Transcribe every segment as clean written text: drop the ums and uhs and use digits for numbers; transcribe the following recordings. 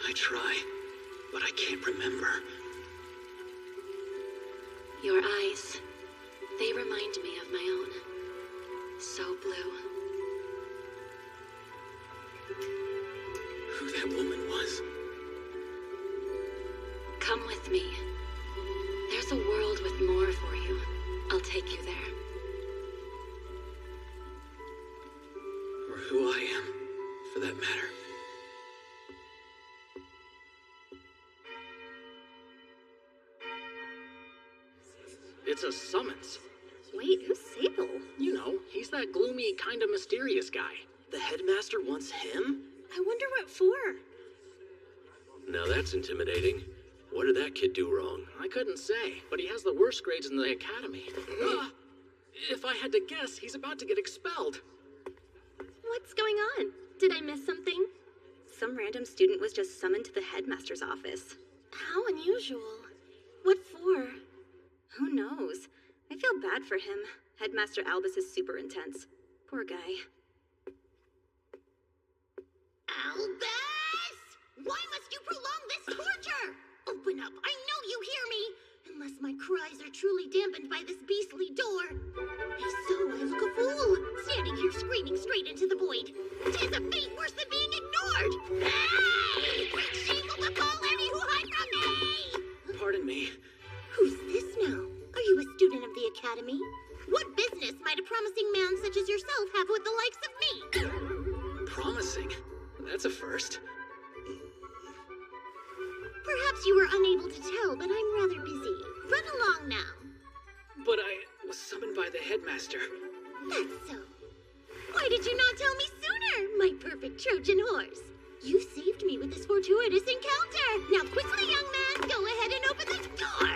I try, but I can't remember. Your eyes, they remind me of my own. So blue. Who that woman was? Come with me. There's a world with more for you. I'll take you there. Or who I am, for that matter. It's a summons. Wait, who's Sable? You know, he's that gloomy, kind of mysterious guy. The headmaster wants him? I wonder what for. Now that's intimidating. What did that kid do wrong? I couldn't say, but he has the worst grades in the academy. If I had to guess, he's about to get expelled. What's going on? Did I miss something? Some random student was just summoned to the headmaster's office. How unusual. What for? Who knows? I feel bad for him. Headmaster Albus is super intense. Poor guy. Albus! Why must you prolong this torture? Open up, I know you hear me! Unless my cries are truly dampened by this beastly door. If so, I look a fool, standing here screaming straight into the void. 'Tis a fate worse than being ignored! Hey! It's shameful to call any who hide from me! Pardon me. Who's this now? Are you a student of the academy? What business might a promising man such as yourself have with the likes of me? Promising? That's a first. Perhaps you were unable to tell, but I'm rather busy. Run along now. But I was summoned by the headmaster. That's so. Why did you not tell me sooner, my perfect Trojan horse? You saved me with this fortuitous encounter. Now quickly, young man, go ahead and open the door.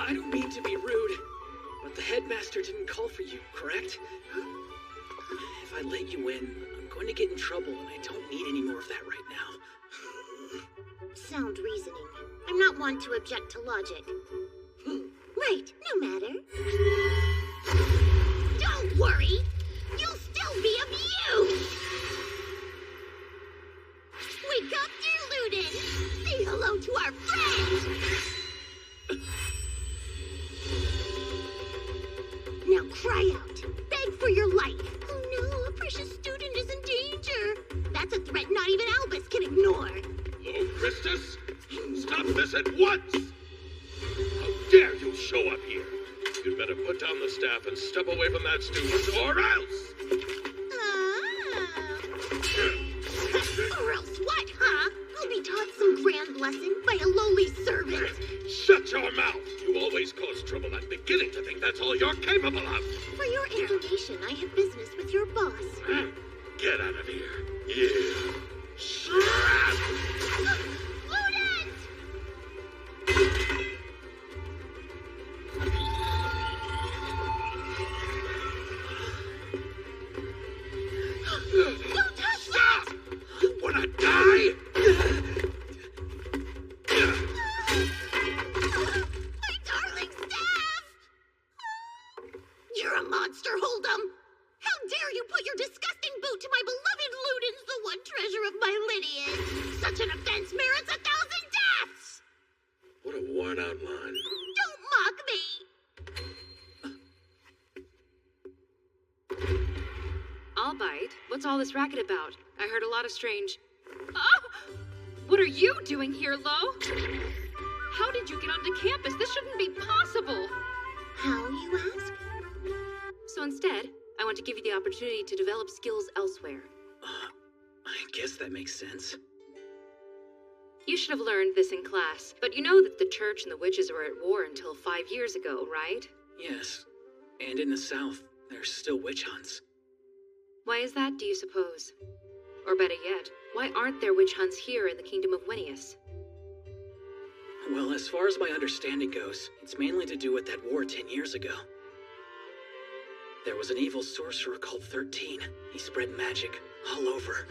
I don't mean to be rude, but the headmaster didn't call for you, correct? If I let you in, I'm going to get in trouble, and I don't need any more of that right now. Sound reasoning. I'm not one to object to logic. Right, no matter. Don't worry. You'll still be of use. Wake up, dear Ludin. Say hello to our friend. Now cry out. Beg for your life. Oh no, a precious student is in danger. That's a threat not even Albus can ignore. Hello, Christus? Stop this at once! How dare you show up here? You'd better put down the staff and step away from that student, or else! Or else what, huh? I'll be taught some grand lesson by a lowly servant. Shut your mouth! You always cause trouble. I'm beginning to think that's all you're capable of. For your information, I have business with your boss. Get out of here. You. Shut! Ludens! Don't touch Stop! You wanna die? my darling staff! You're a monster, Hold'em! How dare you put your disgusting boot to my beloved Ludens, the one treasure of my lineage! Such an offense merits 1,000 deaths! What a worn-out line. Don't mock me! I'll bite. What's all this racket about? I heard a lot of strange... Oh! What are you doing here, Lo? How did you get onto campus? This shouldn't be possible! How, you ask? So instead, I want to give you the opportunity to develop skills elsewhere. I guess that makes sense. You should have learned this in class, but you know that the church and the witches were at war until 5 years ago, right? Yes. And in the south, there's still witch hunts. Why is that, do you suppose? Or better yet, why aren't there witch hunts here in the kingdom of Winius? Well, as far as my understanding goes, it's mainly to do with that war 10 years ago. There was an evil sorcerer called 13. He spread magic all over.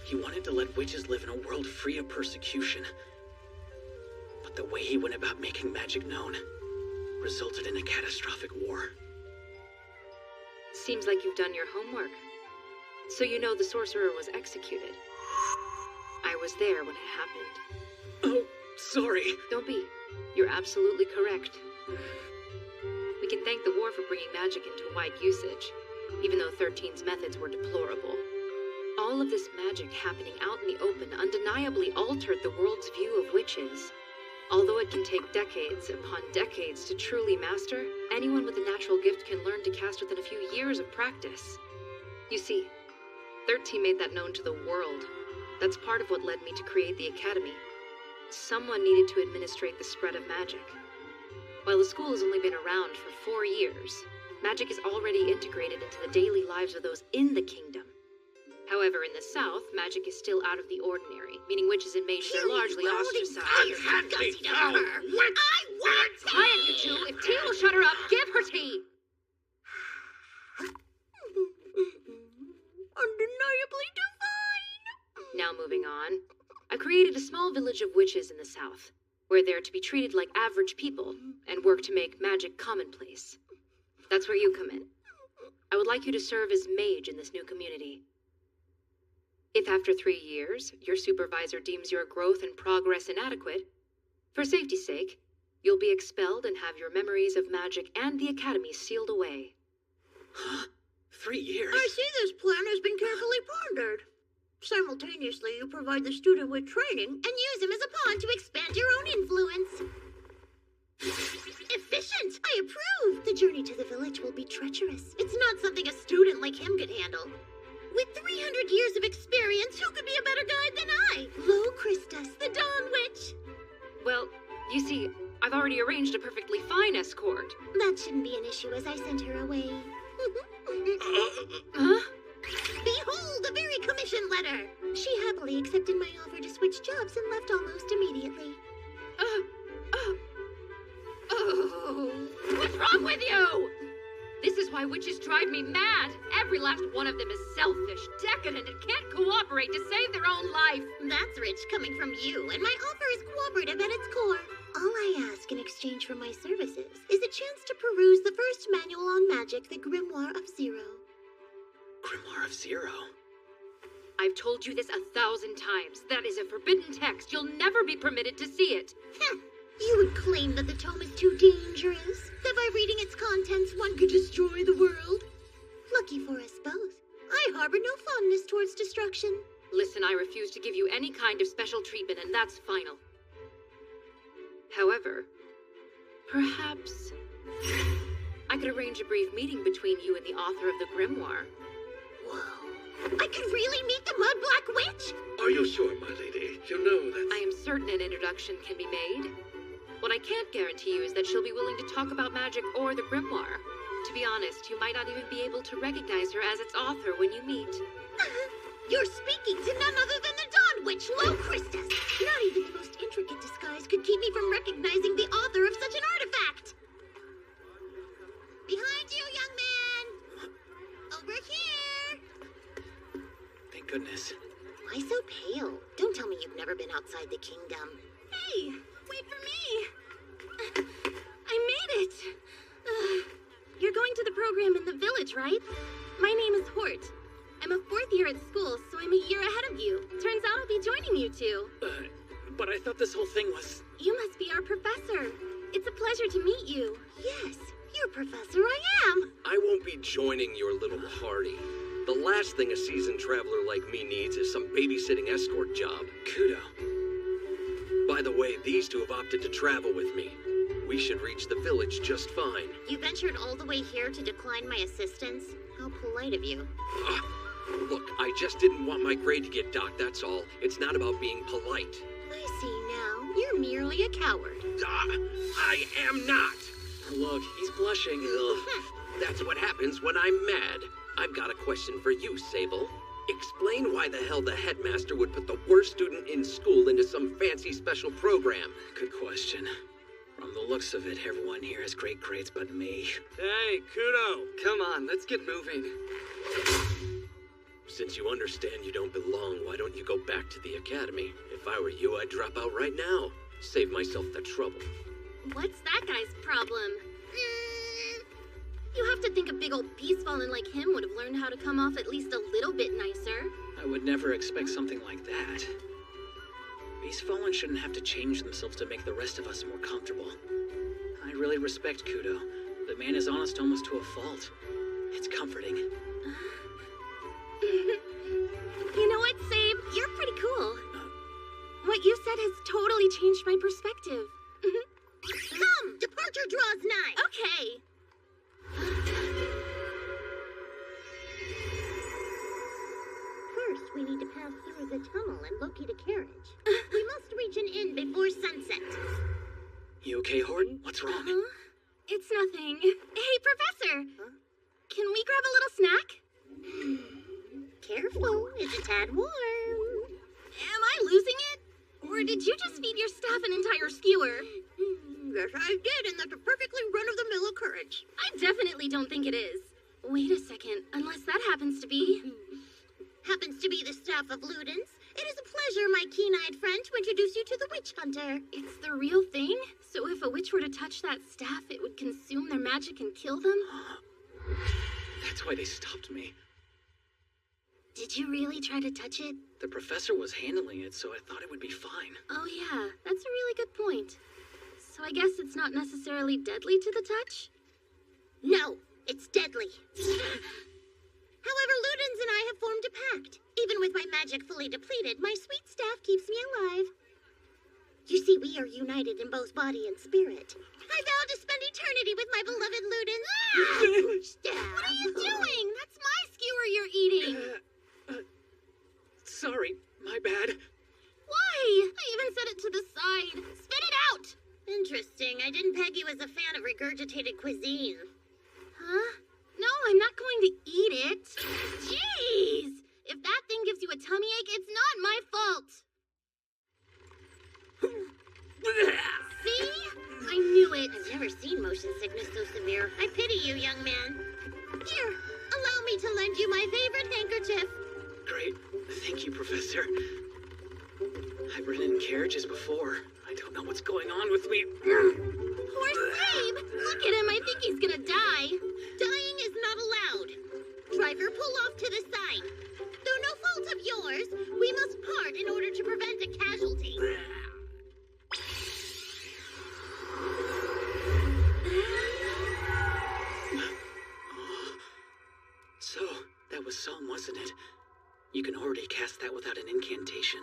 He wanted to let witches live in a world free of persecution. But the way he went about making magic known resulted in a catastrophic war. Seems like you've done your homework. So you know the sorcerer was executed. I was there when it happened. Oh, sorry. Don't be. You're absolutely correct. We can thank the war for bringing magic into wide usage, even though 13's methods were deplorable. All of this magic happening out in the open undeniably altered the world's view of witches. Although it can take decades upon decades to truly master, anyone with a natural gift can learn to cast within a few years of practice. You see, 13 made that known to the world. That's part of what led me to create the Academy. Someone needed to administrate the spread of magic. While the school has only been around for 4 years, magic is already integrated into the daily lives of those in the kingdom. However, in the South, magic is still out of the ordinary, meaning witches and mages are largely ostracized. Quiet, you two! If T will shut her up, give her tea! Undeniably divine! Now moving on. I created a small village of witches in the South, where they're to be treated like average people and work to make magic commonplace. That's where you come in. I would like you to serve as mage in this new community. If after 3 years, your supervisor deems your growth and progress inadequate, for safety's sake, you'll be expelled and have your memories of magic and the Academy sealed away. Huh? 3 years? I see this plan has been carefully pondered. Simultaneously, you provide the student with training and use him as a pawn to expand your own influence. Efficient! I approve! The journey to the village will be treacherous. It's not something a student like him could handle. With 300 years of experience, who could be a better guide than I? Lo Christus, the Dawn Witch! Well, you see, I've already arranged a perfectly fine escort. That shouldn't be an issue as I sent her away. Huh? Behold, a very commissioned letter! She happily accepted my offer to switch jobs and left almost immediately. Oh, what's wrong with you? This is why witches drive me mad. Every last one of them is selfish, decadent, and can't cooperate to save their own life. That's rich coming from you, and my offer is cooperative at its core. All I ask in exchange for my services is a chance to peruse the first manual on magic, the Grimoire of Zero. Grimoire of Zero? I've told you this 1,000 times. That is a forbidden text. You'll never be permitted to see it. You would claim that the tome is too dangerous, that by reading its contents one could destroy the world. Lucky for us both, I harbor no fondness towards destruction. Listen, I refuse to give you any kind of special treatment, and that's final. However, perhaps I could arrange a brief meeting between you and the author of the grimoire. Whoa. I could really meet the Mud Black Witch? Are you sure, my lady? You know that... I am certain an introduction can be made. What I can't guarantee you is that she'll be willing to talk about magic or the grimoire. To be honest, you might not even be able to recognize her as its author when you meet. You're speaking to none other than the Dawn Witch, Lo Christus. Not even the most intricate disguise could keep me from recognizing the author of such an artifact. Behind you, young man! Over here! Thank goodness. Why so pale? Don't tell me you've never been outside the kingdom. Hey, wait for me. I made it. You're going to the program in the village, right? My name is Hort. I'm a 4th year at school, so I'm a year ahead of you. Turns out I'll be joining you two. But I thought this whole thing was... You must be our professor. It's a pleasure to meet you. Yes, you're Professor I am. I won't be joining your little party. The last thing a seasoned traveler like me needs is some babysitting escort job. Kudo. By the way, these two have opted to travel with me. We should reach the village just fine. You ventured all the way here to decline my assistance? How polite of you. Look, I just didn't want my grade to get docked, that's all. It's not about being polite. I see now. You're merely a coward. I am not! Look, he's blushing. That's what happens when I'm mad. I've got a question for you, Sable. Explain why the hell the headmaster would put the worst student in school into some fancy special program. Good question. From the looks of it, everyone here has great grades but me. Hey, Kudo, come on, let's get moving. Since you understand you don't belong, why don't you go back to the academy? If I were you, I'd drop out right now. Save myself the trouble. What's that guy's problem? You have to think a big old peacefallen like him would have learned how to come off at least a little bit nicer. I would never expect something like that. These fallen shouldn't have to change themselves to make the rest of us more comfortable. I really respect Kudo. The man is honest almost to a fault. It's comforting. You know what, Sabe? You're pretty cool. What you said has totally changed my perspective. Come! Departure draws nigh! Okay. First, we need to pass through the tunnel and locate a carriage. We must reach an inn before sunset. You okay, Horton? What's wrong? Huh? It's nothing. Hey, Professor! Can we grab a little snack? Careful, it's a tad warm. Am I losing it? Or did you just feed your staff an entire skewer? Yes, I did, and that's a perfectly run-of-the-mill occurrence. I definitely don't think it is. Wait a second, unless that happens to be... Happens to be the staff of Ludens. It is a pleasure, my keen-eyed friend, to introduce you to the witch hunter. It's the real thing? So if a witch were to touch that staff, it would consume their magic and kill them? That's why they stopped me. Did you really try to touch it? The professor was handling it, so I thought it would be fine. Oh yeah, that's a really good point. So I guess it's not necessarily deadly to the touch? No, it's deadly. However, Ludens and I have formed a pact. Even with my magic fully depleted, my sweet staff keeps me alive. You see, we are united in both body and spirit. I vow to spend eternity with my beloved Ludens. Staff. What are you doing? That's my skewer you're eating. Sorry, my bad. Why? I even said it to the side. Spit it out! Interesting. I didn't peg you as a fan of regurgitated cuisine. Huh? No, I'm not going to eat it. Jeez! If that thing gives you a tummy ache, it's not my fault. See? I knew it. I've never seen motion sickness so severe. I pity you, young man. Here, allow me to lend you my favorite handkerchief. Great. Thank you, Professor. I've ridden in carriages before. I don't know what's going on with me. Poor Sabe! Look at him, I think he's gonna die. Dying is not allowed. Driver, pull off to the side. Though no fault of yours, we must part in order to prevent a casualty. So, that was Psalm, wasn't it? You can already cast that without an incantation.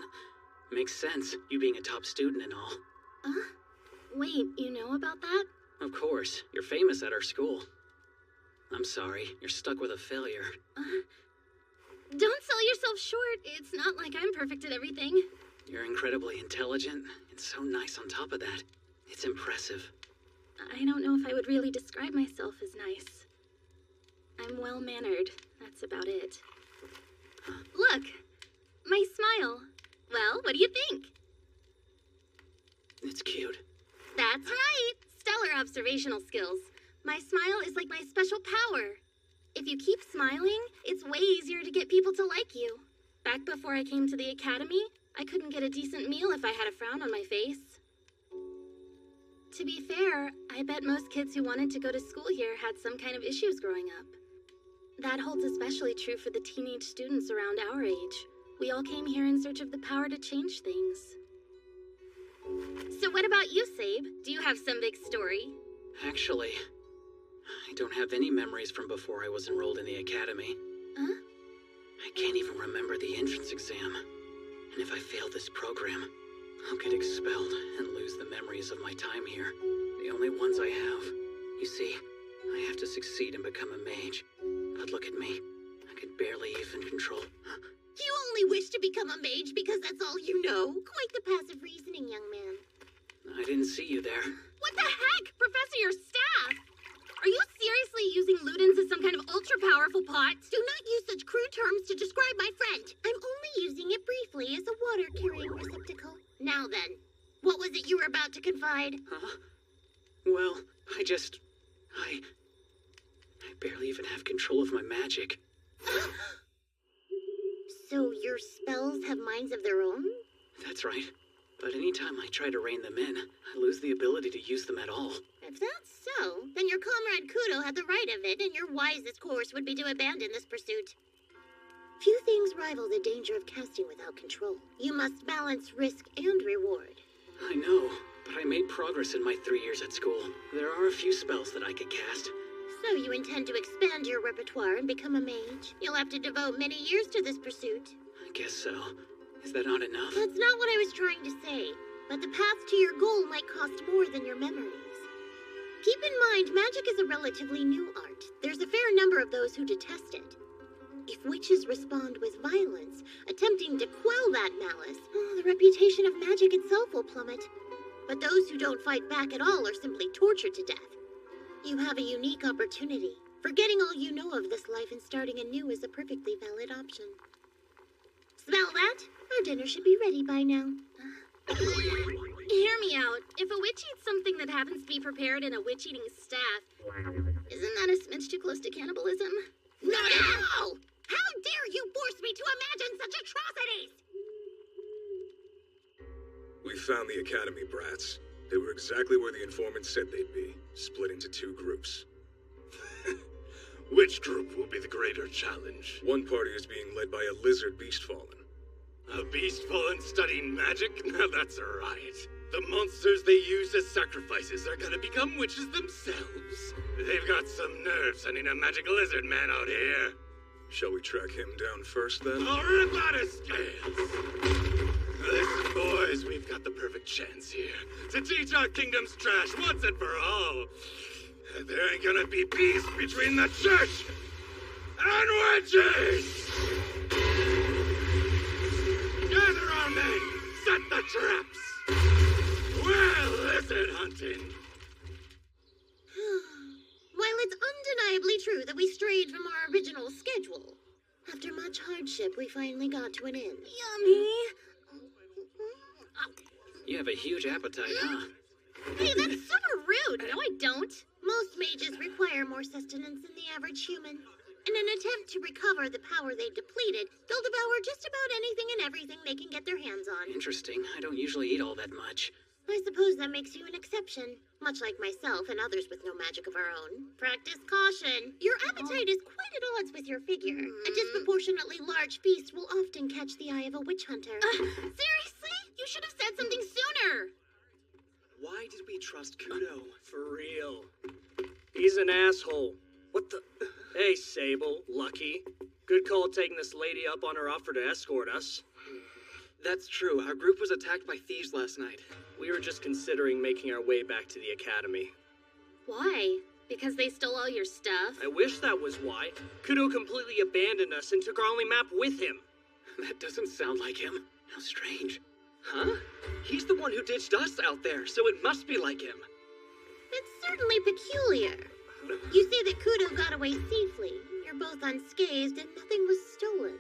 Makes sense, you being a top student and all. Wait, you know about that? Of course, you're famous at our school. I'm sorry, you're stuck with a failure. Don't sell yourself short. It's not like I'm perfect at everything. You're incredibly intelligent, and so nice on top of that. It's impressive. I don't know if I would really describe myself as nice. I'm well-mannered. That's about it. Look! My smile. Well, what do you think? It's cute. That's right! Stellar observational skills. My smile is like my special power. If you keep smiling, it's way easier to get people to like you. Back before I came to the academy, I couldn't get a decent meal if I had a frown on my face. To be fair, I bet most kids who wanted to go to school here had some kind of issues growing up. That holds especially true for the teenage students around our age. We all came here in search of the power to change things. So what about you, Sabe? Do you have some big story? Actually, I don't have any memories from before I was enrolled in the academy. Huh? I can't even remember the entrance exam. And if I fail this program, I'll get expelled and lose the memories of my time here. The only ones I have. You see, I have to succeed and become a mage. But look at me. I could barely even control... You only wish to become a mage because that's all you know. Quite the passive reasoning, young man. I didn't see you there. What the heck? Professor, your staff! Are you seriously using Ludens as some kind of ultra-powerful pot? Do not use such crude terms to describe my friend. I'm only using it briefly as a water-carrying receptacle. Now then, what was it you were about to confide? Huh? Well, I barely even have control of my magic. So your spells have minds of their own? That's right. But anytime I try to rein them in, I lose the ability to use them at all. If that's so, then your comrade Kudo had the right of it, and your wisest course would be to abandon this pursuit. Few things rival the danger of casting without control. You must balance risk and reward. I know, but I made progress in my 3 years at school. There are a few spells that I could cast. So you intend to expand your repertoire and become a mage? You'll have to devote many years to this pursuit. I guess so. Is that not enough? That's not what I was trying to say. But the path to your goal might cost more than your memories. Keep in mind, magic is a relatively new art. There's a fair number of those who detest it. If witches respond with violence, attempting to quell that malice, the reputation of magic itself will plummet. But those who don't fight back at all are simply tortured to death. You have a unique opportunity. Forgetting all you know of this life and starting anew is a perfectly valid option. Smell that? Our dinner should be ready by now. Hear me out. If a witch eats something that happens to be prepared in a witch-eating staff, isn't that a smidge too close to cannibalism? Not at all! How dare you force me to imagine such atrocities! We found the Academy brats. They were exactly where the informant said they'd be, split into 2 groups. Which group will be the greater challenge? One party is being led by a lizard beast fallen. A beast fallen studying magic? Now that's right. The monsters they use as sacrifices are gonna become witches themselves. They've got some nerve sending a magic lizard man out here. Shall we track him down first, then? I'll rip out his scales! Listen, boys, we've got the perfect chance here to teach our kingdom's trash once and for all. There ain't gonna be peace between the church and witches! Gather our men! Set the traps! We're lizard hunting! While it's undeniably true that we strayed from our original schedule, after much hardship, we finally got to an end. Yummy! You have a huge appetite, huh? Hey, that's super rude! No, I don't. Most mages require more sustenance than the average human. In an attempt to recover the power they depleted, they'll devour just about anything and everything they can get their hands on. Interesting. I don't usually eat all that much. I suppose that makes you an exception, much like myself and others with no magic of our own. Practice caution. Your appetite is quite at odds with your figure. A disproportionately large feast will often catch the eye of a witch hunter. Seriously? You should have said something sooner! Why did we trust Kudo? For real. He's an asshole. What the... Hey, Sable, Lucky. Good call taking this lady up on her offer to escort us. That's true. Our group was attacked by thieves last night. We were just considering making our way back to the academy. Why? Because they stole all your stuff? I wish that was why. Kudo completely abandoned us and took our only map with him. That doesn't sound like him. How strange. Huh? He's the one who ditched us out there, so it must be like him. It's certainly peculiar. You say that Kudo got away safely. You're both unscathed and nothing was stolen.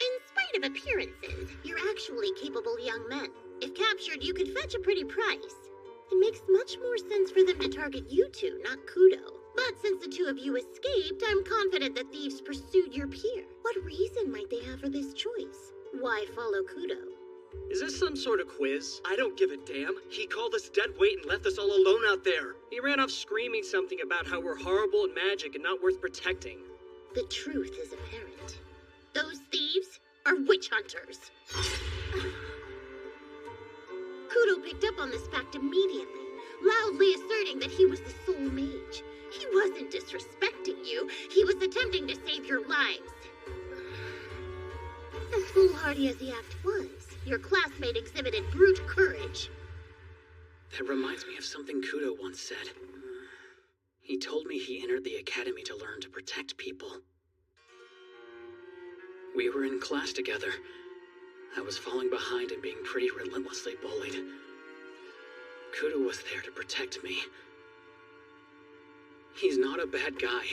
In spite of appearances, you're actually capable young men. If captured, you could fetch a pretty price. It makes much more sense for them to target you two, not Kudo. But since the two of you escaped, I'm confident that thieves pursued your peer. What reason might they have for this choice? Why follow Kudo? Is this some sort of quiz? I don't give a damn. He called us dead weight and left us all alone out there. He ran off screaming something about how we're horrible at magic and not worth protecting. The truth is apparent. Those thieves are witch hunters. Kudo picked up on this fact immediately, loudly asserting that he was the sole mage. He wasn't disrespecting you, he was attempting to save your lives. As foolhardy as the act was, your classmate exhibited brute courage. That reminds me of something Kudo once said. He told me he entered the academy to learn to protect people. We were in class together. I was falling behind and being pretty relentlessly bullied. Kudo was there to protect me. He's not a bad guy.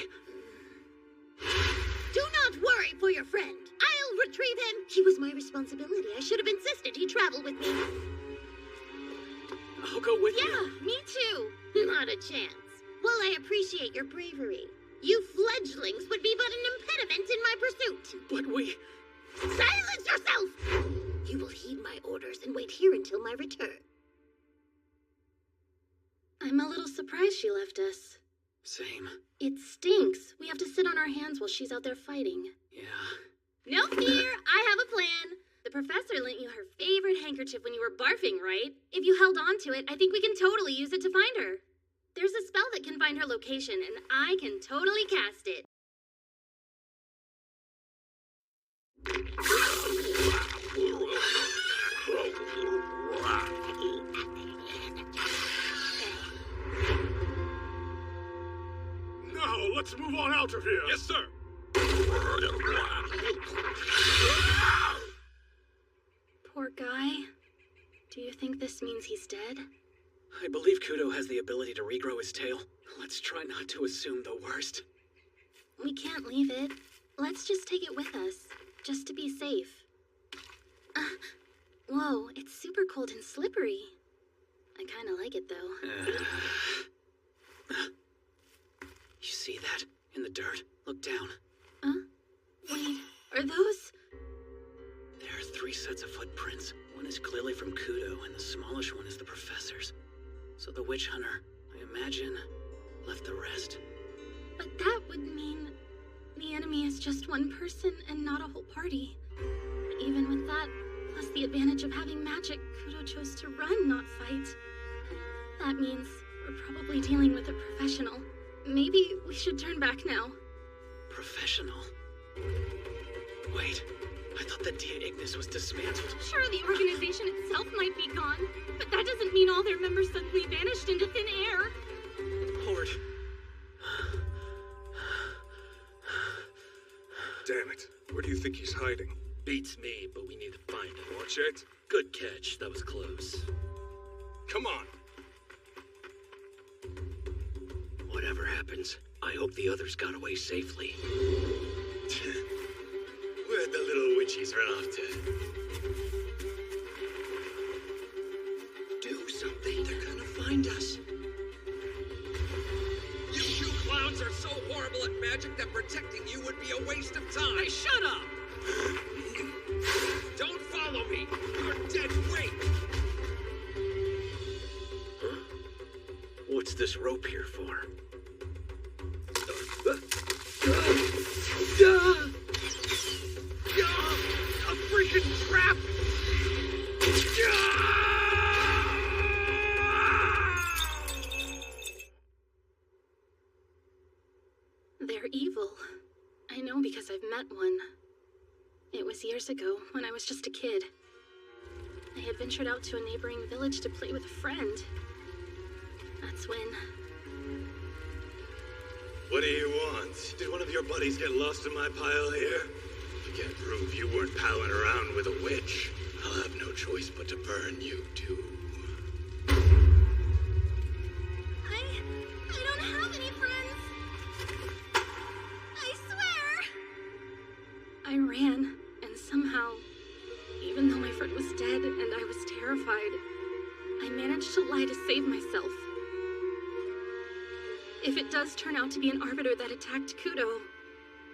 Do not worry for your friend. I'll retrieve him. He was my responsibility. I should have insisted he travel with me. I'll go with you. Yeah, me too. Not a chance. While I appreciate your bravery, you fledglings would be but an impediment in my pursuit. But we... Silence yourself! You will heed my orders and wait here until my return. I'm a little surprised she left us. Same. It stinks. We have to sit on our hands while she's out there fighting. Yeah. No fear, I have a plan. The professor lent you her favorite handkerchief when you were barfing, right? If you held on to it, I think we can totally use it to find her. There's a spell that can find her location, and I can totally cast it. Now, let's move on out of here. Yes, sir. Poor guy. Do you think this means he's dead? I believe Kudo has the ability to regrow his tail. Let's try not to assume the worst. We can't leave it. Let's just take it with us, just to be safe. Whoa, it's super cold and slippery. I kinda like it, though. You see that? In the dirt? Look down. Wait, are those... There are 3 sets of footprints. One is clearly from Kudo, and the smallish one is the professor's. So the witch hunter, I imagine, left the rest. But that would mean the enemy is just one person and not a whole party. Even with that, plus the advantage of having magic, Kudo chose to run, not fight. That means we're probably dealing with a professional. Maybe we should turn back now. Professional? Wait, I thought the Dia Ignis was dismantled. Sure, the organization itself might be gone, but that doesn't mean all their members suddenly vanished into thin air. Lord. Damn it. Where do you think he's hiding? Beats me, but we need to find him. Watch it. Good catch. That was close. Come on. Whatever happens, I hope the others got away safely. Where'd the little witchies run off to? Do something. They're gonna find us. You two clowns are so horrible at magic that protecting you would be a waste of time. Hey, shut up! Don't follow me. You're dead weight. Huh? What's this rope here for? A freaking trap! They're evil. I know because I've met one. It was years ago, when I was just a kid. I had ventured out to a neighboring village to play with a friend. That's when... What do you want? Did one of your buddies get lost in my pile here? If you can't prove you weren't palling around with a witch, I'll have no choice but to burn you too. I don't have any friends. I swear. I ran, and somehow, even though my friend was dead and I was terrified, I managed to lie to save myself. If it does turn out to be an arbiter that attacked Kudo,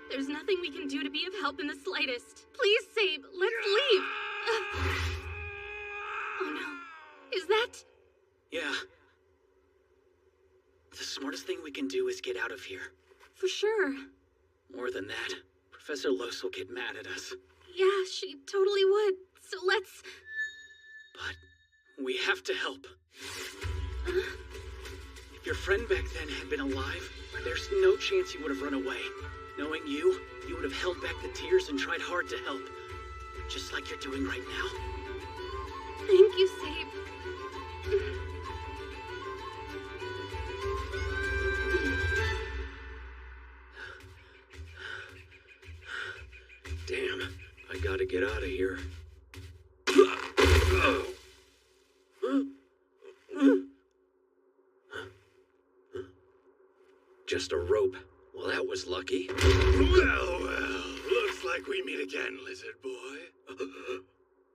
there's nothing we can do to be of help in the slightest. Please, Sabe, let's leave. Oh no, is that... Yeah. The smartest thing we can do is get out of here. For sure. More than that, Professor Los will get mad at us. Yeah, she totally would. So let's... But we have to help. If your friend back then had been alive, there's no chance he would have run away. Knowing you would have held back the tears and tried hard to help. Just like you're doing right now. Thank you, Sabe. Damn, I gotta get out of here. Just a rope. Well, that was lucky. Well, looks like we meet again, lizard boy.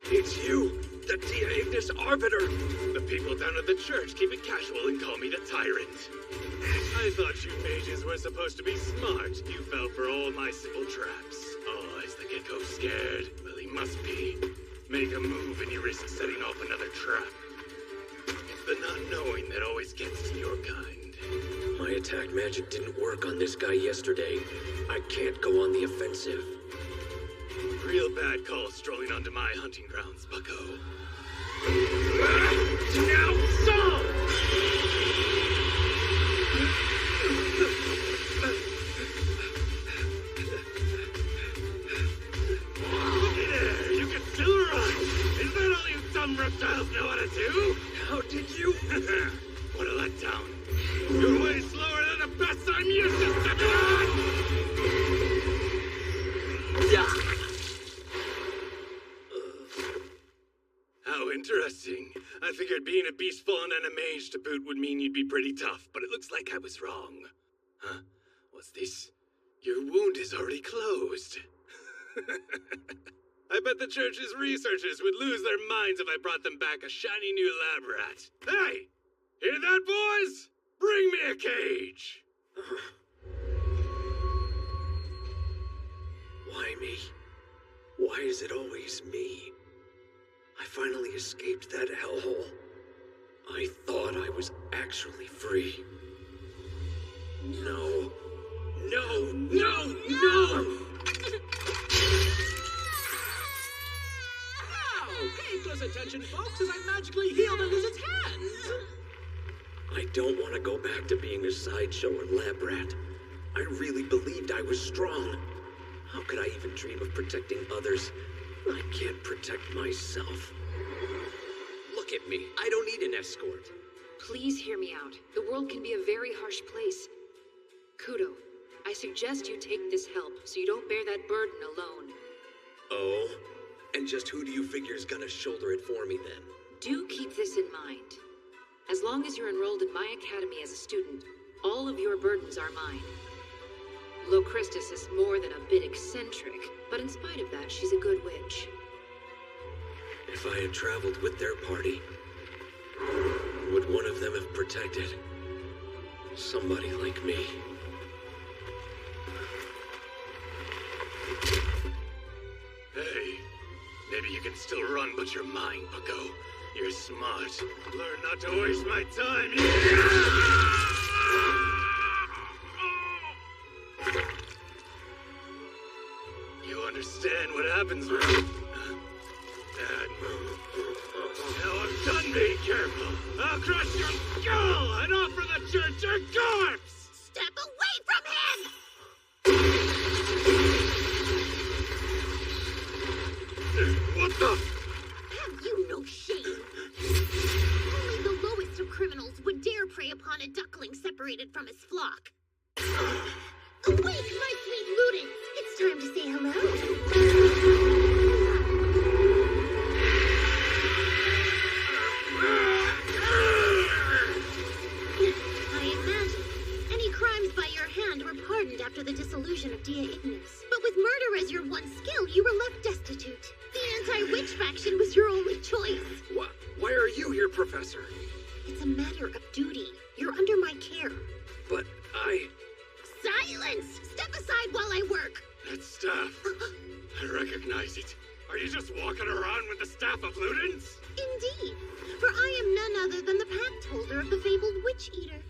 It's you, the Dia Ignis Arbiter. The people down at the church keep it casual and call me the Tyrant. I thought you mages were supposed to be smart. You fell for all my simple traps. Oh, is the gecko scared? Well, he must be. Make a move and you risk setting off another trap. It's the not knowing that always gets to your kind. My attack magic didn't work on this guy yesterday. I can't go on the offensive. real bad call strolling onto my hunting grounds, bucko. Now, stop! Looky there, you can still run! Is that all you dumb reptiles know how to do? How did you? What a letdown. You're way slower than the best I'm used to stepping on! Yeah. How interesting. I figured being a beast full and animage to boot would mean you'd be pretty tough, but it looks like I was wrong. Huh? What's this? Your wound is already closed. I bet the church's researchers would lose their minds if I brought them back a shiny new lab rat. Hey! Hear that, boys? Bring me a cage! Why me? Why is it always me? I finally escaped that hellhole. I thought I was actually free. No. No, no, no! Ow! Pay close attention, folks, as I magically heal the lizard's hands! I don't want to go back to being a sideshow or lab rat. I really believed I was strong. How could I even dream of protecting others? I can't protect myself. Look at me. I don't need an escort. Please hear me out. The world can be a very harsh place. Kudo, I suggest you take this help so you don't bear that burden alone. Oh? And just who do you figure is gonna shoulder it for me then? Do keep this in mind. As long as you're enrolled in my academy as a student, all of your burdens are mine. Locristis is more than a bit eccentric, but in spite of that, she's a good witch. If I had traveled with their party, would one of them have protected somebody like me? Hey, maybe you can still run, but you're mine, bucko. You're smart. Learn not to waste my time. You understand what happens when... Bad move. Now I'm done being careful. I'll crush your skull and offer the church your corpse! Step away from him! What the... Have you no shame? Only the lowest of criminals would dare prey upon a duckling separated from his flock. Awake, my sweet Ludens! It's time to say hello. I imagine any crimes by your hand were pardoned after the dissolution of Dia Ignis. But with murder as your one skill, you were left destitute. The anti-witch faction was your only choice. Why are you here, Professor? It's a matter of duty. You're under my care. But Silence! Step aside while I work. That staff. I recognize it. Are you just walking around with the staff of Ludens? Indeed, for I am none other than the pact holder of the fabled witch eater,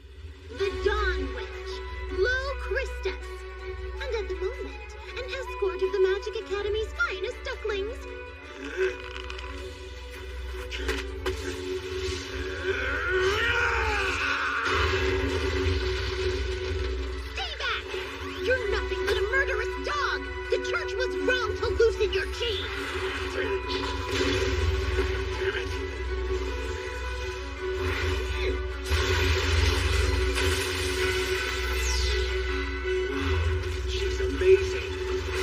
the Dawn Witch, Locristis, and at the moment, an escort of the Magic Academy's finest ducklings. Stay back! You're nothing but a murderous dog! The church was wrong to loosen your chains! Damn it. she's amazing.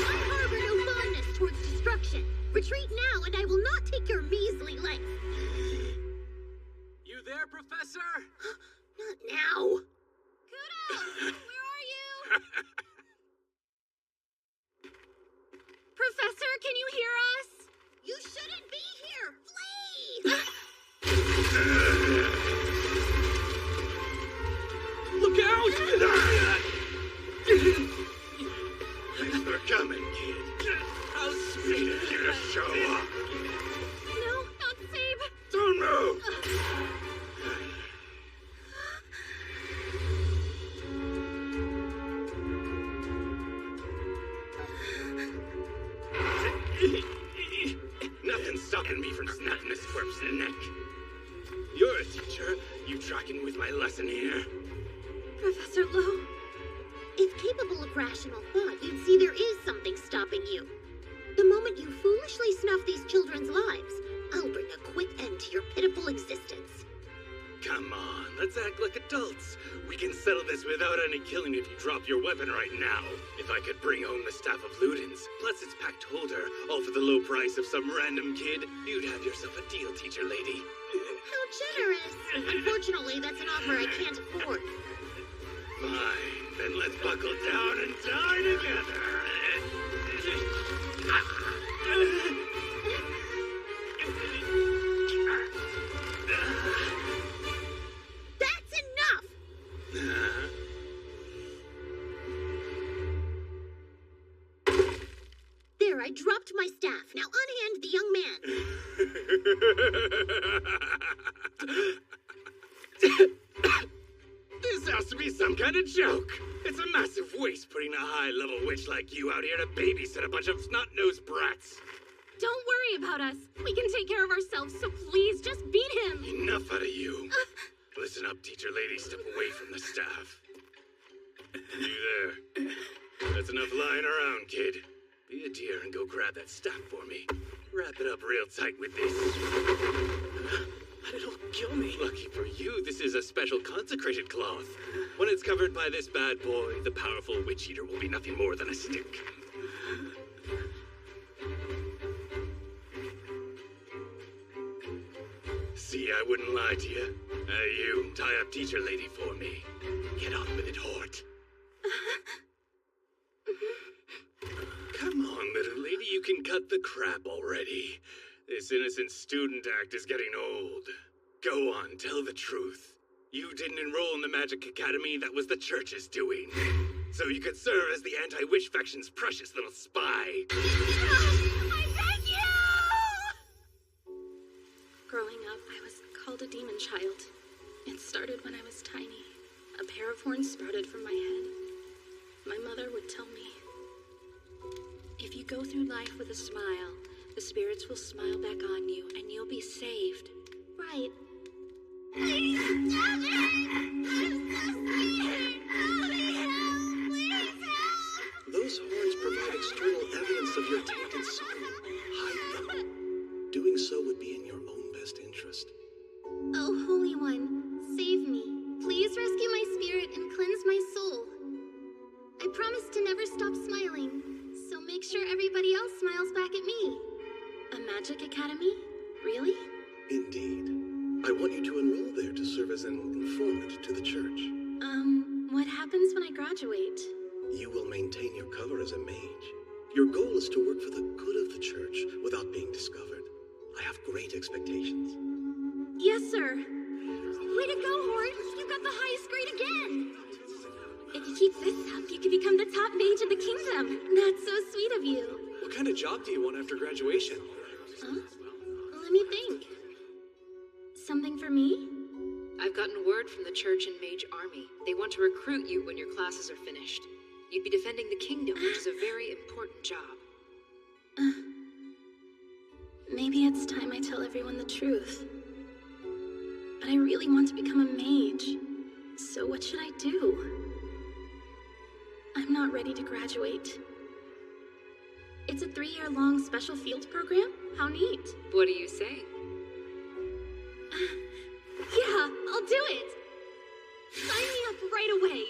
I harbor no fondness towards destruction. Retreat now, and I will not take your measly life. You there, Professor? Not now. Kudo! Where are you? Professor, can you hear us? You shouldn't be here. Flee! Look out! Thanks for coming, kid. How Sweet of you to show up. No, not Sabe. Don't move! stopping me from snapping this twerp's neck. You're a teacher. You tracking with my lesson here? Professor Lowe, if capable of rational thought, you'd see there is something stopping you. The moment you foolishly snuff these children's lives, I'll bring a quick end to your pitiful existence. Come on, let's act like adults. We can settle this without any killing if you drop your weapon right now. If I could bring home the staff of Ludens, plus its packed holder, all for the low price of some random kid, you'd have yourself a deal, teacher lady. How generous! Unfortunately, that's an offer I can't afford. Fine, then let's buckle down and die together. That's enough! There, I dropped my staff. Now unhand the young man. This has to be some kind of joke. It's a massive waste putting a high-level witch like you out here to babysit a bunch of snot-nosed brats. Don't worry about us. We can take care of ourselves, so please just beat him. Enough out of you. Listen up, teacher lady. Step away from the staff. You there. That's enough lying around, kid. Be a dear and go grab that staff for me. Wrap it up real tight with this. But it'll kill me. Lucky for you, this is a special consecrated cloth. When it's covered by this bad boy, the powerful witch eater will be nothing more than a stick. See, I wouldn't lie to you. Hey, you, tie up teacher lady for me. Get on with it, Hort. Come on, little lady, you can cut the crap already. This innocent student act is getting old. Go on, tell the truth. You didn't enroll in the Magic Academy, that was the church's doing. So you could serve as the anti-witch faction's precious little spy. I beg you! Growing up, I was called a demon child. It started when I was tiny. A pair of horns sprouted from my head. My mother would tell me, if you go through life with a smile, the spirits will smile back on you and you'll be saved. Right. Please stop it! I'm so scared! Mommy, help! Please help! Those horns provide external evidence of your tainted soul. Hide them. Doing so would be in your own best interest. Oh, Holy One, save me. Please rescue my spirit and cleanse my soul. I promise to never stop smiling, so make sure everybody else smiles back at me. A magic academy? Really? Indeed. I want you to enroll there to serve as an informant to the church. What happens when I graduate? You will maintain your cover as a mage. Your goal is to work for the good of the church without being discovered. I have great expectations. Yes, sir. Way to go, Hort! You got the highest grade again! If you keep this up, you could become the top mage in the kingdom. That's so sweet of you. What kind of job do you want after graduation? Huh? Let me think. Something for me? I've gotten word from the Church and Mage Army. They want to recruit you when your classes are finished. You'd be defending the kingdom, which is a very important job. Maybe it's time I tell everyone the truth. But I really want to become a mage. So what should I do? I'm not ready to graduate. It's a 3-year-long special field program? How neat. What do you say? Yeah, I'll do it! Sign me up right away!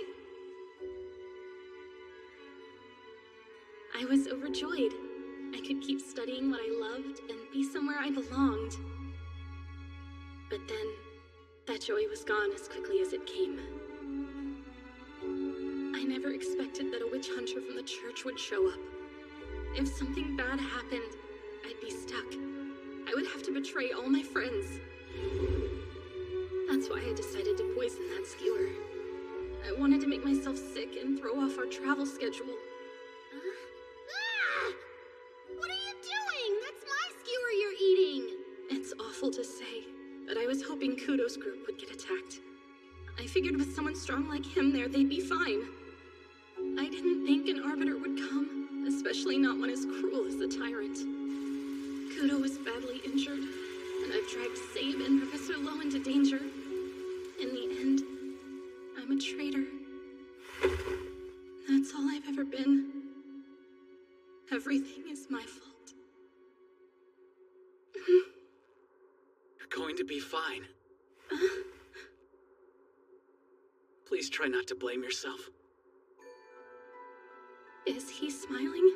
I was overjoyed. I could keep studying what I loved and be somewhere I belonged. But then, that joy was gone as quickly as it came. I never expected that a witch hunter from the church would show up. If something bad happened, I'd be stuck. I would have to betray all my friends. That's why I decided to poison that skewer. I wanted to make myself sick and throw off our travel schedule. What are you doing? That's my skewer you're eating! It's awful to say, but I was hoping Kudo's group would get attacked. I figured with someone strong like him there, they'd be fine. I didn't think an arbiter would come, especially not one as cruel as the tyrant. Kudo is badly injured, and I've dragged Sabe and Professor Lowe into danger. In the end, I'm a traitor. That's all I've ever been. Everything is my fault. You're going to be fine. Please try not to blame yourself. Is he smiling?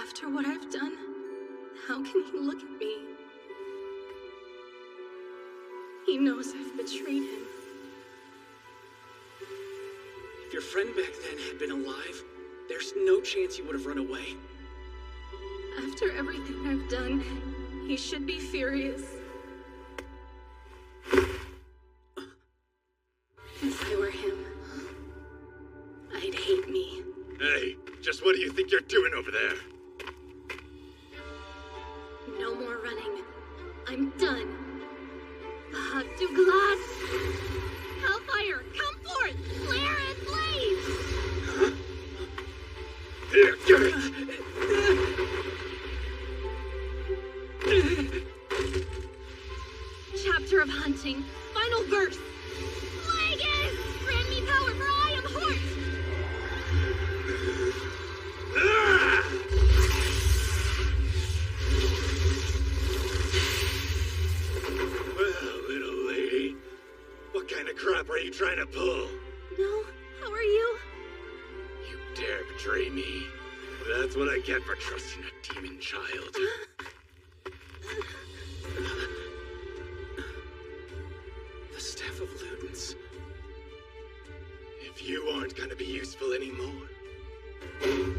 After what I've done, how can he look at me? He knows I've betrayed him. If your friend back then had been alive, there's no chance you would have run away. After everything I've done, he should be furious. If I were him, I'd hate me. Hey, just what do you think you're doing over there? No more running. I'm done. Bahaduglat! Hellfire, come forth! Flare and blaze! Here, get it! Chapter of Hunting, final verse. Plagueis! Grant me power, for I am Hort! Well, little lady, what kind of crap are you trying to pull? No, how are you? You dare betray me? That's what I get for trusting a demon child. The staff of Ludens. If you aren't gonna be useful anymore,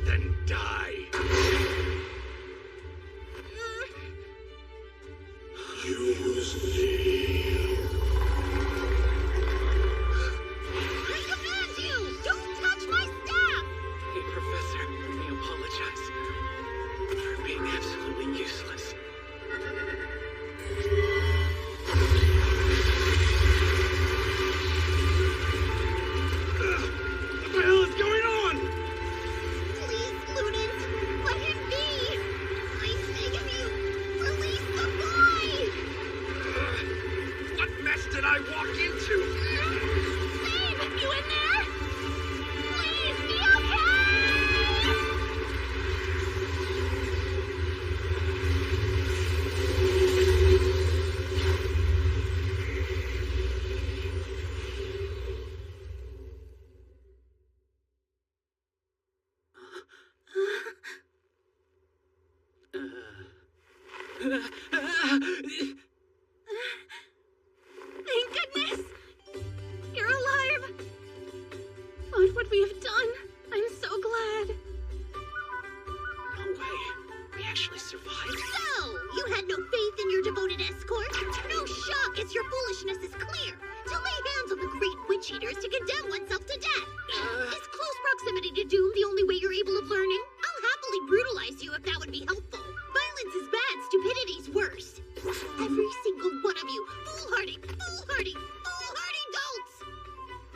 then die. Use me. I command you! Don't touch my staff! Hey, Professor, let me apologize for being absolutely useless. What the hell is going on? Please, Ludens, let him be! I beg of you, release the boy! What mess did I walk into? Sabe, you in there? Please, be okay! Thank goodness! You're alive! What would we have done? I'm so glad. No way. We actually survived. So, you had no faith in your devoted escort? No shock as your foolishness is clear. To lay hands on the great witch eater is to condemn oneself to death. Is close proximity to doom the only way you're able of learning? I'll happily brutalize you if that would be helpful. Violence is bad, stupidity's worse. Every single one of you, foolhardy dolts!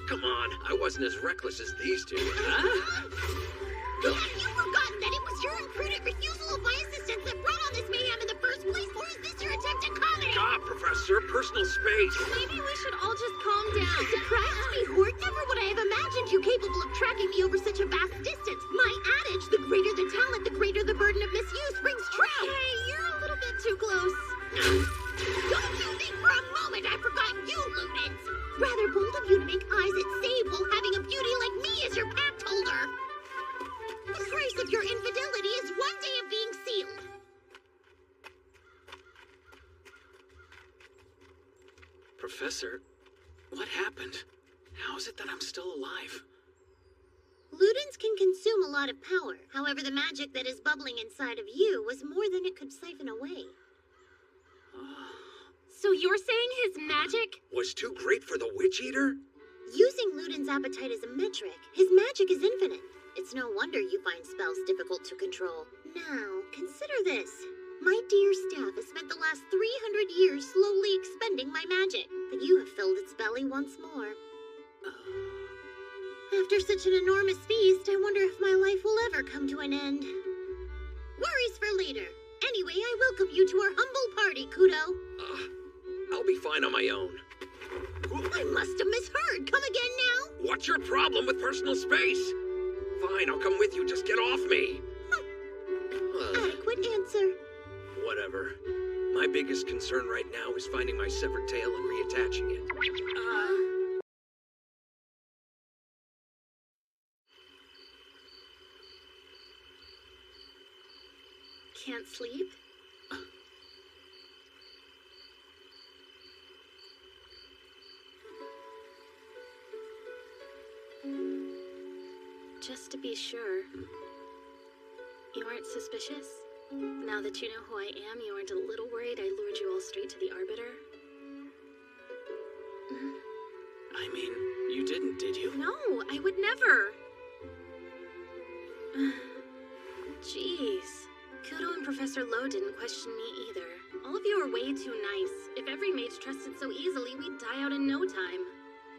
Come on, I wasn't as reckless as these two, huh? Have you forgotten that it was your imprudent refusal of my assistance that brought on this mayhem in the first place, or is this your attempt at comedy? Stop, Professor. Personal space. Maybe we should all just calm down. Surprised me, Hort. Never would I have imagined you capable of tracking me over such a vast distance. My adage, the greater the talent, the greater the burden of misuse, rings true. Hey, you're a little bit too close. Don't you think for a moment I've forgotten you, Ludens? Rather bold of you to make eyes at Sabe while having a beauty like me as your pact holder. The price of your infidelity is one day of being sealed. Professor, what happened? How is it that I'm still alive? Ludens can consume a lot of power. However, the magic that is bubbling inside of you was more than it could siphon away. So you're saying his magic? Was too great for the witch eater? Using Ludens' appetite as a metric, his magic is infinite. It's no wonder you find spells difficult to control. Now, consider this. My dear staff has spent the last 300 years slowly expending my magic, but you have filled its belly once more. After such an enormous feast, I wonder if my life will ever come to an end. Worries for later. Anyway, I welcome you to our humble party, Kudo. I'll be fine on my own. I must have misheard. Come again now? What's your problem with personal space? Fine, I'll come with you. Just get off me. Adequate answer. Whatever. My biggest concern right now is finding my severed tail and reattaching it. Can't sleep? Just to be sure, you aren't suspicious? Now that you know who I am, you aren't a little worried I lured you all straight to the Arbiter? I mean, you didn't, did you? No, I would never. Jeez. Kudo and Professor Lowe didn't question me either. All of you are way too nice. If every mage trusted so easily, we'd die out in no time.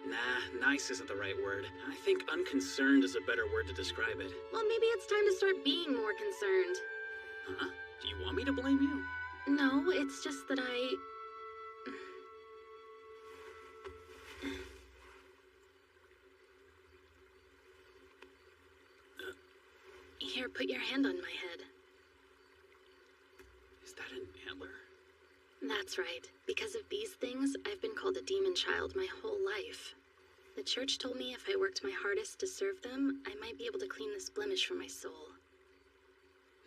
Nah, nice isn't the right word. I think unconcerned is a better word to describe it. Well, maybe it's time to start being more concerned. Huh? Do you want me to blame you? No, it's just that I... Here, put your hand on my head. Is that an antler? That's right. Because of these things, I've been called a demon child my whole life. The church told me if I worked my hardest to serve them, I might be able to clean this blemish from my soul.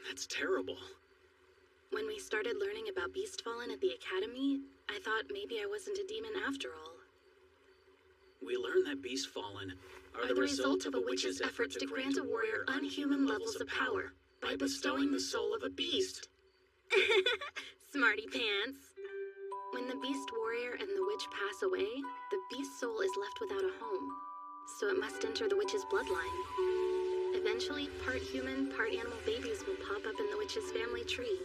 That's terrible. When we started learning about Beastfallen at the Academy, I thought maybe I wasn't a demon after all. We learned that Beastfallen are the result of a witch's efforts to grant a warrior unhuman levels of power by bestowing the soul of a beast. Smarty pants. When the beast warrior and the witch pass away, the beast soul is left without a home, so it must enter the witch's bloodline. Eventually, part human, part animal babies will pop up in the witch's family tree.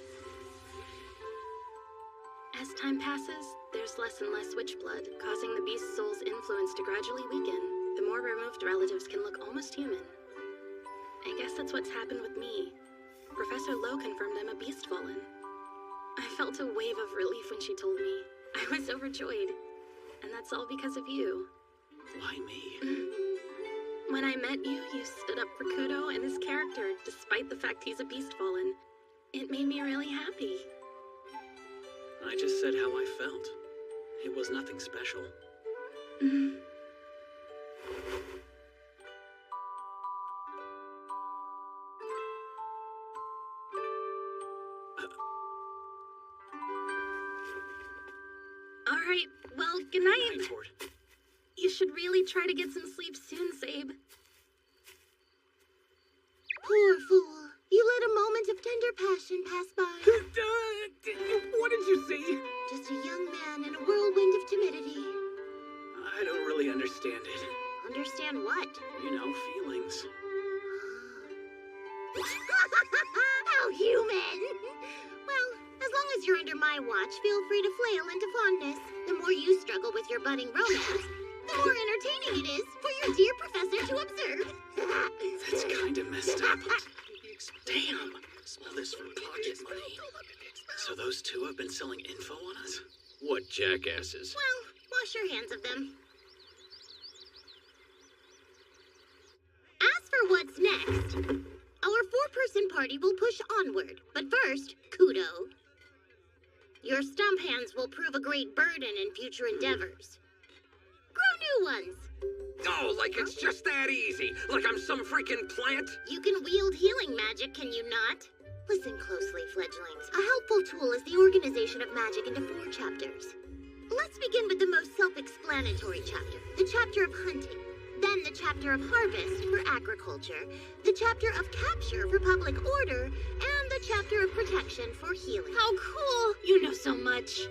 As time passes, there's less and less witch blood, causing the beast soul's influence to gradually weaken. The more removed relatives can look almost human. I guess that's what's happened with me. Professor Lowe confirmed I'm a Beastfallen. I felt a wave of relief when she told me. I was overjoyed. And that's all because of you. Why me? When I met you, you stood up for Kudo and his character, despite the fact he's a Beastfallen. It made me really happy. I just said how I felt. It was nothing special. All right, well, good night. Night, Ford. You should really try to get some sleep soon, Sabe. Poor fool. You let a moment of tender passion pass by. What did you see? Just a young man in a whirlwind of timidity. I don't really understand it. Understand what? You know, feelings. How human! Well, as long as you're under my watch, feel free to flail into fondness. The more you struggle with your budding romance, the more entertaining it is for your dear professor to observe. That's kind of messed up. Damn! All this for pocket money. So those two have been selling info on us? What jackasses. Well, wash your hands of them. As for what's next, our four-person party will push onward. But first, Kudo. Your stump hands will prove a great burden in future endeavors. Grow new ones. Oh, like it's just that easy. Like I'm some freaking plant. You can wield healing magic, can you not? Listen closely, fledglings. A helpful tool is the organization of magic into 4 chapters. Let's begin with the most self-explanatory chapter, the chapter of hunting. Then the chapter of harvest for agriculture, the chapter of capture for public order, and the chapter of protection for healing. How cool! You know so much.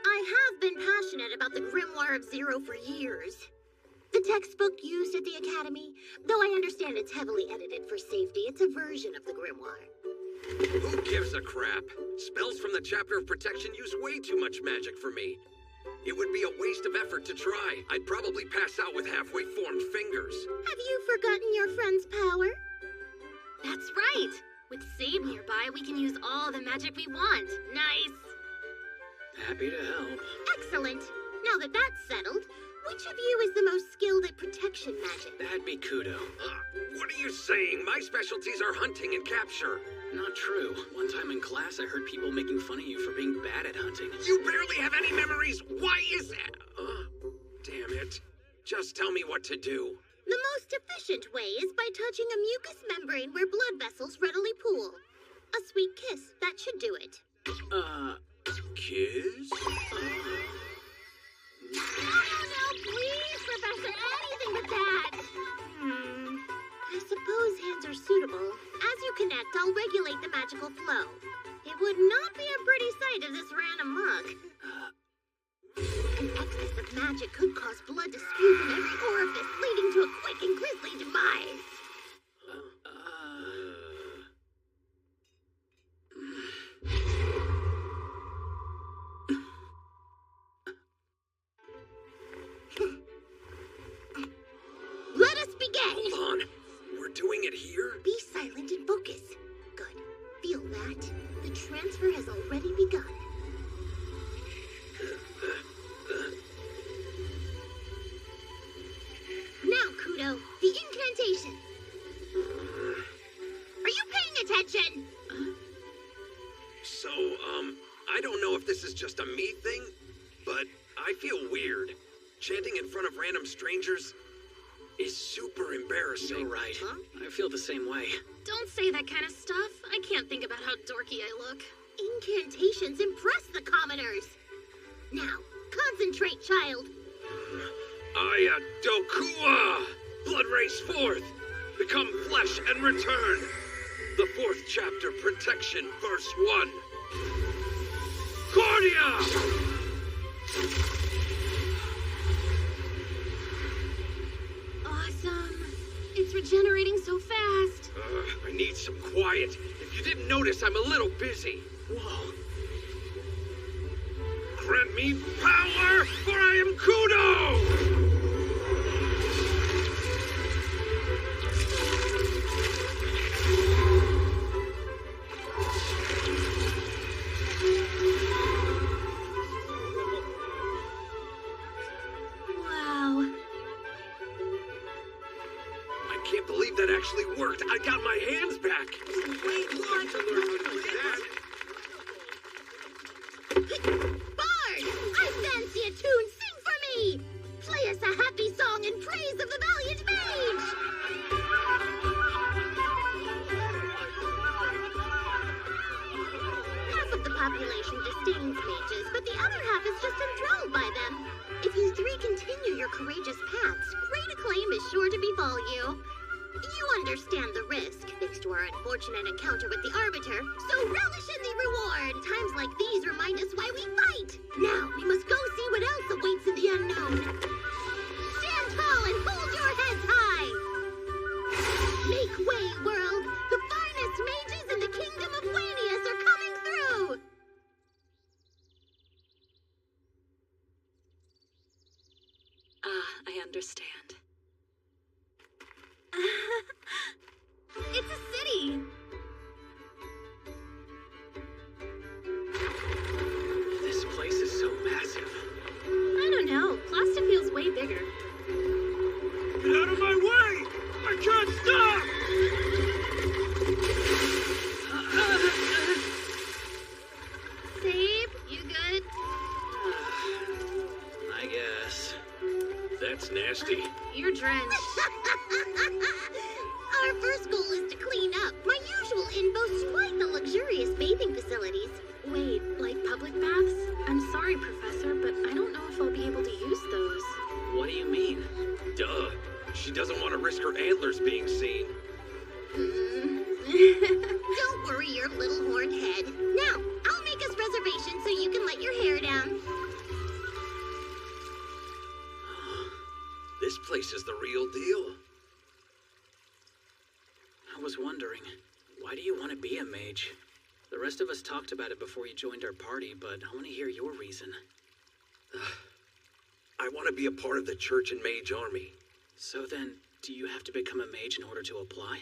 I have been passionate about the Grimoire of Zero for years. The textbook used at the Academy, though I understand it's heavily edited for safety, it's a version of the Grimoire. Who gives a crap? Spells from the chapter of protection use way too much magic for me. It would be a waste of effort to try. I'd probably pass out with halfway formed fingers. Have you forgotten your friend's power? That's right. With Sabe nearby, we can use all the magic we want. Nice. Happy to help. Excellent. Now that that's settled, which of you is the most skilled at protection magic? That'd be Kudo. What are you saying? My specialties are hunting and capture. Not true. One time in class, I heard people making fun of you for being bad at hunting. You barely have any memories. Why is that? Damn it. Just tell me what to do. The most efficient way is by touching a mucous membrane where blood vessels readily pool. A sweet kiss, that should do it. Kiss? No, please, Professor, anything but that. I suppose hands are suitable. As you connect, I'll regulate the magical flow. It would not be a pretty sight if this ran amok. An excess of magic could cause blood to spew from every orifice, leading to a quick and grisly demise. Let us begin! Hold on. We're doing it here? Be silent and focus. Good. Feel that? The transfer has already begun. Now, Kudo, the incantation. Are you paying attention? So, I don't know if this is just a me thing, but I feel weird. Chanting in front of random strangers is super embarrassing. You're right. Huh? I feel the same way. Don't say that kind of stuff. I can't think about how dorky I look. Incantations impress the commoners. Now, concentrate, child. Aya Dokua! Blood race forth! Become flesh and return! The fourth chapter, Protection, verse 1. Cordia! Awesome. It's regenerating so fast. I need some quiet. If you didn't notice, I'm a little busy. Whoa. Grant me power, for I am Kudo! Wow. I can't believe that actually worked. I got my hands back. Wait, what? Bard! I fancy a tune. Sing for me! Play us a happy song in praise of the valiant mage! Half of the population disdains mages, but the other half is just enthralled by them. If you three continue your courageous paths, great acclaim is sure to befall you. You understand the risk, thanks to our unfortunate encounter with the Arbiter, so relish in the reward! Times like these remind us why we fight! Now, we must go see what else awaits in the unknown. Stand tall and hold your heads high! Make way, world! The finest mages in the kingdom of Wanius are coming through! I understand. It's a city! This place is so massive. I don't know. Plastic feels way bigger. Get out of my way! I can't stop! Sabe, you good? I guess. That's nasty. You're drenched. Our first goal is to clean up. My usual inn boasts quite the luxurious bathing facilities. Wait, like public baths? I'm sorry, Professor, but I don't know if I'll be able to use those. What do you mean? Duh. She doesn't want to risk her antlers being seen. Don't worry your little horned head. Now, I'll make us reservations so you can let your hair down. This place is the real deal. I was wondering, why do you want to be a mage? The rest of us talked about it before you joined our party, but I want to hear your reason. I want to be a part of the church and mage army. So then, do you have to become a mage in order to apply?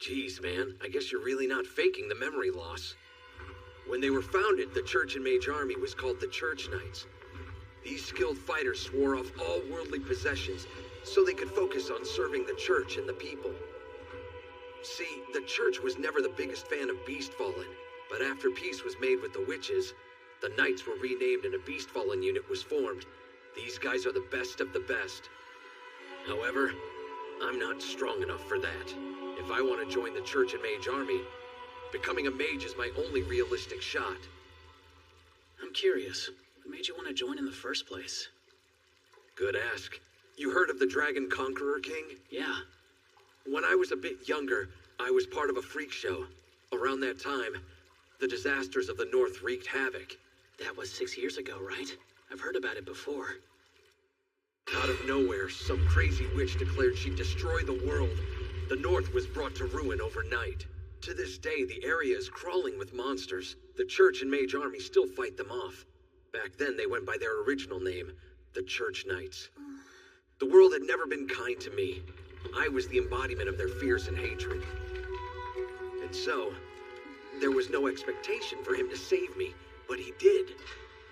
Geez, man, I guess you're really not faking the memory loss. When they were founded, the Church and Mage Army was called the Church Knights. These skilled fighters swore off all worldly possessions so they could focus on serving the Church and the people. See, the Church was never the biggest fan of Beastfallen, but after peace was made with the witches, the Knights were renamed and a Beastfallen unit was formed. These guys are the best of the best. However, I'm not strong enough for that. If I want to join the Church and Mage Army, becoming a mage is my only realistic shot. I'm curious. What made you want to join in the first place? Good ask. You heard of the Dragon Conqueror King? Yeah. When I was a bit younger, I was part of a freak show. Around that time, the disasters of the North wreaked havoc. That was 6 years ago, right? I've heard about it before. Out of nowhere, some crazy witch declared she'd destroy the world. The North was brought to ruin overnight. To this day, the area is crawling with monsters. The Church and Mage Army still fight them off. Back then, they went by their original name, the Church Knights. The world had never been kind to me. I was the embodiment of their fears and hatred. And so, there was no expectation for him to save me, but he did.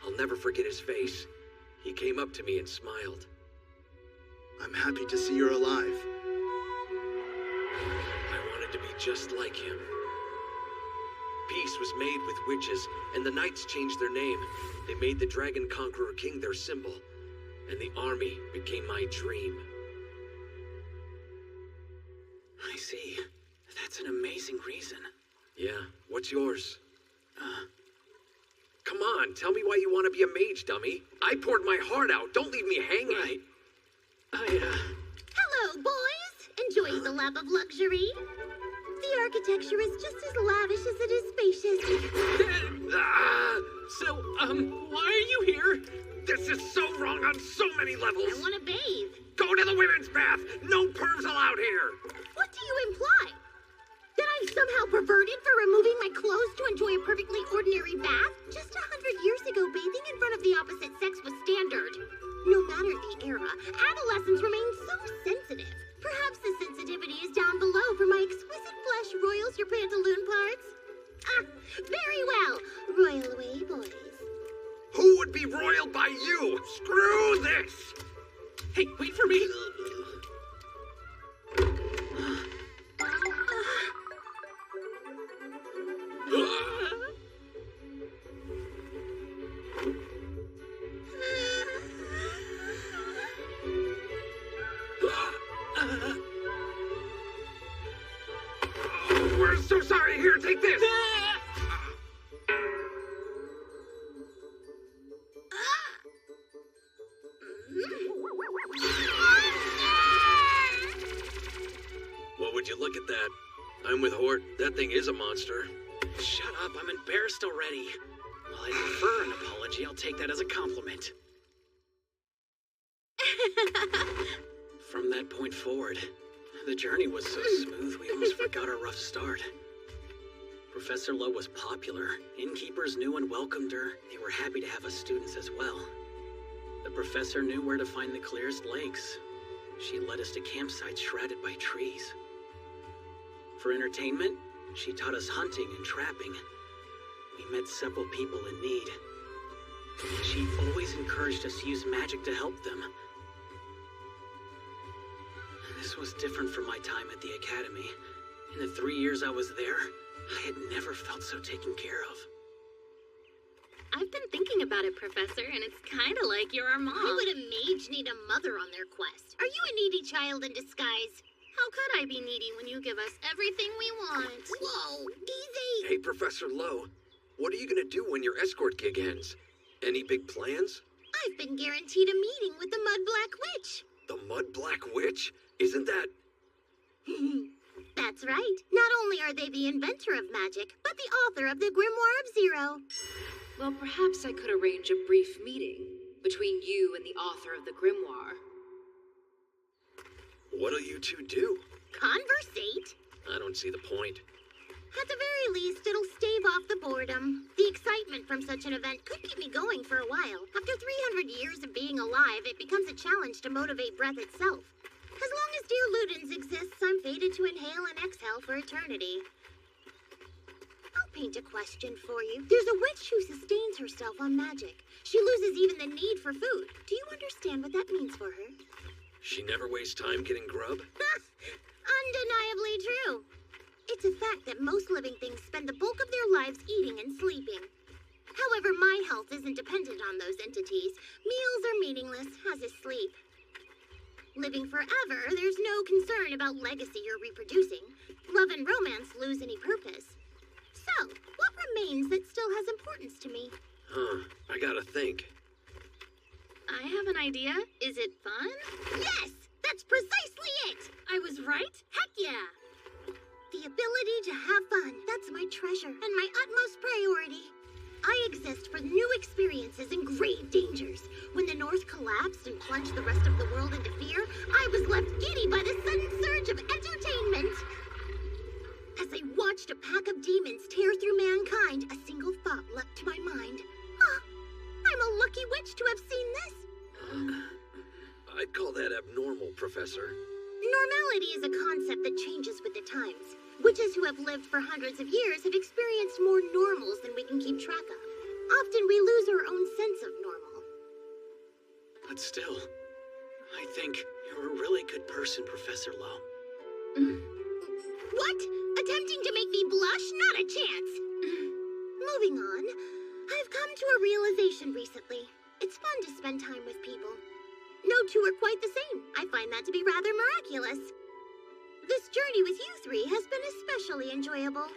I'll never forget his face. He came up to me and smiled. I'm happy to see you're alive. I wanted to be just like him. Peace was made with witches, and the Knights changed their name. They made the Dragon Conqueror King their symbol, and the army became my dream. I see. That's an amazing reason. Yeah, what's yours? Come on, tell me why you want to be a mage, dummy. I poured my heart out. Don't leave me hanging. Hello, boys! Enjoying the lap of luxury? The architecture is just as lavish as it is spacious. Why are you here? This is so wrong on so many levels. I want to bathe. Go to the women's bath. No pervs allowed here. What do you imply? That I'm somehow perverted for removing my clothes to enjoy a perfectly ordinary bath? Just 100 years ago, bathing in front of the opposite sex was standard. No matter the era, adolescents remain so sensitive. Perhaps the sensitivity is down below for my exquisite flesh roils your pantaloon parts. Very well. Royal away, boys. Who would be roiled by you? Screw this! Hey, wait for me! We're so sorry. Here, take this. Well, would you look at that? I'm with Hort. That thing is a monster. Shut up, I'm embarrassed already. While I prefer an apology, I'll take that as a compliment. From that point forward, the journey was so smooth we almost forgot our rough start. Professor Lowe was popular. Innkeepers knew and welcomed her. They were happy to have us students as well. The professor knew where to find the clearest lakes. She led us to campsites shrouded by trees. For entertainment, she taught us hunting and trapping. We met several people in need. She always encouraged us to use magic to help them. This was different from my time at the academy. In the 3 years I was there, I had never felt so taken care of. I've been thinking about it, Professor, and it's kind of like you're our mom. Why would a mage need a mother on their quest? Are you a needy child in disguise? How could I be needy when you give us everything we want? Whoa, easy! Hey, Professor Lowe, what are you gonna do when your escort gig ends? Any big plans? I've been guaranteed a meeting with the Mud Black Witch. The Mud Black Witch? Isn't that... That's right. Not only are they the inventor of magic, but the author of the Grimoire of Zero. Well, perhaps I could arrange a brief meeting between you and the author of the grimoire. What'll you two do? Conversate? I don't see the point. At the very least, it'll stave off the boredom. The excitement from such an event could keep me going for a while. After 300 years of being alive, it becomes a challenge to motivate breath itself. As long as dear Ludens exists, I'm fated to inhale and exhale for eternity. I'll paint a question for you. There's a witch who sustains herself on magic. She loses even the need for food. Do you understand what that means for her? She never wastes time getting grub? Undeniably true. It's a fact that most living things spend the bulk of their lives eating and sleeping. However, my health isn't dependent on those entities. Meals are meaningless, as is sleep. Living forever, there's no concern about legacy or reproducing. Love and romance lose any purpose. So, what remains that still has importance to me? I gotta think. I have an idea. Is it fun? Yes! That's precisely it! I was right? Heck yeah! The ability to have fun, that's my treasure and my utmost priority. I exist for new experiences and grave dangers. When the North collapsed and plunged the rest of the world into fear, I was left giddy by the sudden surge of entertainment. As I watched a pack of demons tear through mankind, a single thought leapt to my mind. I'm a lucky witch to have seen this. I'd call that abnormal, Professor. Normality is a concept that changes with the times. Witches who have lived for hundreds of years have experienced more normals than we can keep track of. Often we lose our own sense of normal. But still, I think you're a really good person, Professor Lowe. What? Attempting to make me blush? Not a chance. Moving on, I've come to a realization recently. It's fun to spend time with people. No two are quite the same. I find that to be rather miraculous. This journey with you three has been especially enjoyable.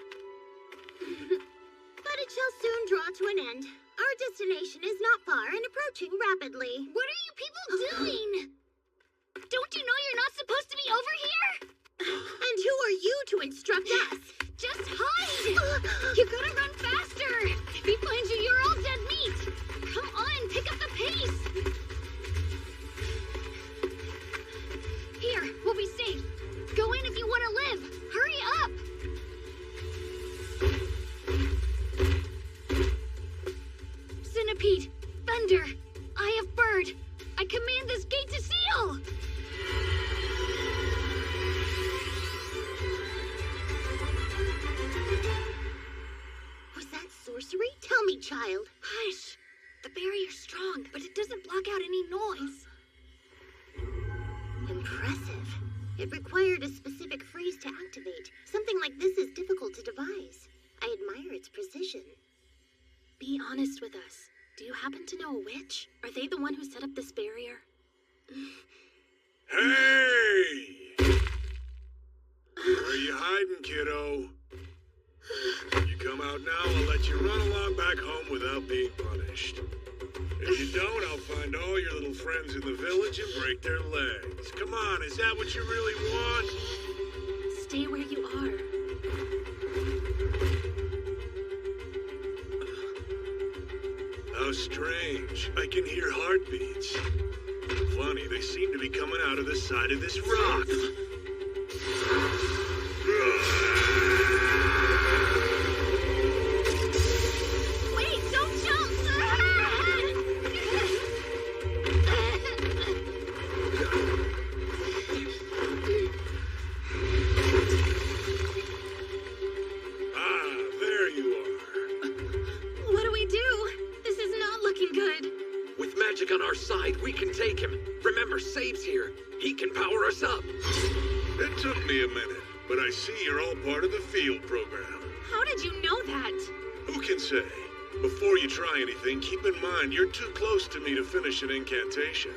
But it shall soon draw to an end. Our destination is not far and approaching rapidly. What are you people doing? Don't you know you're not supposed to be over here? And who are you to instruct us? Just hide! You gotta run faster! If he finds you, you're all dead meat! Come on, pick up the pace! Here, we'll be safe. Go in if you want to live. Hurry up! Centipede, thunder, eye of bird, I command this gate to seal! Was that sorcery? Tell me, child. Hush! The barrier's strong, but it doesn't block out any noise. Impressive. It required a specific phrase to activate. Something like this is difficult to devise. I admire its precision. Be honest with us. Do you happen to know a witch? Are they the one who set up this barrier? Hey! Where are you hiding, kiddo? You come out now, I'll let you run along back home without being punished. If you don't, I'll find all your little friends in the village and break their legs. Come on, is that what you really want? Stay where you are. How strange. I can hear heartbeats. Funny, they seem to be coming out of the side of this rock. Wait, don't jump! There you are. What do we do? This is not looking good. With magic on our side, we can take him. Remember, Sabe's here. He can power us up. It took me a minute, but I see you're all part of the field program. How did you know that? Who can say? Before you try anything, keep in mind you're too close to me to finish an incantation.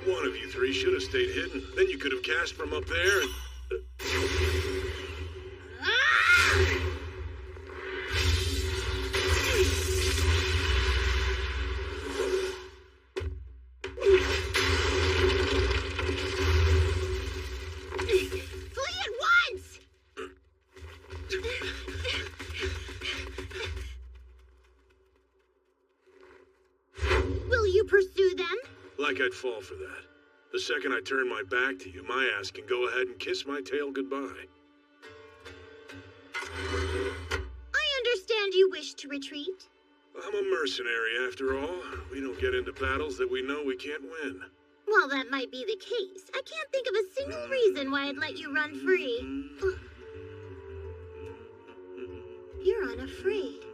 One of you three should have stayed hidden. Then you could have cast from up there and... Flee at once! Will you pursue them? Like I'd fall for that. The second I turn my back to you, my ass can go ahead and kiss my tail goodbye. I understand you wish to retreat. I'm a mercenary, after all. We don't get into battles that we know we can't win. While that might be the case, I can't think of a single reason why I'd let you run free. You're unafraid.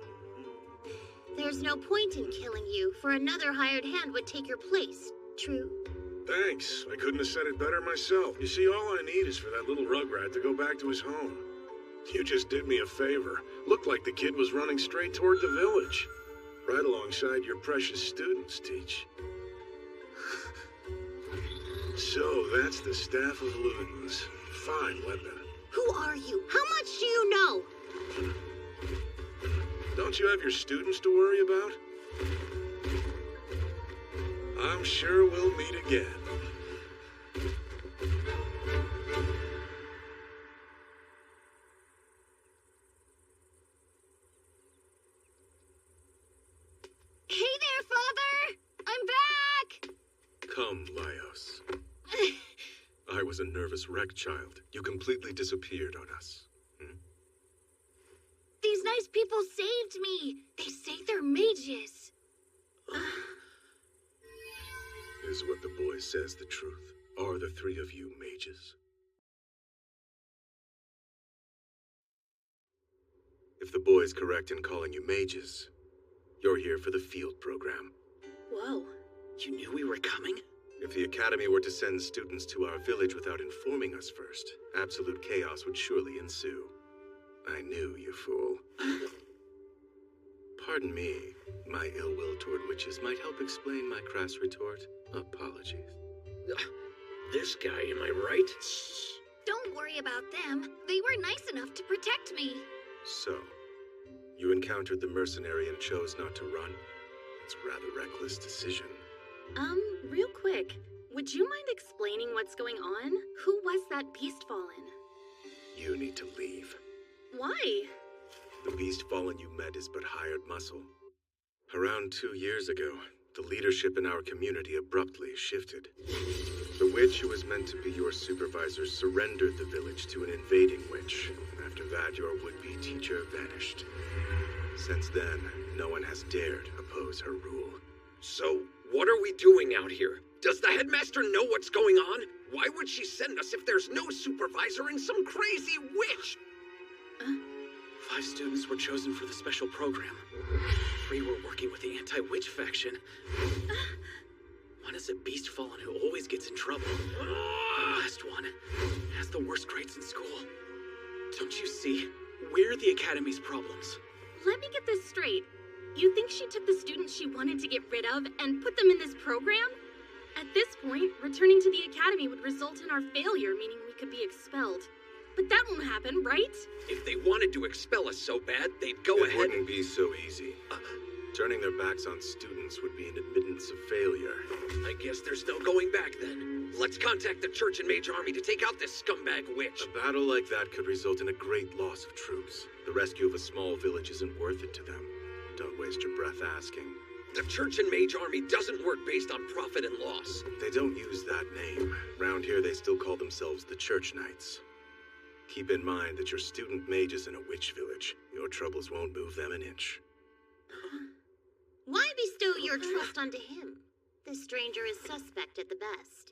There's no point in killing you, for another hired hand would take your place. True? Thanks. I couldn't have said it better myself. You see, all I need is for that little rugrat to go back to his home. You just did me a favor. Looked like the kid was running straight toward the village. Right alongside your precious students, Teach. So, that's the Staff of Lumens. Fine weapon. Who are you? How much do you know? Don't you have your students to worry about? I'm sure we'll meet again. Hey there, Father! I'm back! Come, Laios. I was a nervous wreck, child. You completely disappeared on us. These nice people saved me. They say they're mages. Is what the boy says the truth? Are the three of you mages? If the boy's correct in calling you mages, you're here for the field program. Whoa, you knew we were coming? If the Academy were to send students to our village without informing us first, absolute chaos would surely ensue. I knew, you fool. Pardon me. My ill will toward witches might help explain my crass retort. Apologies. This guy, am I right? Don't worry about them. They were nice enough to protect me. So, you encountered the mercenary and chose not to run? It's a rather reckless decision. Real quick, would you mind explaining what's going on? Who was that beast fallen? You need to leave. Why? The beast fallen you met is but hired muscle. Around 2 years ago, the leadership in our community abruptly shifted. The witch who was meant to be your supervisor surrendered the village to an invading witch. After that, your would-be teacher vanished. Since then, no one has dared oppose her rule. So, what are we doing out here? Does the headmaster know what's going on? Why would she send us if there's no supervisor and some crazy witch? 5 students were chosen for the special program. 3 were working with the anti-witch faction. 1 is a beast fallen who always gets in trouble. The last one has the worst grades in school. Don't you see? We're the Academy's problems. Let me get this straight. You think she took the students she wanted to get rid of and put them in this program? At this point, returning to the Academy would result in our failure, meaning we could be expelled. But that won't happen, right? If they wanted to expel us so bad, they'd go ahead. It wouldn't be so easy. Turning their backs on students would be an admittance of failure. I guess there's no going back then. Let's contact the church and mage army to take out this scumbag witch. A battle like that could result in a great loss of troops. The rescue of a small village isn't worth it to them. Don't waste your breath asking. The church and mage army doesn't work based on profit and loss. They don't use that name. Round here, they still call themselves the Church Knights. Keep in mind that your student mage is in a witch village. Your troubles won't move them an inch. Why bestow your trust onto him? This stranger is suspect at the best.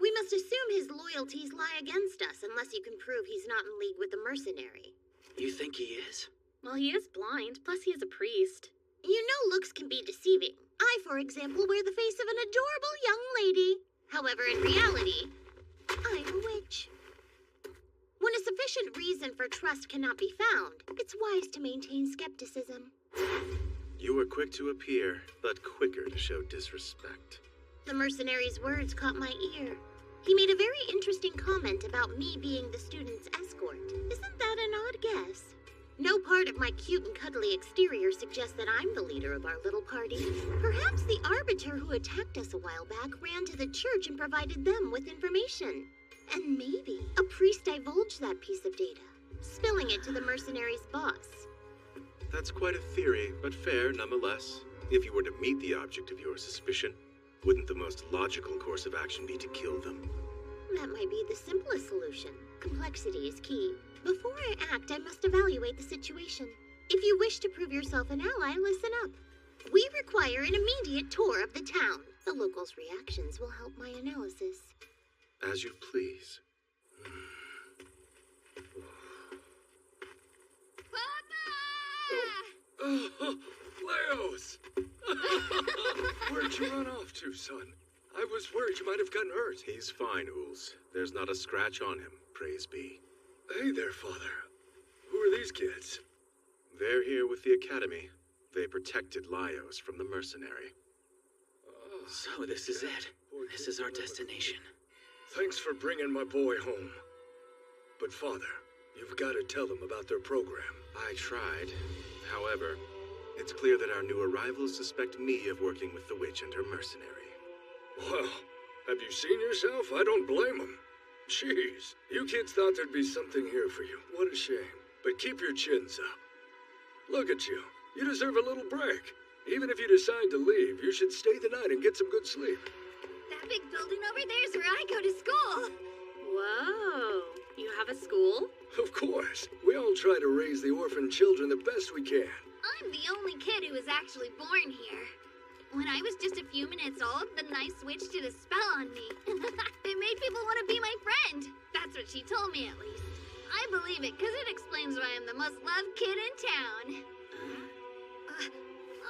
We must assume his loyalties lie against us unless you can prove he's not in league with the mercenary. You think he is? Well, he is blind, plus he is a priest. You know looks can be deceiving. I, for example, wear the face of an adorable young lady. However, in reality, I'm a witch. When a sufficient reason for trust cannot be found, it's wise to maintain skepticism. You were quick to appear, but quicker to show disrespect. The mercenary's words caught my ear. He made a very interesting comment about me being the student's escort. Isn't that an odd guess? No part of my cute and cuddly exterior suggests that I'm the leader of our little party. Perhaps the arbiter who attacked us a while back ran to the church and provided them with information. And maybe a priest divulged that piece of data, spilling it to the mercenary's boss. That's quite a theory, but fair nonetheless. If you were to meet the object of your suspicion, wouldn't the most logical course of action be to kill them? That might be the simplest solution. Complexity is key. Before I act, I must evaluate the situation. If you wish to prove yourself an ally, listen up. We require an immediate tour of the town. The locals' reactions will help my analysis. As you please. Leos! Where'd you run off to, son? I was worried you might have gotten hurt. He's fine, Ools. There's not a scratch on him, praise be. Hey there, Father. Who are these kids? They're here with the Academy. They protected Laios from the mercenary. So this is it. This is our destination. Thanks for bringing my boy home. But Father, you've got to tell them about their program. I tried. However, it's clear that our new arrivals suspect me of working with the witch and her mercenary. Well, have you seen yourself? I don't blame them. Jeez, you kids thought there'd be something here for you. What a shame. But keep your chins up. Look at you. You deserve a little break. Even if you decide to leave, you should stay the night and get some good sleep. That big building over there is where I go to school. Whoa, you have a school? Of course. We all try to raise the orphan children the best we can. I'm the only kid who was actually born here. When I was just a few minutes old, the nice witch did a spell on me. It made people want to be my friend. That's what she told me, at least. I believe it, because it explains why I'm the most loved kid in town.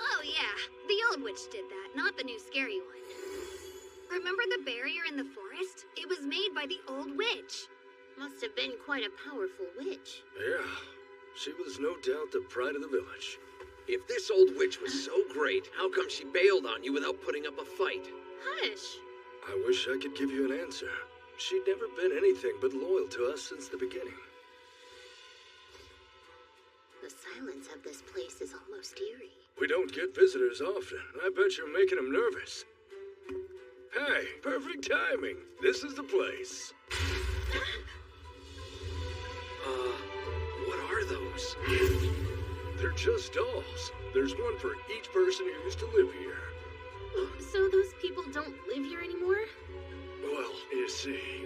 Oh yeah, the old witch did that, not the new scary one. Remember the barrier in the forest? It was made by the old witch. Must have been quite a powerful witch. Yeah, she was no doubt the pride of the village. If this old witch was so great, how come she bailed on you without putting up a fight? Hush. I wish I could give you an answer. She'd never been anything but loyal to us since the beginning. The silence of this place is almost eerie. We don't get visitors often. I bet you're making them nervous. Hey, perfect timing. This is the place. What are those? They're just dolls. There's one for each person who used to live here. So those people don't live here anymore? Well, you see,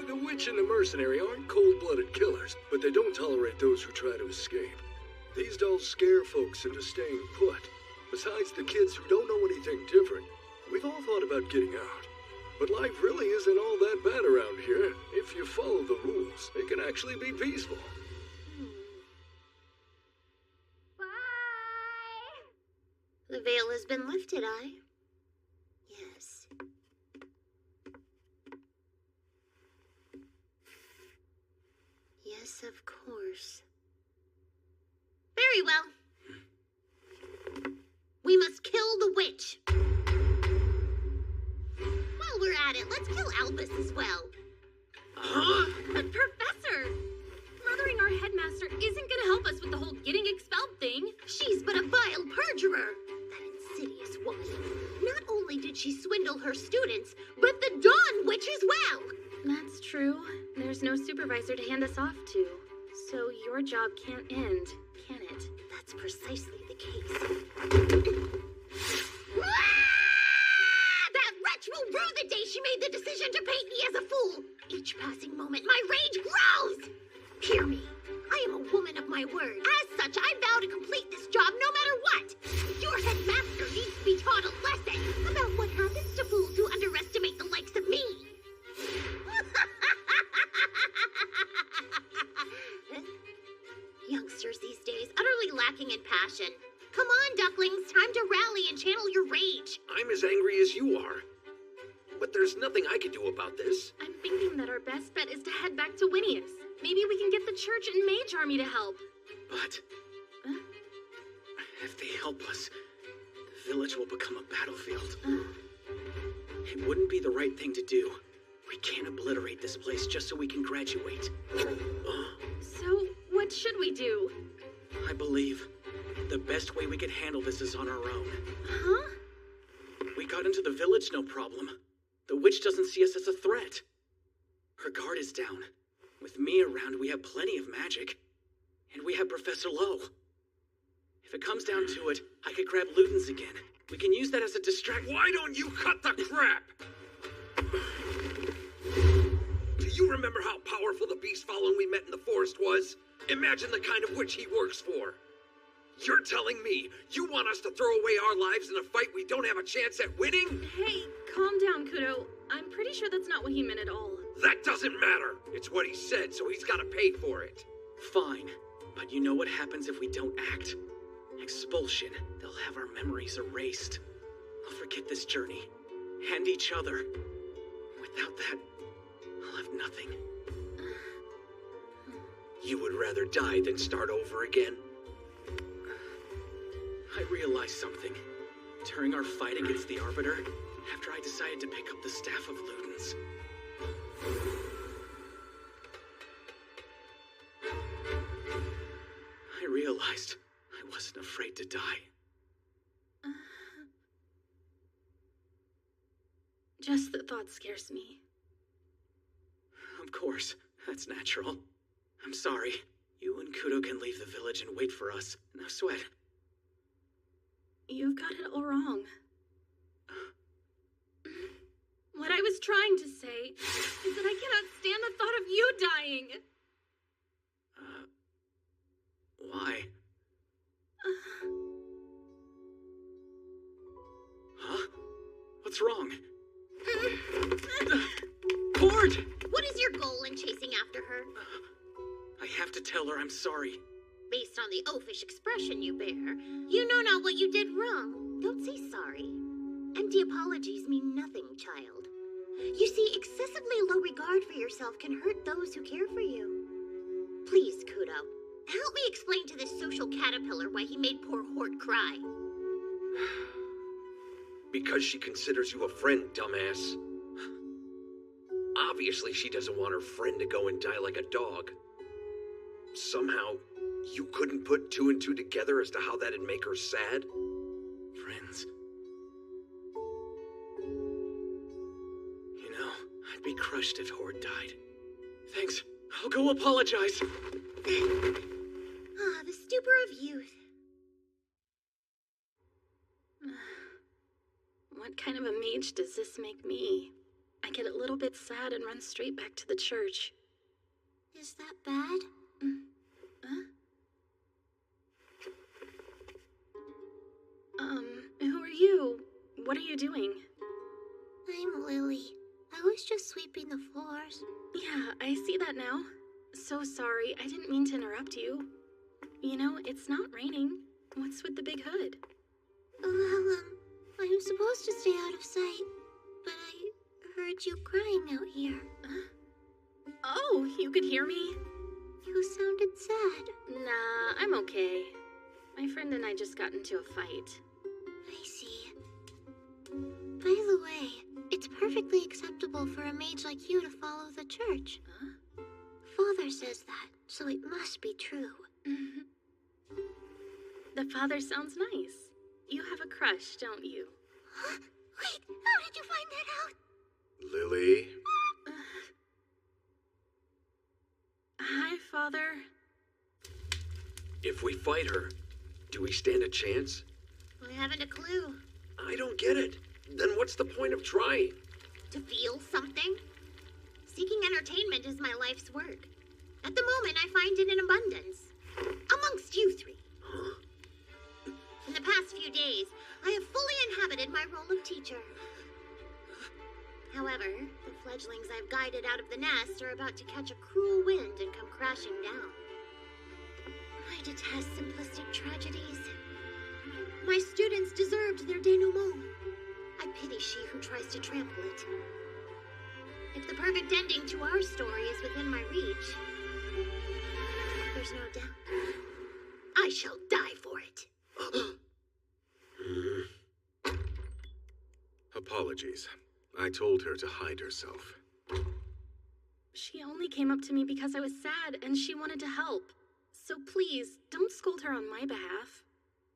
the witch and the mercenary aren't cold-blooded killers, but they don't tolerate those who try to escape. These dolls scare folks into staying put. Besides the kids who don't know anything different, we've all thought about getting out. But life really isn't all that bad around here. If you follow the rules, it can actually be peaceful. Bye! The veil has been lifted, Yes. Yes, of course. Very well. We must kill the witch. While we're at it, let's kill Albus as well. Huh? But Professor, murdering our headmaster isn't gonna help us with the whole getting expelled thing. She's but a vile perjurer. That insidious woman. Not only did she swindle her students, but the Dawn Witch as well. That's true. There's no supervisor to hand us off to. So your job can't end, can it? That's precisely the case. That wretch will rue the day she made the decision to paint me as a fool. Each passing moment, my rage grows. Hear me. I am a woman of my word. As such, I vow to complete this job no matter what. Your headmaster needs to be taught a lesson about what happens to fools who underestimate the likes of me. Youngsters these days, utterly lacking in passion. Come on, ducklings, time to rally and channel your rage. I'm as angry as you are. But there's nothing I can do about this. I'm thinking that our best bet is to head back to Winnius. Maybe we can get the church and mage army to help. But if they help us, the village will become a battlefield. It wouldn't be the right thing to do. We can't obliterate this place just so we can graduate. So, what should we do? I believe the best way we could handle this is on our own. Huh? We got into the village, no problem. The witch doesn't see us as a threat. Her guard is down. With me around, we have plenty of magic. And we have Professor Lowe. If it comes down to it, I could grab Ludens again. We can use that as a distraction. Why don't you cut the crap? Do you remember how powerful the beast fallen we met in the forest was? Imagine the kind of witch he works for. You're telling me you want us to throw away our lives in a fight we don't have a chance at winning? Hey, calm down, Kudo. I'm pretty sure that's not what he meant at all. That doesn't matter. It's what he said, so he's gotta pay for it. Fine, but you know what happens if we don't act? Expulsion. They'll have our memories erased. I'll forget this journey. And each other. Without that, I'll have nothing. You would rather die than start over again? I realized something. During our fight against the Arbiter, after I decided to pick up the Staff of Ludens. I realized I wasn't afraid to die. Just the thought scares me. Of course, that's natural. I'm sorry. You and Kudo can leave the village and wait for us. No sweat. You've got it all wrong. What I was trying to say is that I cannot stand the thought of you dying. Why? Huh? What's wrong? Cord! What is your goal in chasing after her? I have to tell her I'm sorry. Based on the oafish expression you bear, you know not what you did wrong. Don't say sorry. Empty apologies mean nothing, child. You see, excessively low regard for yourself can hurt those who care for you. Please, Kudo, help me explain to this social caterpillar why he made poor Hort cry. Because she considers you a friend, dumbass. Obviously, she doesn't want her friend to go and die like a dog. Somehow, you couldn't put two and two together as to how that'd make her sad? Friends. You know, I'd be crushed if Horde died. Thanks. I'll go apologize. Ah, the stupor of youth. What kind of a mage does this make me? I get a little bit sad and run straight back to the church. Is that bad? Who are you? What are you doing? I'm Lily. I was just sweeping the floors. Yeah, I see that now. So sorry, I didn't mean to interrupt you. You know, it's not raining. What's with the big hood? Well, I'm supposed to stay out of sight, but I heard you crying out here. Oh, you could hear me? You sounded sad. Nah, I'm okay. My friend and I just got into a fight. I see. By the way, it's perfectly acceptable for a mage like you to follow the church. Huh? Father says that, so it must be true. The father sounds nice. You have a crush, don't you? Wait, how did you find that out? Lily? Hi, Father. If we fight her, do we stand a chance? I haven't a clue. I don't get it. Then what's the point of trying? To feel something? Seeking entertainment is my life's work. At the moment, I find it in abundance. Amongst you three. Huh? In the past few days, I have fully inhabited my role of teacher. However, the fledglings I've guided out of the nest are about to catch a cruel wind and come crashing down. I detest simplistic tragedies. My students deserved their denouement. I pity she who tries to trample it. If the perfect ending to our story is within my reach, there's no doubt I shall die for it. Apologies. I told her to hide herself. She only came up to me because I was sad and she wanted to help. So please, don't scold her on my behalf.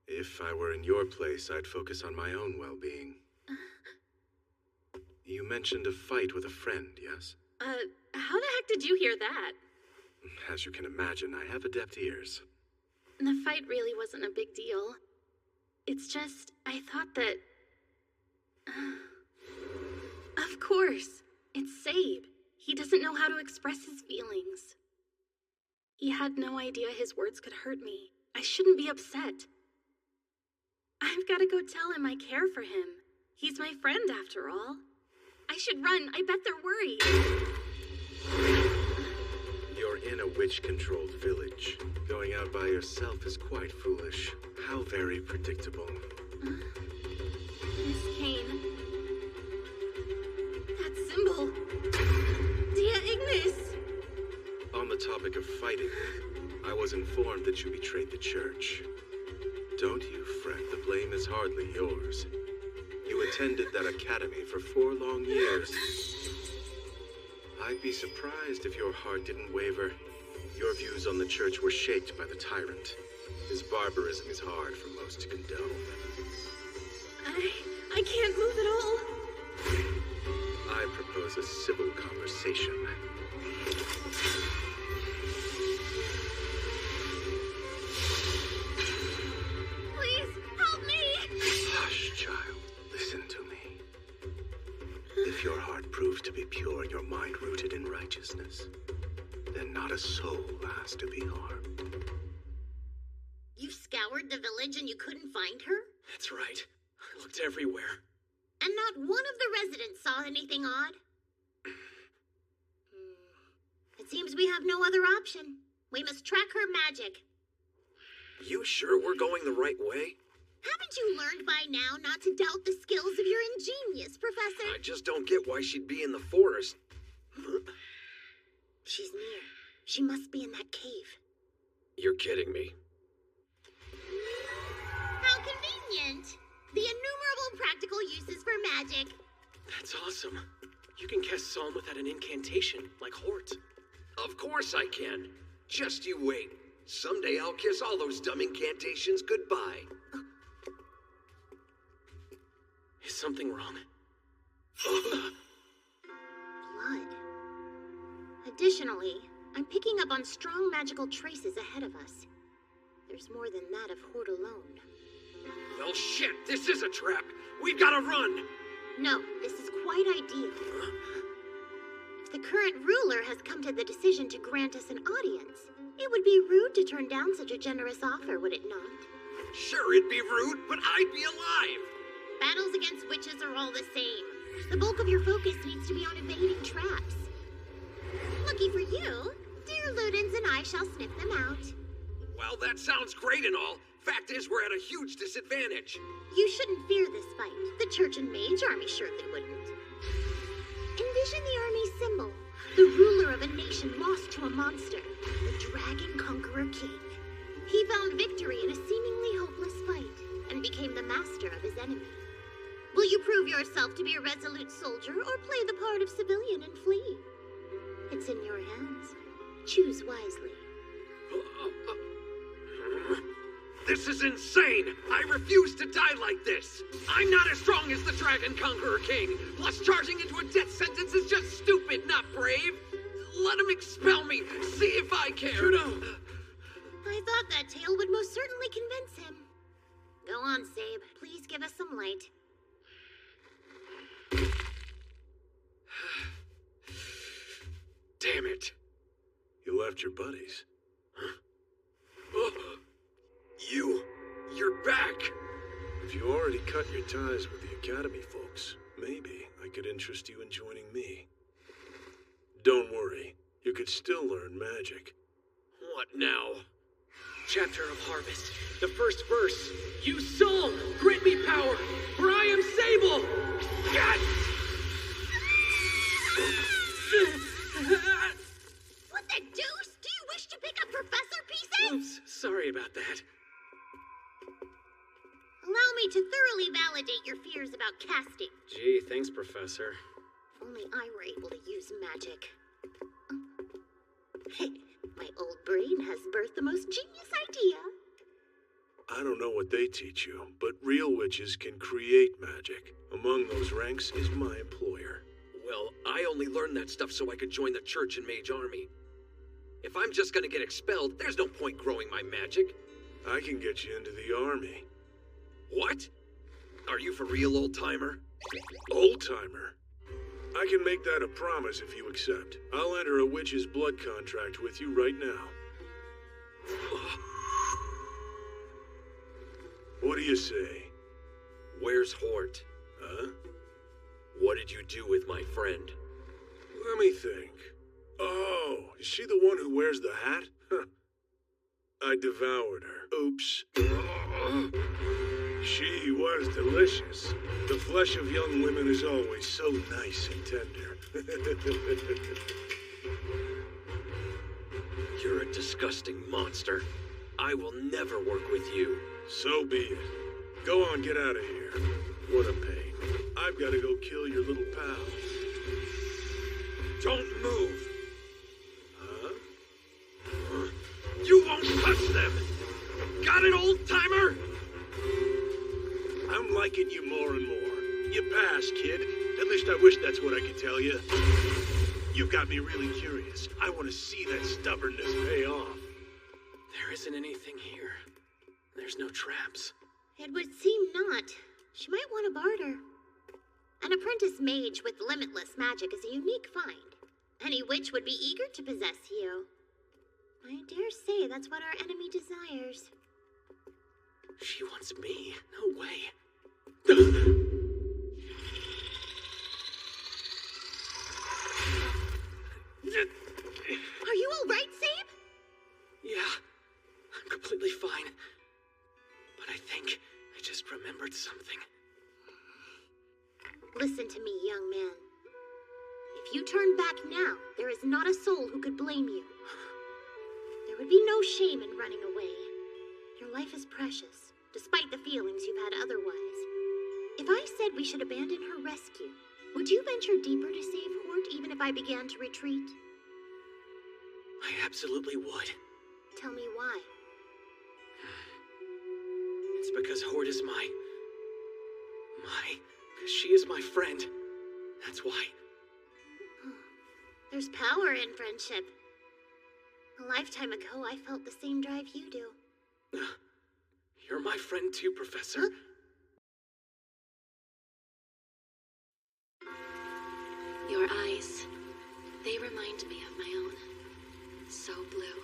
If I were in your place, I'd focus on my own well-being. You mentioned a fight with a friend, yes? How the heck did you hear that? As you can imagine, I have adept ears. The fight really wasn't a big deal. It's just, I thought that... Of course, it's Sabe. He doesn't know how to express his feelings. He had no idea his words could hurt me. I shouldn't be upset. I've got to go tell him I care for him. He's my friend, after all. I should run. I bet they're worried. You're in a witch-controlled village. Going out by yourself is quite foolish. How very predictable. Miss Kane. That symbol. Dia Ignis. On the topic of fighting, I was informed that you betrayed the church. Don't you fret, the blame is hardly yours. You attended that academy for 4 long years. I'd be surprised if your heart didn't waver. Your views on the church were shaped by the tyrant. His barbarism is hard for most to condone. I can't move at all. I propose a civil conversation. Please, help me! Hush, child. Listen to me. If your heart proves to be pure and your mind rooted in righteousness, then not a soul has to be harmed. You scoured the village and you couldn't find her? That's right. I looked everywhere. And not one of the residents saw anything odd? It seems we have no other option. We must track her magic. You sure we're going the right way? Haven't you learned by now not to doubt the skills of your ingenious, Professor? I just don't get why she'd be in the forest. She's near. She must be in that cave. You're kidding me. How convenient! The innumerable practical uses for magic. That's awesome. You can cast Psalm without an incantation, like Hort. Of course I can. Just you wait. Someday I'll kiss all those dumb incantations goodbye. Is something wrong? Blood. Additionally, I'm picking up on strong magical traces ahead of us. There's more than that of Hort alone. Well, shit, this is a trap. We've got to run. No, this is quite ideal. If the current ruler has come to the decision to grant us an audience, it would be rude to turn down such a generous offer, would it not? Sure, it'd be rude, but I'd be alive. Battles against witches are all the same. The bulk of your focus needs to be on evading traps. Lucky for you, dear Ludens and I shall sniff them out. Well, that sounds great and all. Fact is, we're at a huge disadvantage. You shouldn't fear this fight. The Church and Mage Army surely wouldn't. Envision the army's symbol, the ruler of a nation lost to a monster, the Dragon Conqueror King. He found victory in a seemingly hopeless fight and became the master of his enemy. Will you prove yourself to be a resolute soldier or play the part of civilian and flee? It's in your hands. Choose wisely. This is insane! I refuse to die like this! I'm not as strong as the Dragon Conqueror King! Plus, charging into a death sentence is just stupid, not brave! Let him expel me! See if I care! Kudo! I thought that tale would most certainly convince him. Go on, Sabe. Please give us some light. Damn it! You left your buddies. Huh? Oh. You're back! If you already cut your ties with the Academy folks, maybe I could interest you in joining me. Don't worry, you could still learn magic. What now? Chapter of Harvest, the first verse. Use Psalm, grant me power, for I am Sable! Yes! What the deuce? Do you wish to pick up Professor Pieces? Oops, sorry about that. Allow me to thoroughly validate your fears about casting. Gee, thanks, Professor. If only I were able to use magic. My old brain has birthed the most genius idea. I don't know what they teach you, but real witches can create magic. Among those ranks is my employer. Well, I only learned that stuff so I could join the Church and Mage Army. If I'm just gonna get expelled, there's no point growing my magic. I can get you into the army. What? Are you for real, old-timer? Old-timer? I can make that a promise if you accept. I'll enter a witch's blood contract with you right now. What do you say? Where's Hort? Huh? What did you do with my friend? Let me think. Oh, is she the one who wears the hat? Huh. I devoured her. Oops. She was delicious. The flesh of young women is always so nice and tender. You're a disgusting monster. I will never work with you. So be it. Go on, get out of here. What a pain. I've got to go kill your little pals. Don't move! Huh? You won't touch them! Got it, old-timer? I'm liking you more and more. You passed, kid. At least I wish that's what I could tell you. You've got me really curious. I want to see that stubbornness pay off. There isn't anything here. There's no traps. It would seem not. She might want to barter. An apprentice mage with limitless magic is a unique find. Any witch would be eager to possess you. I dare say that's what our enemy desires. She wants me. No way. Are you all right, Sabe? Yeah, I'm completely fine. But I think I just remembered something. Listen to me, young man. If you turn back now, there is not a soul who could blame you. There would be no shame in running away. Your life is precious, despite the feelings you've had otherwise. If I said we should abandon her rescue, would you venture deeper to save Hort even if I began to retreat? I absolutely would. Tell me why. It's because Hort is she is my friend. That's why. There's power in friendship. A lifetime ago, I felt the same drive you do. You're my friend too, Professor. Your eyes, they remind me of my own. So blue.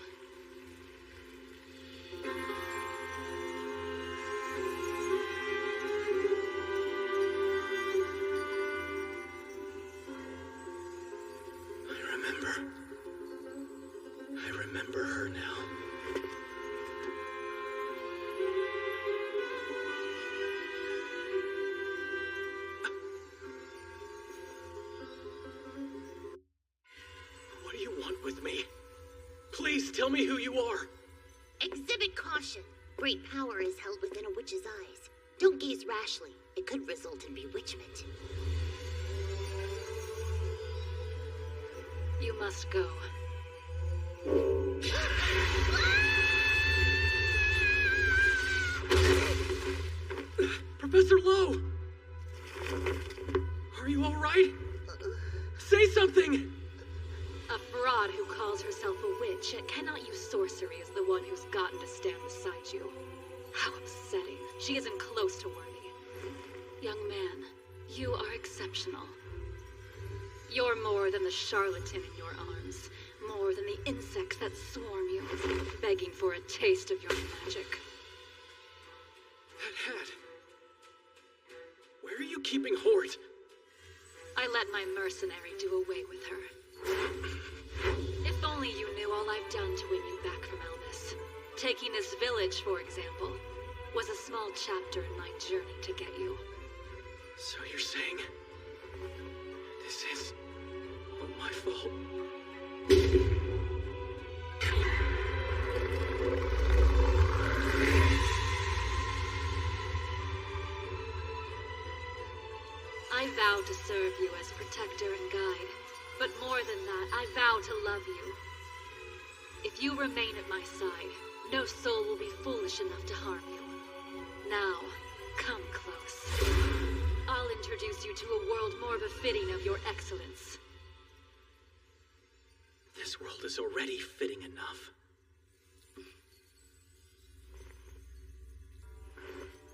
I remember her now. What do you want with me? Please tell me who you are. Exhibit caution. Great power is held within a witch's eyes. Don't gaze rashly. It could result in bewitchment. You must go. Professor Lowe! Are you all right? Say something! A fraud who calls herself a witch yet cannot use sorcery is the one who's gotten to stand beside you. How upsetting. She isn't close to worthy. Young man, you are exceptional. You're more than the charlatan in your arms, more than the insects that swarm you, begging for a taste of your magic. That hat. Where are you keeping Hort? I let my mercenary do away with her. If only you knew all I've done to win you back from Elvis. Taking this village, for example, was a small chapter in my journey to get you. So you're saying this is all my fault? I vow to serve you as protector and guide, but more than that, I vow to love you. If you remain at my side, no soul will be foolish enough to harm you. Now, come close. I'll introduce you to a world more befitting of your excellence. This world is already fitting enough.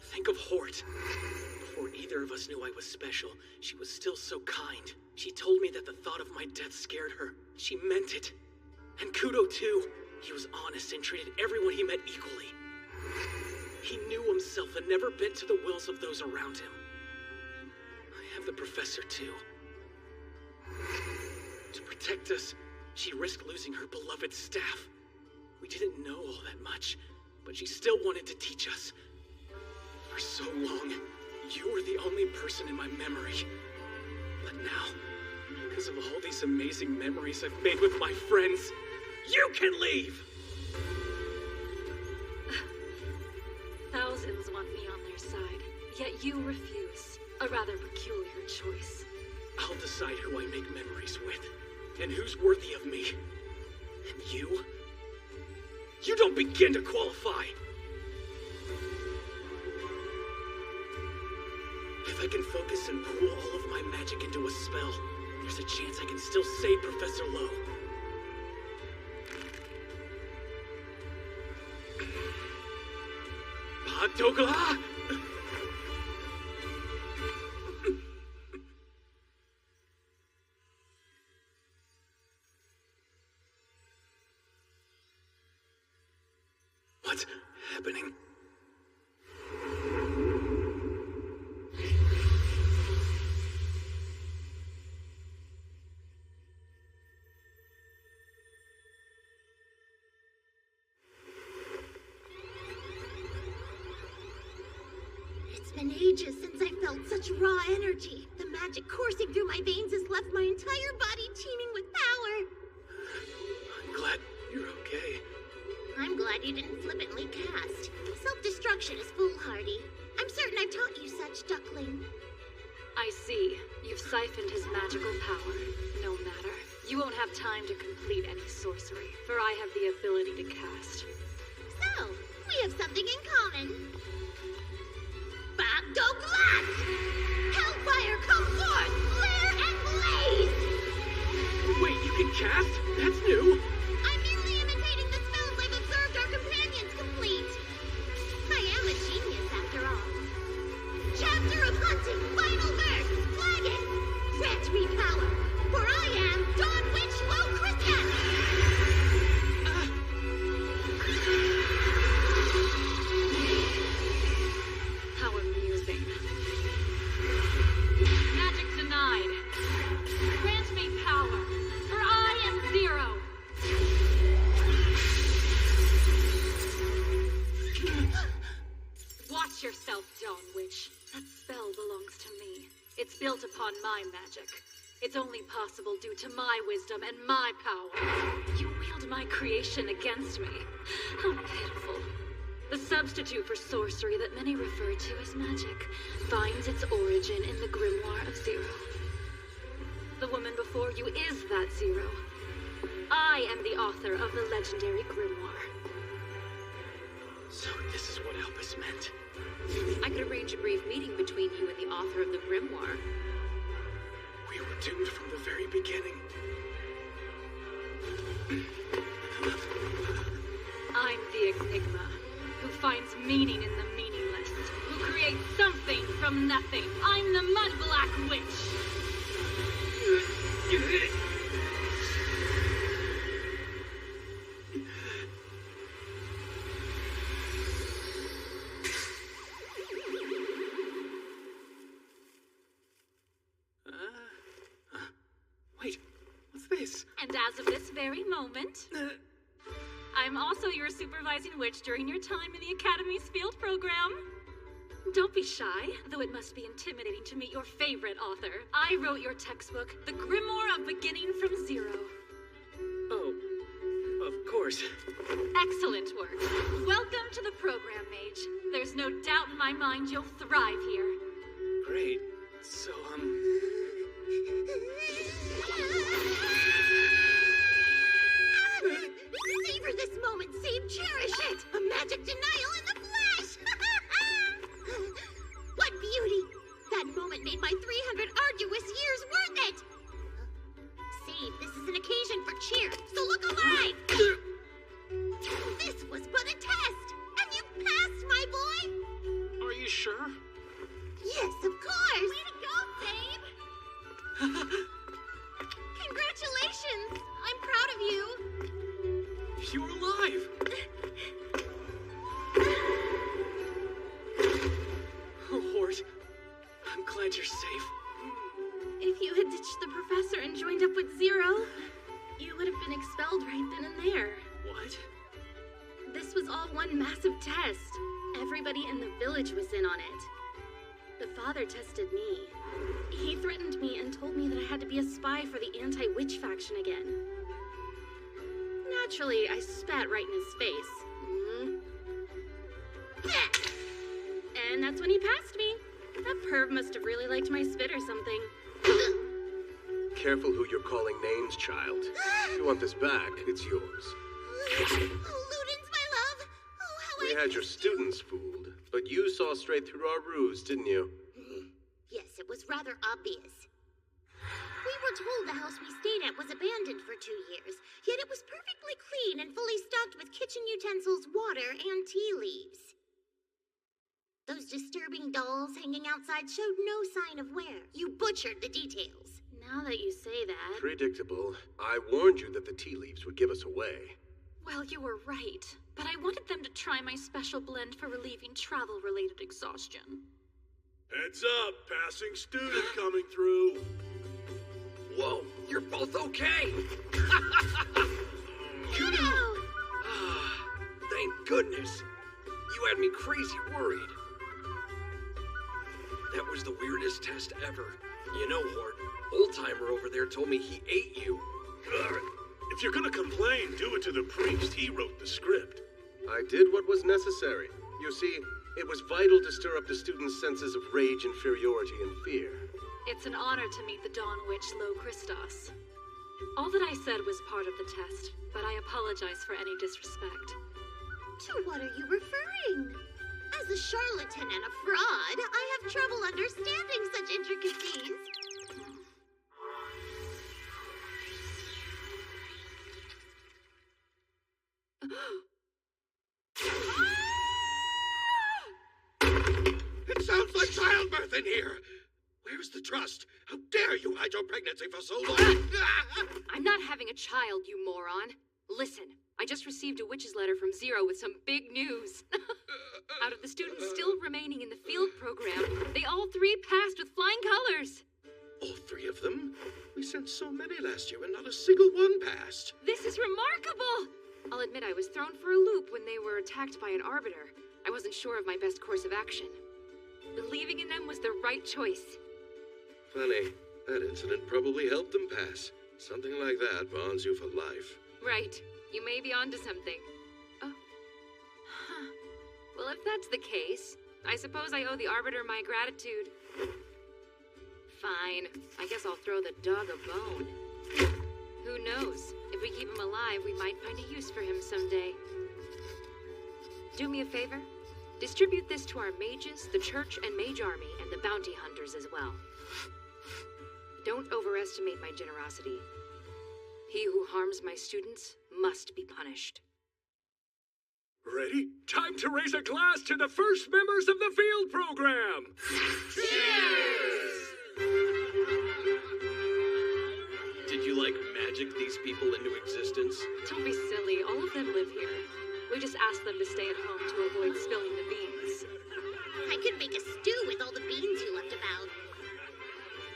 Think of Hort. Before either of us knew I was special, she was still so kind. She told me that the thought of my death scared her. She meant it. And Kudo too. He was honest and treated everyone he met equally. He knew himself and never bent to the wills of those around him. I have the professor, too. To protect us, she risked losing her beloved staff. We didn't know all that much, but she still wanted to teach us. For so long, you were the only person in my memory. But now, because of all these amazing memories I've made with my friends, you can leave! Thousands want me on their side, yet you refuse. A rather peculiar choice. I'll decide who I make memories with, and who's worthy of me. And you? You don't begin to qualify! If I can focus and pool all of my magic into a spell, there's a chance I can still save Professor Lowe. Dogla! What's happening? It's been ages since I felt such raw energy. The magic coursing through my veins has left my entire body teeming with power. I'm glad you're okay. I'm glad you didn't flippantly cast. Self-destruction is foolhardy. I'm certain I've taught you such, Duckling. I see. You've siphoned his magical power. No matter. You won't have time to complete any sorcery, for I have the ability to cast. So, we have something in common. Doglat! Hellfire, come forth! Flare and blaze! Wait, you can cast? That's new! I'm merely imitating the spells I've observed our companions complete. I am a genius, after all. Chapter of Hunting, Final Verse, Flagon! Grant me power, for I am Dawn Witch Low Christian! How amusing. Magic denied. Grant me power, for I am Zero. Watch yourself, Dawn Witch. That spell belongs to me. It's built upon my magic. It's only possible due to my wisdom and my power. You wield my creation against me. How pitiful. The substitute for sorcery that many refer to as magic finds its origin in the grimoire of Zero. The woman before you is that Zero. I am the author of the legendary grimoire. So this is what Albus meant. I could arrange a brief meeting between you and the author of the grimoire. We were doomed from the very beginning. I'm the Enigma, who finds meaning in the meaningless, who creates something from nothing. I'm the Mudblack Witch. Wait, what's this? And as of this very moment, I'm also your supervising witch during your time in the Academy's field program. Don't be shy, though it must be intimidating to meet your favorite author. I wrote your textbook, The Grimoire of Beginning from Zero. Oh, of course. Excellent work. Welcome to the program, Mage. There's no doubt in my mind you'll thrive here. Great. So, Savor this moment, save, cherish it! A magic denial in the flesh! What beauty! That moment made my 300 arduous years worth it! Save, this is an occasion for cheer, so look alive! This was but a test, and you passed, my boy! are you sure? Yes, of course! glad you're safe. If you had ditched the professor and joined up with Zero, you would have been expelled right then and there. What? This was all one massive test. Everybody in the village was in on it. The father tested me. He threatened me and told me that I had to be a spy for the anti-witch faction again. Naturally, I spat right in his face. And that's when he passed me. That perv must have really liked my spit or something. Careful who you're calling names, child. If you want this back, it's yours. Oh, Ludens, my love. Oh, how We I had your missed you. students fooled, but you saw straight through our ruse, didn't you? Yes, it was rather obvious. We were told the house we stayed at was abandoned for 2 years, yet it was perfectly clean and fully stocked with kitchen utensils, water, and tea leaves. Those disturbing dolls hanging outside showed no sign of wear. You butchered the details. Now that you say that... Predictable. I warned you that the tea leaves would give us away. Well, you were right, but I wanted them to try my special blend for relieving travel-related exhaustion. Heads up, passing student coming through. Whoa, you're both okay! Kudo! Thank goodness. You had me crazy worried. That was the weirdest test ever. You know, Hort, old-timer over there told me he ate you. If you're gonna complain, do it to the priest. He wrote the script. I did what was necessary. You see, it was vital to stir up the students' senses of rage, inferiority, and fear. It's an honor to meet the Dawn Witch, Lo Christos. All that I said was part of the test, but I apologize for any disrespect. To what are you referring? As a charlatan and a fraud, I have trouble understanding such intricacies. It sounds like childbirth in here. Where's the trust? How dare you hide your pregnancy for so long? I'm not having a child, you moron. Listen, I just received a witch's letter from Zero with some big news. Out of the students still remaining in the field program, they all 3 passed with flying colors. All 3 of them? We sent so many last year and not a single one passed. This is remarkable! I'll admit I was thrown for a loop when they were attacked by an arbiter. I wasn't sure of my best course of action. Believing in them was the right choice. Funny, that incident probably helped them pass. Something like that bonds you for life. Right. You may be onto something. Oh. Huh. Well, if that's the case, I suppose I owe the Arbiter my gratitude. Fine. I guess I'll throw the dog a bone. Who knows? If we keep him alive, we might find a use for him someday. Do me a favor. Distribute this to our mages, the church and mage army, and the bounty hunters as well. Don't overestimate my generosity. He who harms my students must be punished. Ready? Time to raise a glass to the first members of the field program! Did you, magic these people into existence? Don't be silly, all of them live here. We just asked them to stay at home to avoid spilling the beans. I could make a stew with all the beans you left about.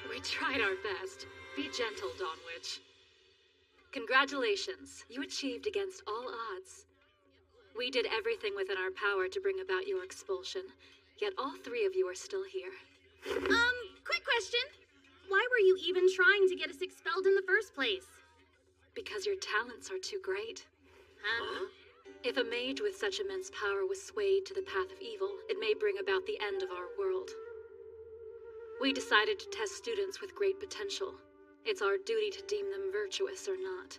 We tried our best. Be gentle, Dawn Witch. Congratulations, you achieved against all odds. We did everything within our power to bring about your expulsion, yet all 3 of you are still here. Quick question. Why were you even trying to get us expelled in the first place? Because your talents are too great. Huh? If a mage with such immense power was swayed to the path of evil, it may bring about the end of our world. We decided to test students with great potential. It's our duty to deem them virtuous or not.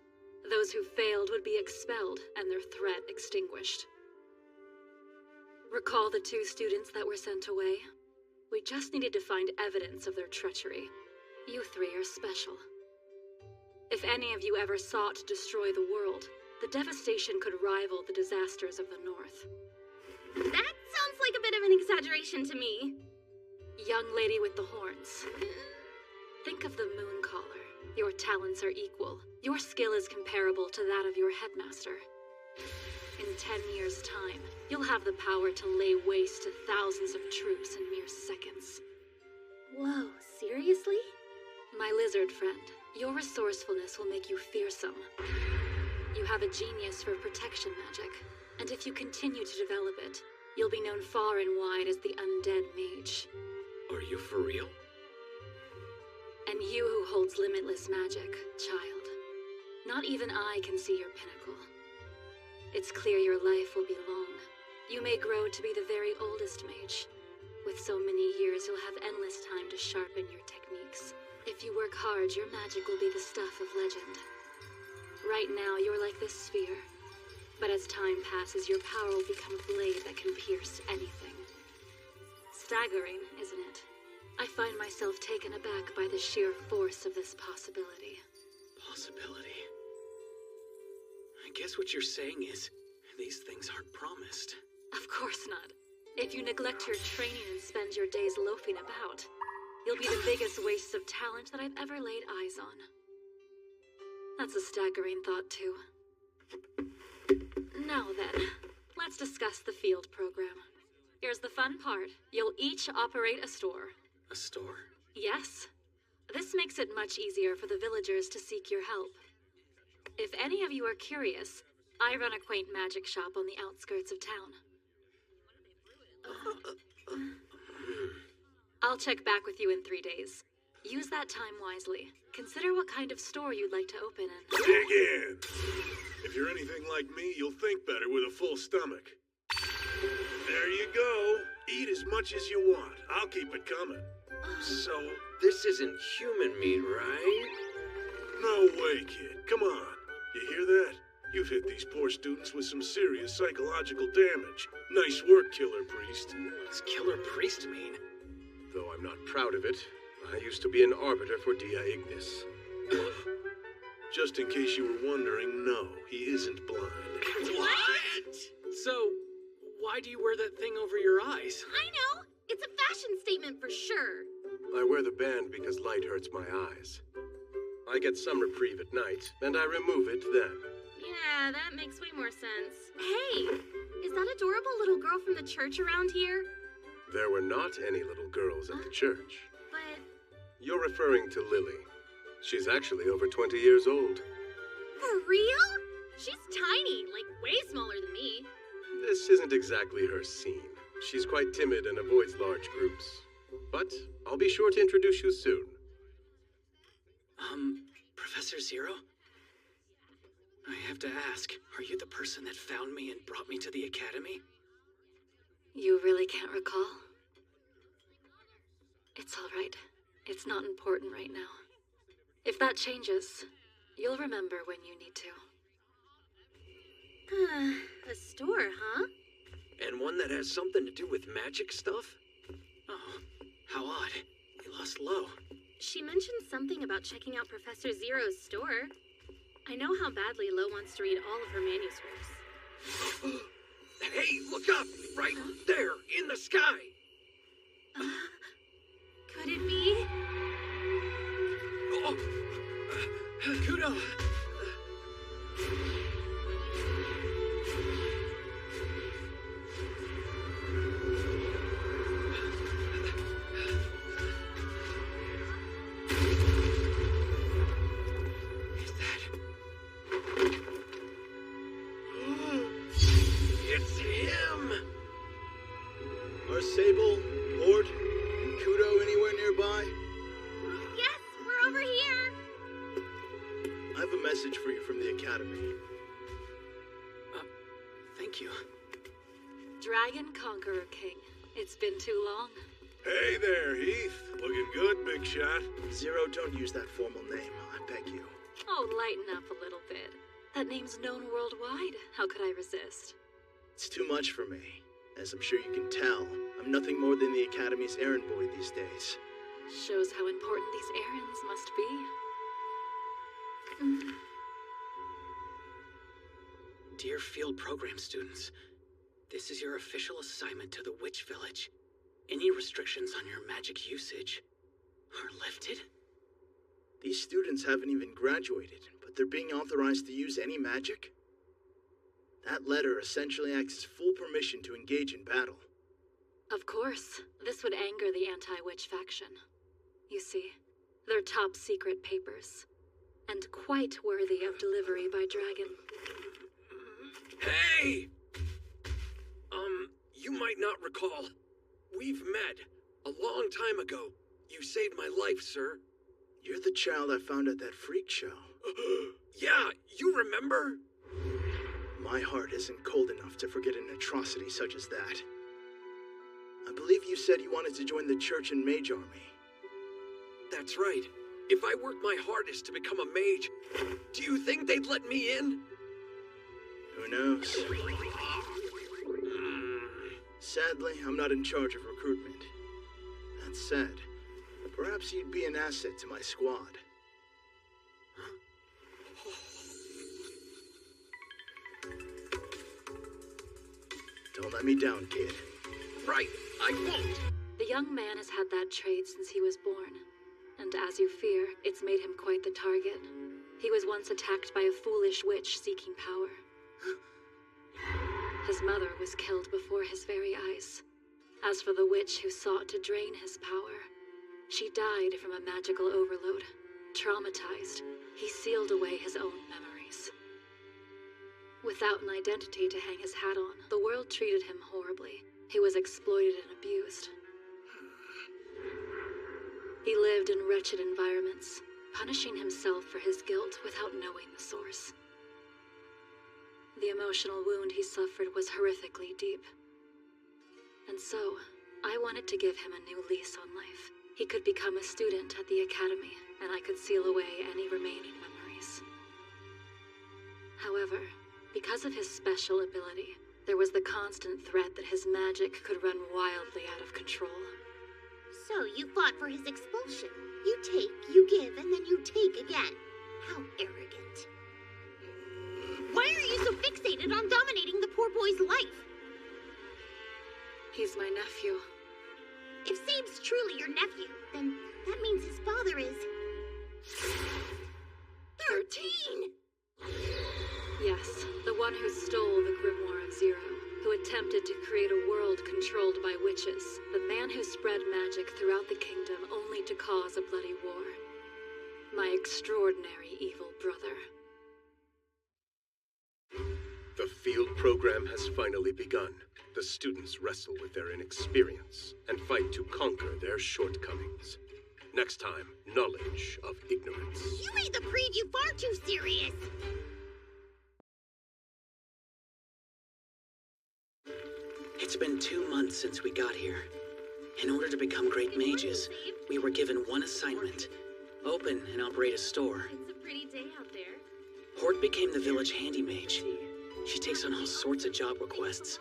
Those who failed would be expelled and their threat extinguished. Recall the 2 students that were sent away? We just needed to find evidence of their treachery. You 3 are special. If any of you ever sought to destroy the world, the devastation could rival the disasters of the North. That sounds like a bit of an exaggeration to me. Young lady with the horns. Think of the Moon Caller. Your talents are equal. Your skill is comparable to that of your headmaster. In 10 years' time, you'll have the power to lay waste to thousands of troops in mere seconds. Whoa. My lizard friend, your resourcefulness will make you fearsome. You have a genius for protection magic, and if you continue to develop it, you'll be known far and wide as the undead mage. Are you for real? And you who holds limitless magic, child. Not even I can see your pinnacle. It's clear your life will be long. You may grow to be the very oldest mage. With so many years, you'll have endless time to sharpen your techniques. If you work hard, your magic will be the stuff of legend. Right now, you're like this sphere. But as time passes, your power will become a blade that can pierce anything. Staggering, isn't it? I find myself taken aback by the sheer force of this possibility. Possibility? I guess what you're saying is, these things aren't promised. Of course not. If you neglect your training and spend your days loafing about, you'll be the biggest waste of talent that I've ever laid eyes on. That's a staggering thought, too. Now then, let's discuss the field program. Here's the fun part. You'll each operate a store. A store? Yes. This makes it much easier for the villagers to seek your help. If any of you are curious, I run a quaint magic shop on the outskirts of town. I'll check back with you in 3 days. Use that time wisely. Consider what kind of store you'd like to open and... Dig in! If you're anything like me, you'll think better with a full stomach. There you go. Eat as much as you want. I'll keep it coming. So, this isn't human meat, right? No way, kid. Come on. You hear that? You've hit these poor students with some serious psychological damage. Nice work, Killer Priest. What's Killer Priest mean? Though I'm not proud of it, I used to be an arbiter for Dia Ignis. Just in case you were wondering, no, he isn't blind. What? So, why do you wear that thing over your eyes? I know! It's a fashion statement for sure. I wear the band because light hurts my eyes. I get some reprieve at night, and I remove it then. Yeah, that makes way more sense. Hey, is that adorable little girl from the church around here? There were not any little girls at the church. But... You're referring to Lily. She's actually over 20 years old. For real? She's tiny, like way smaller than me. This isn't exactly her scene. She's quite timid and avoids large groups. But I'll be sure to introduce you soon. Professor Zero? I have to ask, are you the person that found me and brought me to the academy? You really can't recall? It's all right. It's not important right now. If that changes, you'll remember when you need to. A store, huh? And one that has something to do with magic stuff? Oh, how odd. We lost Lo. She mentioned something about checking out Professor Zero's store. I know how badly Lo wants to read all of her manuscripts. Hey, look up! Right there, in the sky! Could it be? Oh, Kudo! It's him! Are Sable, Lord, and Kudo anywhere nearby? Yes, we're over here. I have a message for you from the Academy. Thank you. Dragon Conqueror King. It's been too long. Hey there, Heath. Looking good, big shot. Zero, don't use that formal name, I beg you. Oh, lighten up a little bit. That name's known worldwide. How could I resist? It's too much for me. As I'm sure you can tell, I'm nothing more than the Academy's errand boy these days. Shows how important these errands must be. Dear field program students, this is your official assignment to the Witch Village. Any restrictions on your magic usage are lifted. These students haven't even graduated, but they're being authorized to use any magic? That letter essentially acts as full permission to engage in battle. Of course, this would anger the anti-witch faction. You see, They're top secret papers, and quite worthy of delivery by dragon. Hey! You might not recall. We've met a long time ago. You saved my life, sir. You're the child I found at that freak show. Yeah, you remember? My heart isn't cold enough to forget an atrocity such as that. I believe you said you wanted to join the church and mage army. That's right. If I worked my hardest to become a mage, do you think they'd let me in? Who knows? Sadly, I'm not in charge of recruitment. That said, perhaps you'd be an asset to my squad. Don't let me down, kid. Right, I won't! The young man has had that trait since he was born, and as you fear, it's made him quite the target. He was once attacked by a foolish witch seeking power. His mother was killed before his very eyes. As for the witch who sought to drain his power, she died from a magical overload. Traumatized, he sealed away his own memories. Without an identity to hang his hat on, the world treated him horribly. He was exploited and abused. He lived in wretched environments, punishing himself for his guilt without knowing the source. The emotional wound he suffered was horrifically deep. And so, I wanted to give him a new lease on life. He could become a student at the academy, and I could seal away any remaining memories. However, because of his special ability, there was the constant threat that his magic could run wildly out of control. So you fought for his expulsion. You take, you give, and then you take again. How arrogant. Why are you so fixated on dominating the poor boy's life? He's my nephew. If Sabe's truly your nephew, then that means his father is... 13! Yes, the one who stole the Grimoire of Zero, who attempted to create a world controlled by witches, the man who spread magic throughout the kingdom only to cause a bloody war. My extraordinary evil brother. The field program has finally begun. The students wrestle with their inexperience and fight to conquer their shortcomings. Next time, knowledge of ignorance. You made the preview far too serious! It's been 2 months since we got here. In order to become great mages, we were given one assignment. Open and operate a store. It's a pretty day out there. Hort became the village handy mage. She takes on all sorts of job requests.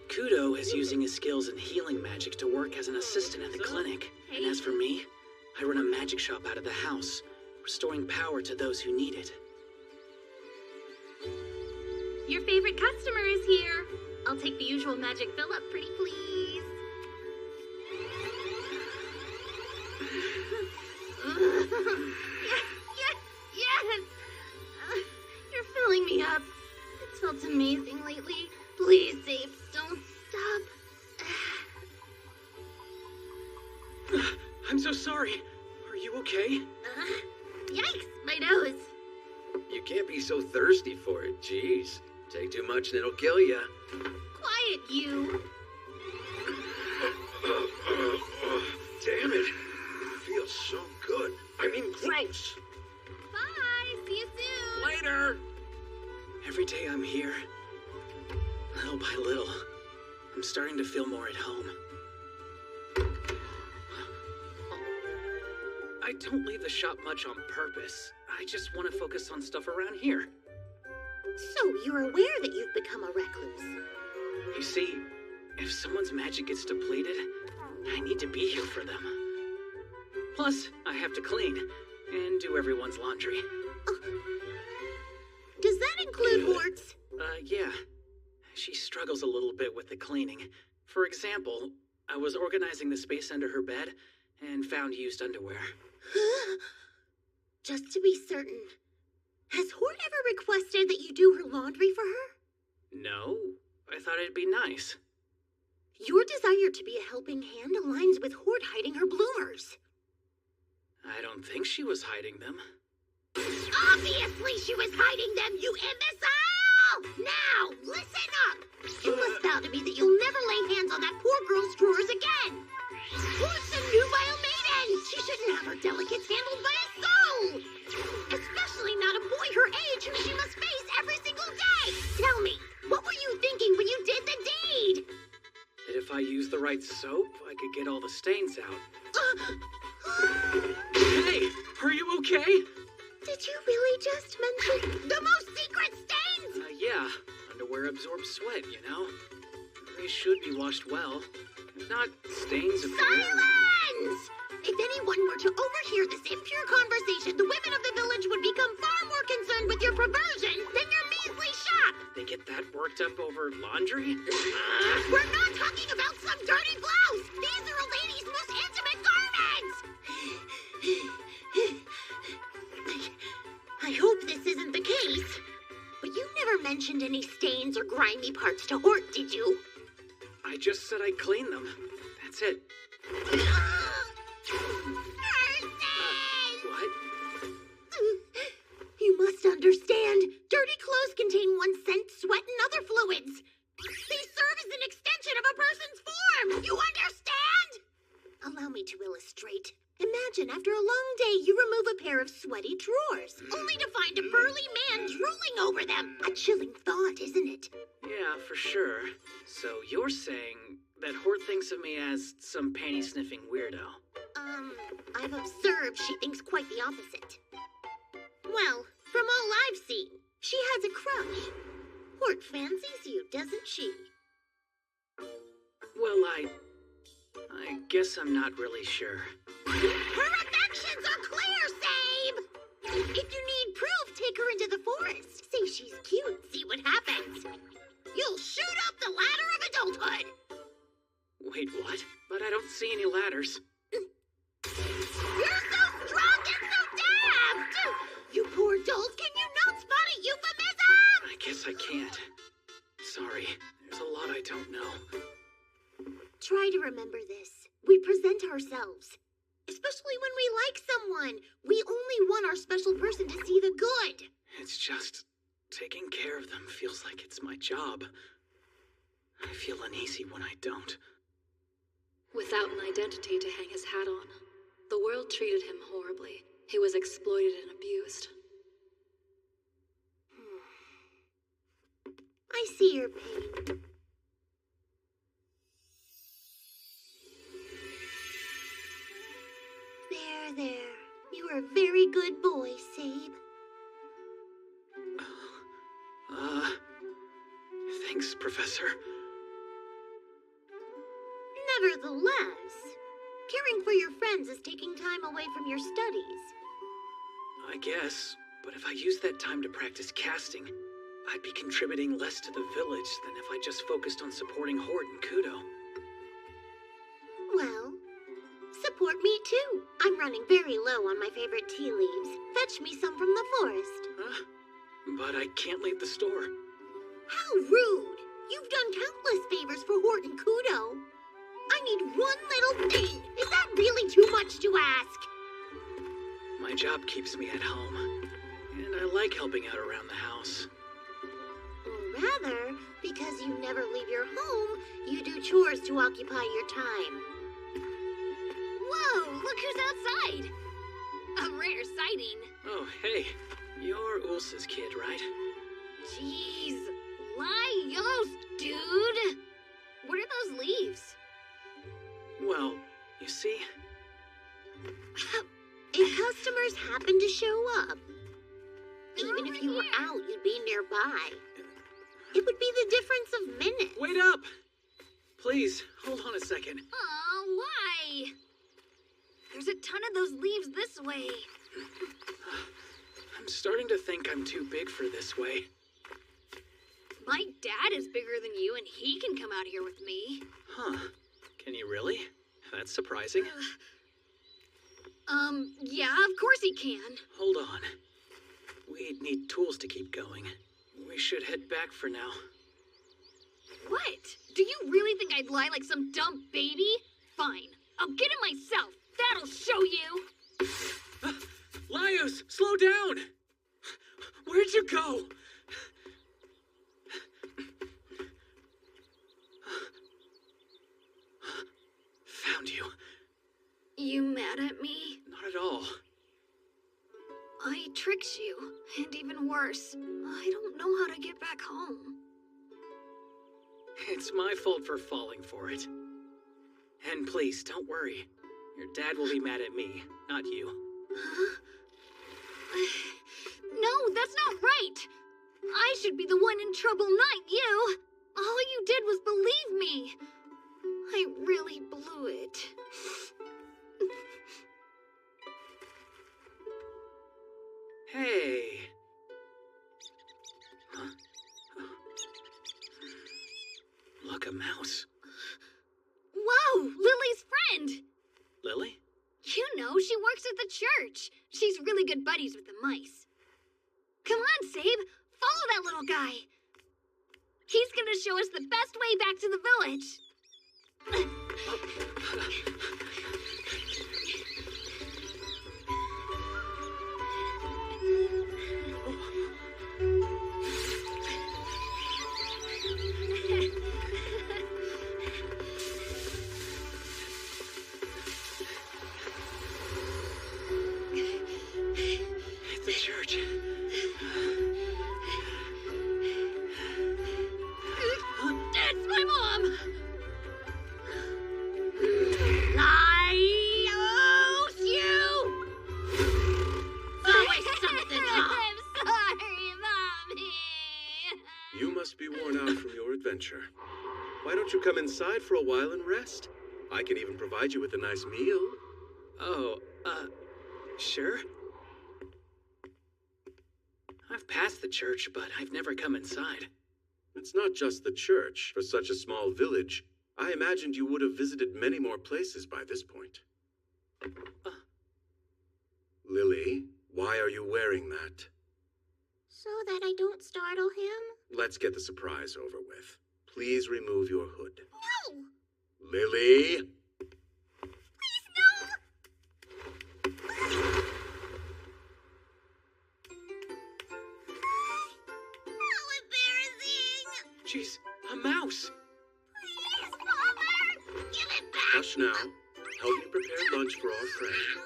Kudo is using his skills in healing magic to work as an assistant at the clinic. And as for me, I run a magic shop out of the house, restoring power to those who need it. Your favorite customer is here. I'll take the usual magic fill-up, pretty please. Yes! You're filling me up. It's felt amazing lately. Please, Sabe, don't stop. I'm so sorry. Are you okay? Yikes, my nose. You can't be so thirsty for it, jeez. Take too much and it'll kill you. Quiet, you. Damn it. It feels so good. I mean, gross. Bye, see you soon. Later. Every day I'm here, little by little, I'm starting to feel more at home. I don't leave the shop much on purpose. I just want to focus on stuff around here. So you're aware that you've become a recluse? You see, if someone's magic gets depleted, I need to be here for them. Plus, I have to clean and do everyone's laundry. Does that include Hort's? Yeah. She struggles a little bit with the cleaning. For example, I was organizing the space under her bed and found used underwear. Just to be certain, has Hort ever requested that you do her laundry for her? No, I thought it'd be nice. Your desire to be a helping hand aligns with Hort hiding her bloomers. I don't think she was hiding them. Obviously she was hiding them, you imbecile! Now, listen up! You must vow to me that you'll never lay hands on that poor girl's drawers again! Hort's a nubile maiden! She shouldn't have her delicates handled by a soul! Especially not a boy her age who she must face every single day! Tell me, what were you thinking when you did the deed? That if I used the right soap, I could get all the stains out. Hey, are you okay? Did you really just mention the most secret stains? Yeah. Underwear absorbs sweat, you know? They should be washed well. If not, stains appear. Silence! If anyone were to overhear this impure conversation, the women of the village would become far more concerned with your perversion than your measly shop! They get that worked up over laundry? We're not talking about some dirty blouse! These are a lady's most intimate garments! I hope this isn't the case. But you never mentioned any stains or grimy parts to Hort, did you? I just said I'd clean them. That's it. What? You must understand. Dirty clothes contain one's scent, sweat, and other fluids. They serve as an extension of a person's form. You understand? Allow me to illustrate. Imagine after a long day you remove a pair of sweaty drawers, only to find a burly man drooling over them. A chilling thought, isn't it? Yeah, for sure. So you're saying that Hort thinks of me as some panty-sniffing weirdo? I've observed she thinks quite the opposite. Well, from all I've seen, she has a crush. Hort fancies you, doesn't she? Well, I guess I'm not really sure. Her affections are clear, Sabe! If you need proof, take her into the forest. Say she's cute, see what happens. You'll shoot up the ladder of adulthood! Wait, what? But I don't see any ladders. You're so strong and so daft! You poor dolt, can you not spot a euphemism? I guess I can't. Sorry, there's a lot I don't know. Try to remember this. We present ourselves. Especially when we like someone. We only want our special person to see the good. It's just, taking care of them feels like it's my job. I feel uneasy when I don't. Without an identity to hang his hat on, the world treated him horribly. He was exploited and abused. I see your pain. There. You are a very good boy, Sabe. Thanks, Professor. Nevertheless, caring for your friends is taking time away from your studies. I guess, but if I use that time to practice casting, I'd be contributing less to the village than if I just focused on supporting Hort and Kudo. Well, support me too. I'm running very low on my favorite tea leaves. Fetch me some from the forest. But I can't leave the store. How rude! You've done countless favors for Hort and Kudo. I need one little thing. Is that really too much to ask? My job keeps me at home, and I like helping out around the house. Or rather, because you never leave your home, you do chores to occupy your time. Whoa, look who's outside! A rare sighting. Oh, hey, you're Ulsa's kid, right? Jeez, Laios, dude! What are those leaves? Well, you see... If customers happen to show up, even if you were out, you'd be nearby. It would be the difference of minutes. Wait up! Please, hold on a second. Aw, why? There's a ton of those leaves this way. I'm starting to think I'm too big for this way. My dad is bigger than you, and he can come out here with me. Huh. Can you really? That's surprising. Yeah, of course he can. Hold on. We need tools to keep going. We should head back for now. What? Do you really think I'd lie like some dumb baby? Fine. I'll get it myself. That'll show you. Laios, slow down! Where'd you go? Found you. You mad at me? Not at all. I tricked you, and even worse, I don't know how to get back home. It's my fault for falling for it. And please, don't worry. Your dad will be mad at me, not you. Huh? No, that's not right! I should be the one in trouble, not you! All you did was believe me! I really blew it. Hey. Huh? Look, a mouse. Whoa, Lily's friend! Lily? You know, she works at the church. She's really good buddies with the mice. Come on, Sabe. Follow that little guy. He's gonna show us the best way back to the village. It's the church. It's my mom! Laios, you! Always something up. I'm sorry, Mommy. You must be worn out from your adventure. Why don't you come inside for a while and rest? I can even provide you with a nice meal. Oh, sure. I've passed the church, but I've never come inside. It's not just the church. For such a small village, I imagined you would have visited many more places by this point. Lily, why are you wearing that? So that I don't startle him? Let's get the surprise over with. Please remove your hood. No! Lily! Please, no! How embarrassing! She's a mouse. Please, Father! Give it back! Hush now. Help me prepare lunch for our friend.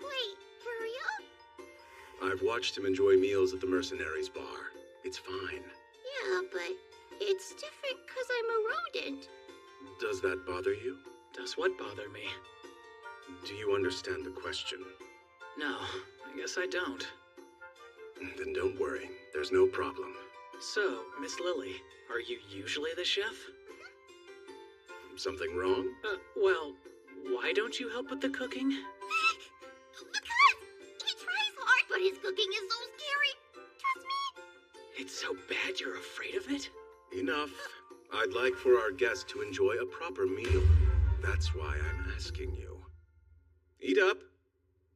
Wait, for real? I've watched him enjoy meals at the Mercenaries Bar. It's fine. Yeah, but it's different because I'm a rodent. Does that bother you? Does what bother me? Do you understand the question? No, I guess I don't. Then don't worry. There's no problem. So, Miss Lily, are you usually the chef? Something wrong? Well, why don't you help with the cooking? Because he tries hard, but his cooking is so scary. Trust me. It's so bad you're afraid of it? Enough. I'd like for our guest to enjoy a proper meal. That's why I'm asking you. Eat up.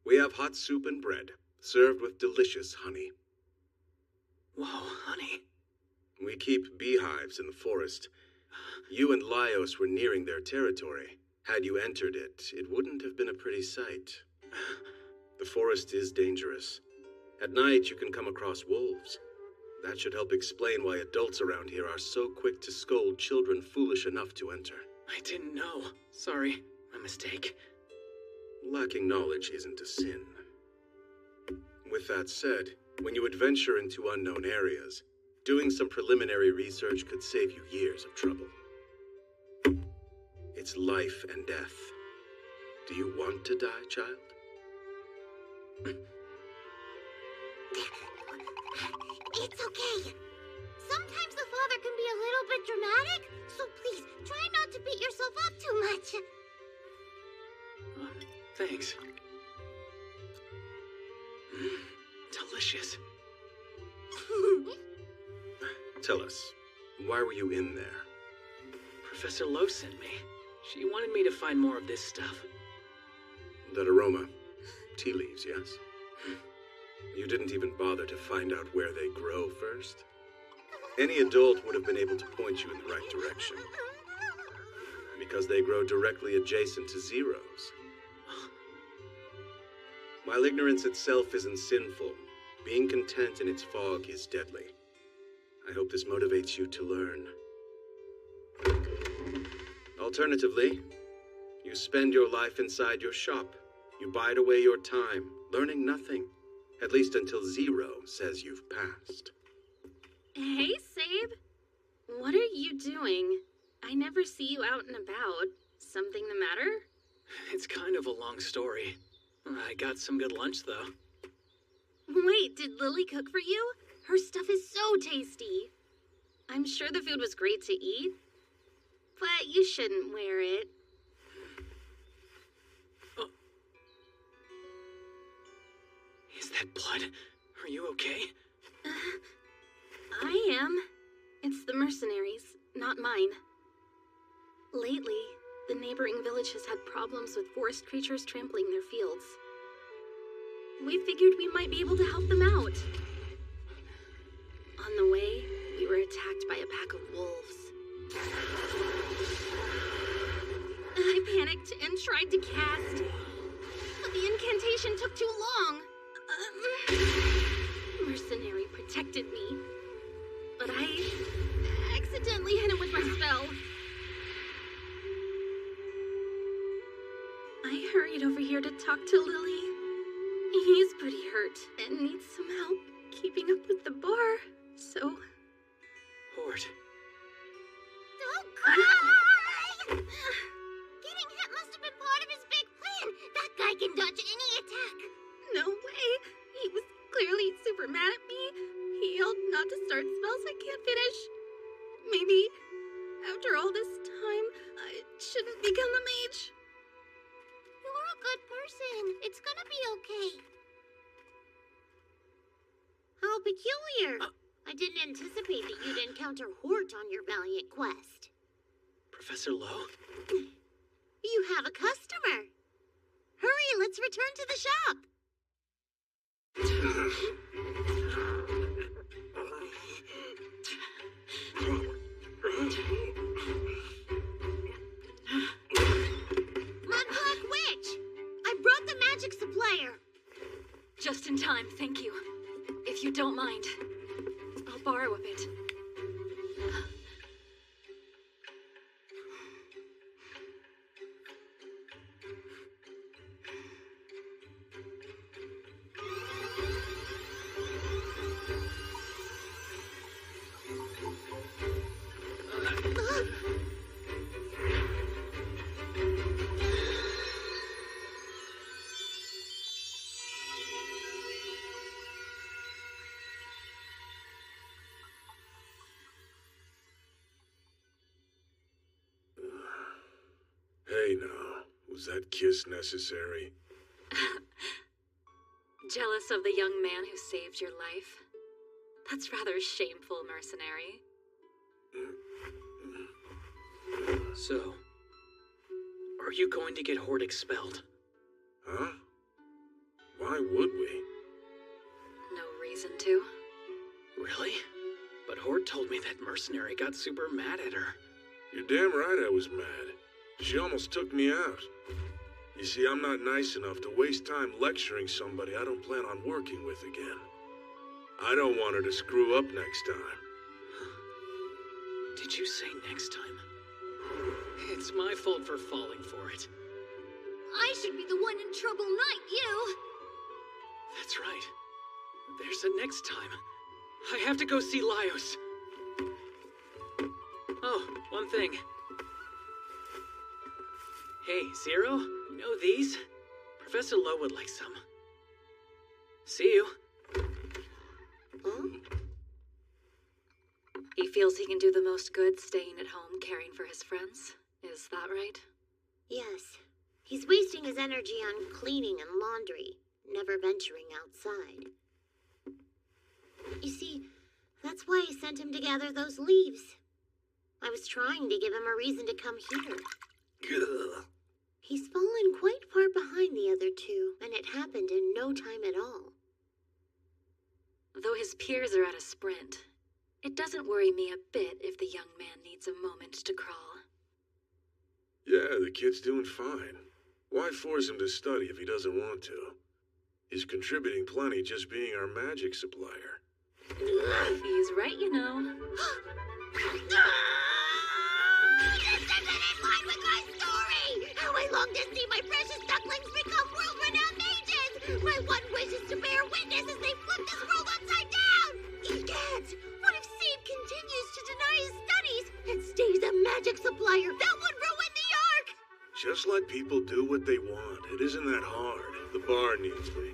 We have hot soup and bread, served with delicious honey. Whoa, honey. We keep beehives in the forest. You and Laios were nearing their territory. Had you entered it, it wouldn't have been a pretty sight. The forest is dangerous. At night, you can come across wolves. That should help explain why adults around here are so quick to scold children foolish enough to enter. I didn't know. Sorry, my mistake. Lacking knowledge isn't a sin. With that said, when you adventure into unknown areas, doing some preliminary research could save you years of trouble. It's life and death. Do you want to die, child? It's okay. Sometimes the father can be a little bit dramatic, so please try not to beat yourself up too much. Thanks. Delicious. Tell us, why were you in there? Professor Lowe sent me. She wanted me to find more of this stuff. That aroma. Tea leaves, yes? You didn't even bother to find out where they grow first? Any adult would have been able to point you in the right direction. Because they grow directly adjacent to zeros. While ignorance itself isn't sinful, being content in its fog is deadly. I hope this motivates you to learn. Alternatively, you spend your life inside your shop. You bide away your time, learning nothing, at least until Zero says you've passed. Hey, Sabe. What are you doing? I never see you out and about. Something the matter? It's kind of a long story. I got some good lunch, though. Wait, did Lily cook for you? Her stuff is so tasty. I'm sure the food was great to eat, but you shouldn't wear it. Oh. Is that blood? Are you okay? I am. It's the mercenaries, not mine. Lately, the neighboring village has had problems with forest creatures trampling their fields. We figured we might be able to help them out. On the way, we were attacked by a pack of wolves. I panicked and tried to cast, but the incantation took too long. Mercenary protected me, but I accidentally hit him with my spell. I hurried over here to talk to Lily. He's pretty hurt and needs some help keeping up with the bar, so... Hort. Don't cry! Getting hit must have been part of his big plan. That guy can dodge any attack. No way. He was clearly super mad at me. He yelled not to start spells I can't finish. Maybe, after all this time, I shouldn't become a mage. You're a good person. It's gonna be okay. How peculiar. I didn't anticipate that you'd encounter Hort on your valiant quest. Professor Lowe? You have a customer. Hurry, let's return to the shop. Mudblock Witch! I brought the magic supplier. Just in time, thank you. If you don't mind, I'll borrow a bit. Hey now, was that kiss necessary? Jealous of the young man who saved your life? That's rather shameful, mercenary. So, are you going to get Hort expelled? Huh? Why would we? No reason to. Really? But Hort told me that mercenary got super mad at her. You're damn right I was mad. She almost took me out. You see, I'm not nice enough to waste time lecturing somebody I don't plan on working with again. I don't want her to screw up next time. Did you say next time? It's my fault for falling for it. I should be the one in trouble, not you. That's right. There's a next time. I have to go see Laios. Oh, one thing. Hey, Zero, you know these? Professor Lowe would like some. See you. Huh? He feels he can do the most good staying at home caring for his friends. Is that right? Yes. He's wasting his energy on cleaning and laundry, never venturing outside. You see, that's why I sent him to gather those leaves. I was trying to give him a reason to come here. He's fallen quite far behind the other two, and it happened in no time at all. Though his peers are at a sprint, It doesn't worry me a bit if the young man needs a moment to crawl. Yeah, the kid's doing fine. Why force him to study if he doesn't want to? He's contributing plenty just being our magic supplier. He's right, you know. This isn't in line with my story! How I long to see my precious ducklings become world-renowned mages! My one wish is to bear witness as they flip this world upside down! Egads! What if Sabe continues to deny his studies and stays a magic supplier? That would ruin the arc! Just let people do what they want. It isn't that hard. The bar needs me.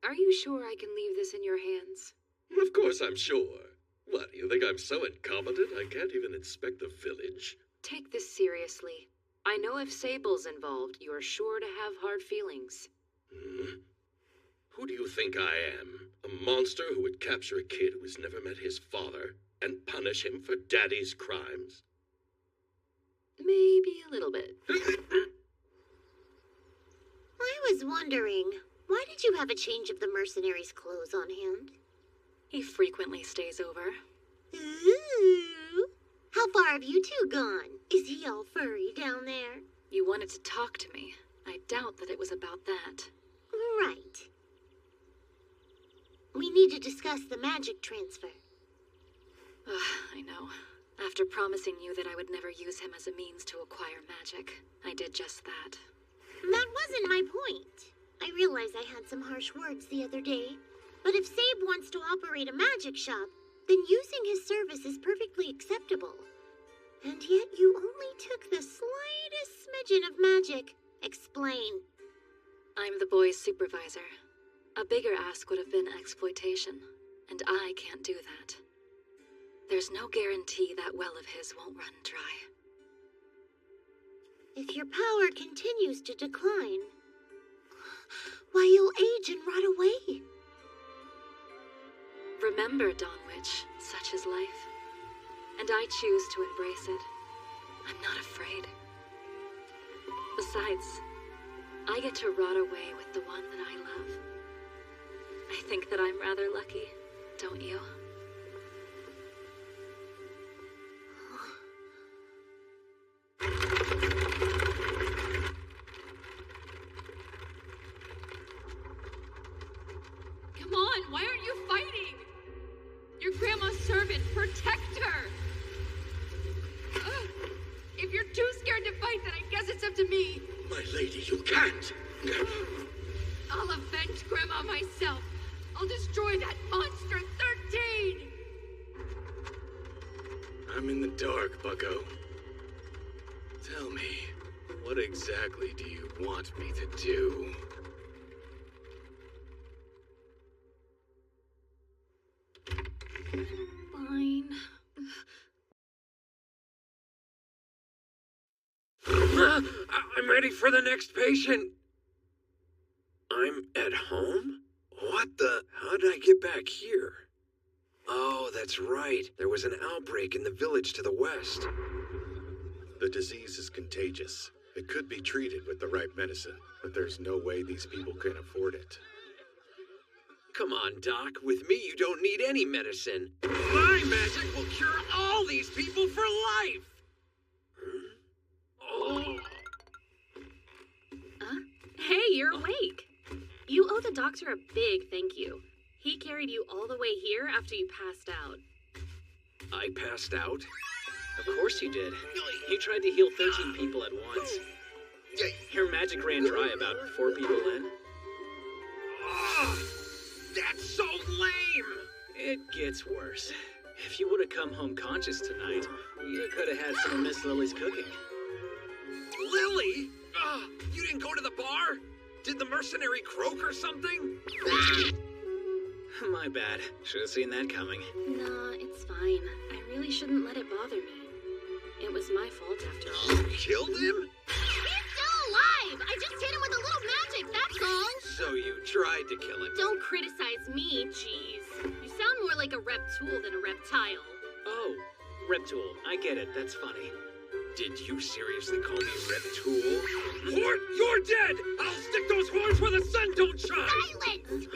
Are you sure I can leave this in your hands? Of course I'm sure. What, you think I'm so incompetent I can't even inspect the village? Take this seriously. I know if Sable's involved, you are sure to have hard feelings. Who do you think I am? A monster who would capture a kid who has never met his father and punish him for daddy's crimes? Maybe a little bit. I was wondering, why did you have a change of the mercenary's clothes on hand? He frequently stays over. Ooh! How far have you two gone? Is he all furry down there? You wanted to talk to me. I doubt that it was about that. Right. We need to discuss the magic transfer. I know. After promising you that I would never use him as a means to acquire magic, I did just that. That wasn't my point. I realize I had some harsh words the other day, but if Sabe wants to operate a magic shop, then using his service is perfectly acceptable. And yet you only took the slightest smidgen of magic. Explain. I'm the boys' supervisor. A bigger ask would have been exploitation, and I can't do that. There's no guarantee that well of his won't run dry. If your power continues to decline, why, you'll age and rot away. Remember, Dawnwitch, such is life. And I choose to embrace it. I'm not afraid. Besides, I get to rot away with the one that I love. I think that I'm rather lucky, don't you? Come on, why aren't you fighting? Your grandma's servant, protect her! If you're too scared to fight, then I guess it's up to me. My lady, you can't! I'll avenge Grandma myself. I'll destroy that monster 13! I'm in the dark, bucko. Tell me, what exactly do you want me to do? Fine. I'm ready for the next patient. I'm at home? What the? How did I get back here? Oh, that's right. There was an outbreak in the village to the west. The disease is contagious. It could be treated with the right medicine, but there's no way these people can afford it. Come on, Doc. With me, you don't need any medicine. My magic will cure all these people for life! Oh. Hey, you're awake. You owe the doctor a big thank you. He carried you all the way here after you passed out. I passed out? Of course you did. You tried to heal 13 people at once. Your magic ran dry about 4 people in. Oh, that's so lame! It gets worse. If you would have come home conscious tonight, you could have had some of Miss Lily's cooking. Lily? You didn't go to the bar? Did the mercenary croak or something? My bad. Should have seen that coming. Nah, it's fine. I really shouldn't let it bother me. It was my fault after all. You killed him? He's still alive! I just hit him with a little magic, that's all! So you tried to kill him? Don't criticize me, jeez. You sound more like a reptool than a reptile. Oh, Reptool. I get it. That's funny. Did you seriously call me Reptool? You're dead! I'll stick those horns where the sun don't shine! Silence!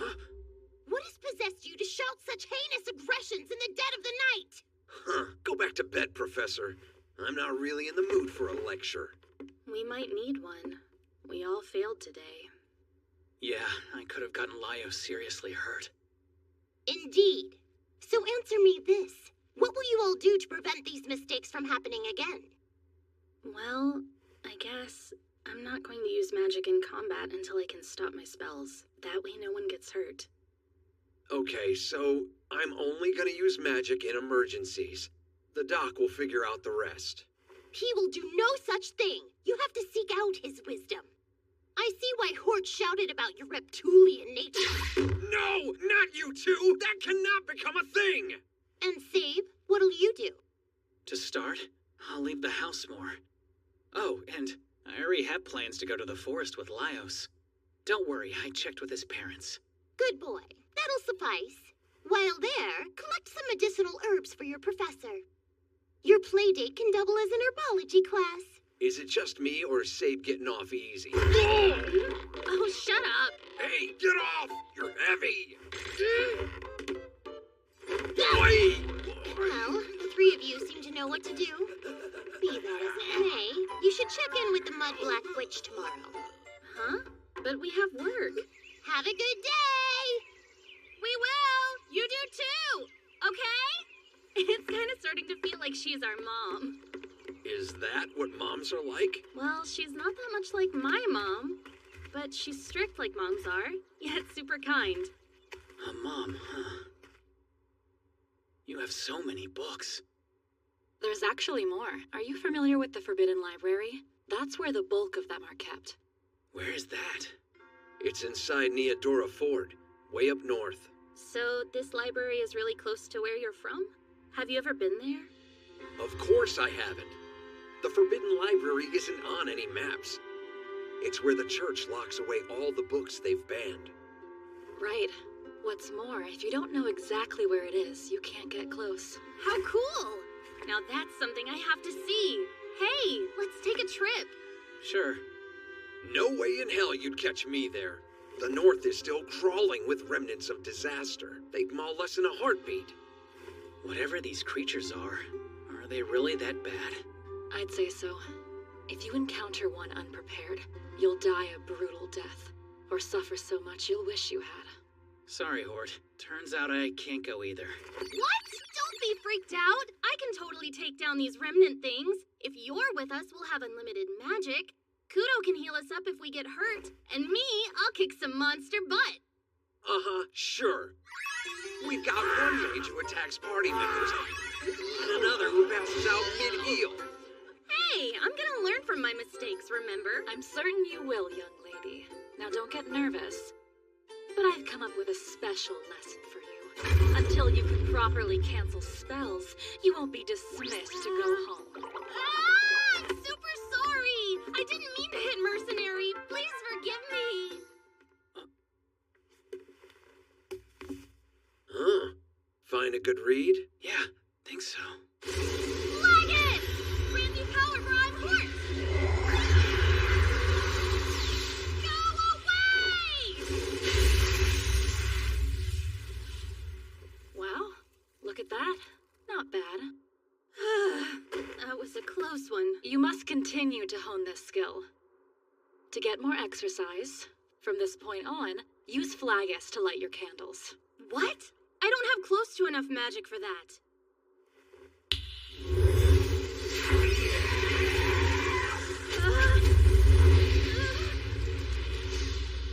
What has possessed you to shout such heinous aggressions in the dead of the night? Huh. Go back to bed, Professor. I'm not really in the mood for a lecture. We might need one. We all failed today. Yeah, I could have gotten Lio seriously hurt. Indeed. So answer me this. What will you all do to prevent these mistakes from happening again? Well, I guess I'm not going to use magic in combat until I can stop my spells. That way no one gets hurt. Okay, so I'm only gonna use magic in emergencies. The doc will figure out the rest. He will do no such thing. You have to seek out his wisdom. I see why Hort shouted about your reptilian nature. No, not you two! That cannot become a thing! And Sabe, what'll you do? To start, I'll leave the house more. Oh, and I already have plans to go to the forest with Laios. Don't worry, I checked with his parents. Good boy. That'll suffice. While there, collect some medicinal herbs for your professor. Your playdate can double as an herbology class. Is it just me, or is Sabe getting off easy? Oh, shut up! Hey, get off! You're heavy! Well, the three of you seem to know what to do. Be that as it may, you should check in with the Mudblack Witch tomorrow. Huh? But we have work. Have a good day! We will! You do too! Okay? It's kind of starting to feel like she's our mom. Is that what moms are like? Well, she's not that much like my mom, but she's strict like moms are, yet super kind. A mom, huh? You have so many books. There's actually more. Are you familiar with the Forbidden Library? That's where the bulk of them are kept. Where is that? It's inside Neodora Ford, way up north. So this library is really close to where you're from? Have you ever been there? Of course I haven't. The Forbidden Library isn't on any maps. It's where the church locks away all the books they've banned. Right. What's more, if you don't know exactly where it is, you can't get close. How cool! Now that's something I have to see. Hey, let's take a trip. Sure. No way in hell you'd catch me there. The North is still crawling with remnants of disaster. They'd maul us in a heartbeat. Whatever these creatures are they really that bad? I'd say so. If you encounter one unprepared, you'll die a brutal death, or suffer so much you'll wish you had. Sorry, Hort. Turns out I can't go either. What? Don't be freaked out. I can totally take down these remnant things. If you're with us, we'll have unlimited magic. Kudo can heal us up if we get hurt. And me, I'll kick some monster butt. Uh-huh, sure. We've got one mage who attacks party members, and another who passes out mid-heal. Hey, I'm gonna learn from my mistakes, remember? I'm certain you will, young lady. Now don't get nervous. But I've come up with a special lesson for you. Until you can properly cancel spells, you won't be dismissed to go home. Ah! I'm super sorry! I didn't mean to hit mercenary. Please forgive me. Huh. Find a good read? Yeah, think so. Flag it! Brand new power for I'm Hort! Go away! Wow, look at that. Not bad. That was a close one. You must continue to hone this skill. To get more exercise, from this point on, use Flagus to light your candles. What? I don't have close to enough magic for that.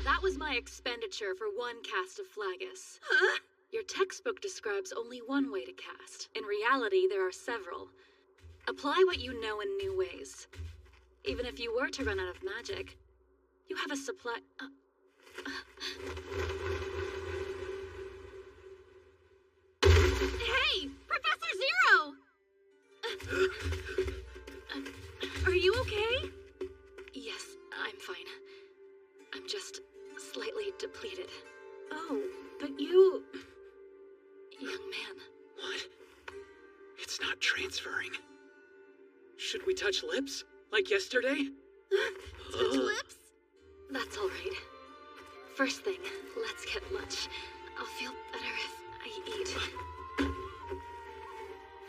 That was my expenditure for one cast of Flagus. Huh? Your textbook describes only one way to cast. In reality, there are several. Apply what you know in new ways. Even if you were to run out of magic, you have a supply... Hey! Professor Zero! Are you okay? Yes, I'm fine. I'm just slightly depleted. Oh, but you... Young man. What? It's not transferring. Should we touch lips? Like yesterday? Touch lips? That's all right. First thing, let's get lunch. I'll feel better if I eat.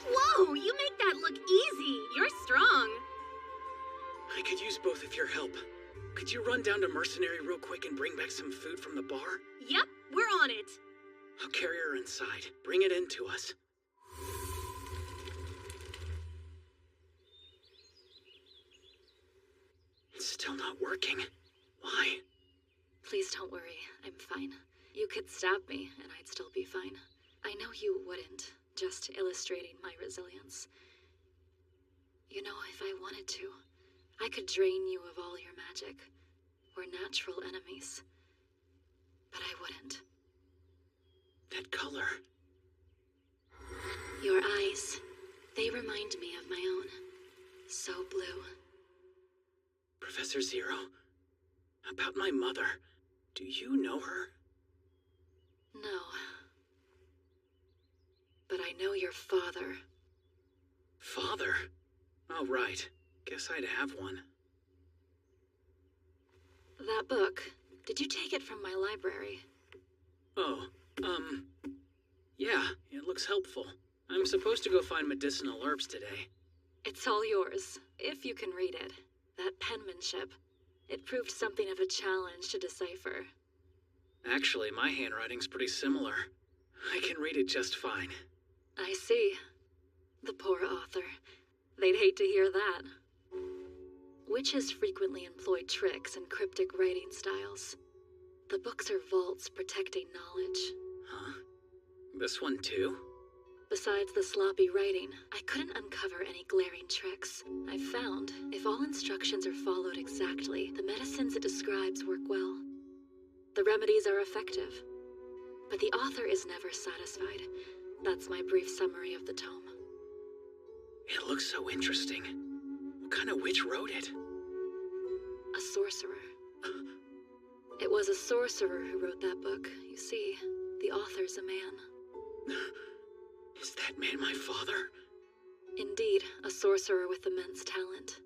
Whoa, you make that look easy. You're strong. I could use both of your help. Could you run down to Mercenary real quick and bring back some food from the bar? Yep, we're on it. I'll carry her inside. Bring it in to us. It's still not working. Why? Please don't worry. I'm fine. You could stab me, and I'd still be fine. I know you wouldn't. Just illustrating my resilience. You know, if I wanted to, I could drain you of all your magic. We're natural enemies. But I wouldn't. That color. Your eyes, they remind me of my own. So blue. Professor Zero, about my mother, do you know her? No. But I know your father. Father? Oh, right. Guess I'd have one. That book, did you take it from my library? Oh, yeah, it looks helpful. I'm supposed to go find medicinal herbs today. It's all yours, if you can read it. That penmanship, it proved something of a challenge to decipher. Actually, my handwriting's pretty similar. I can read it just fine. I see. The poor author. They'd hate to hear that. Witches frequently employ tricks and cryptic writing styles. The books are vaults protecting knowledge. Huh? This one too? Besides the sloppy writing, I couldn't uncover any glaring tricks. I found, if all instructions are followed exactly, the medicines it describes work well. The remedies are effective. But the author is never satisfied. That's my brief summary of the tome. It looks so interesting. What kind of witch wrote it? A sorcerer. It was a sorcerer who wrote that book. You see, the author's a man. Is that man my father? Indeed, a sorcerer with immense talent.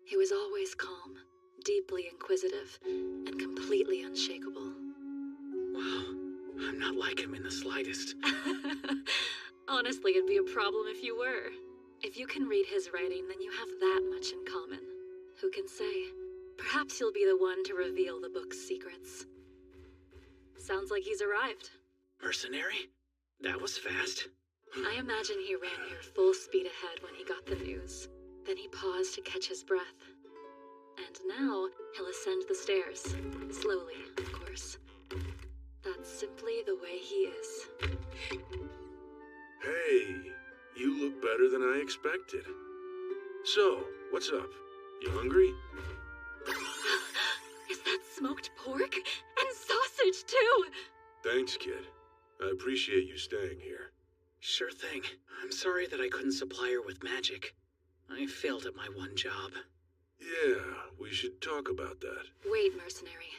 He was always calm, deeply inquisitive, and completely unshakable. Wow, I'm not like him in the slightest. Honestly, it'd be a problem if you were. If you can read his writing, then you have that much in common. Who can say? Perhaps you'll be the one to reveal the book's secrets. Sounds like he's arrived. Mercenary? That was fast. I imagine he ran here full speed ahead when he got the news. Then he paused to catch his breath. And now, he'll ascend the stairs. Slowly, of course. That's simply the way he is. Hey, you look better than I expected. So, what's up? You hungry? Is that smoked pork? And sausage, too! Thanks, kid. I appreciate you staying here. Sure thing. I'm sorry that I couldn't supply her with magic. I failed at my one job. Yeah, we should talk about that. Wait, mercenary.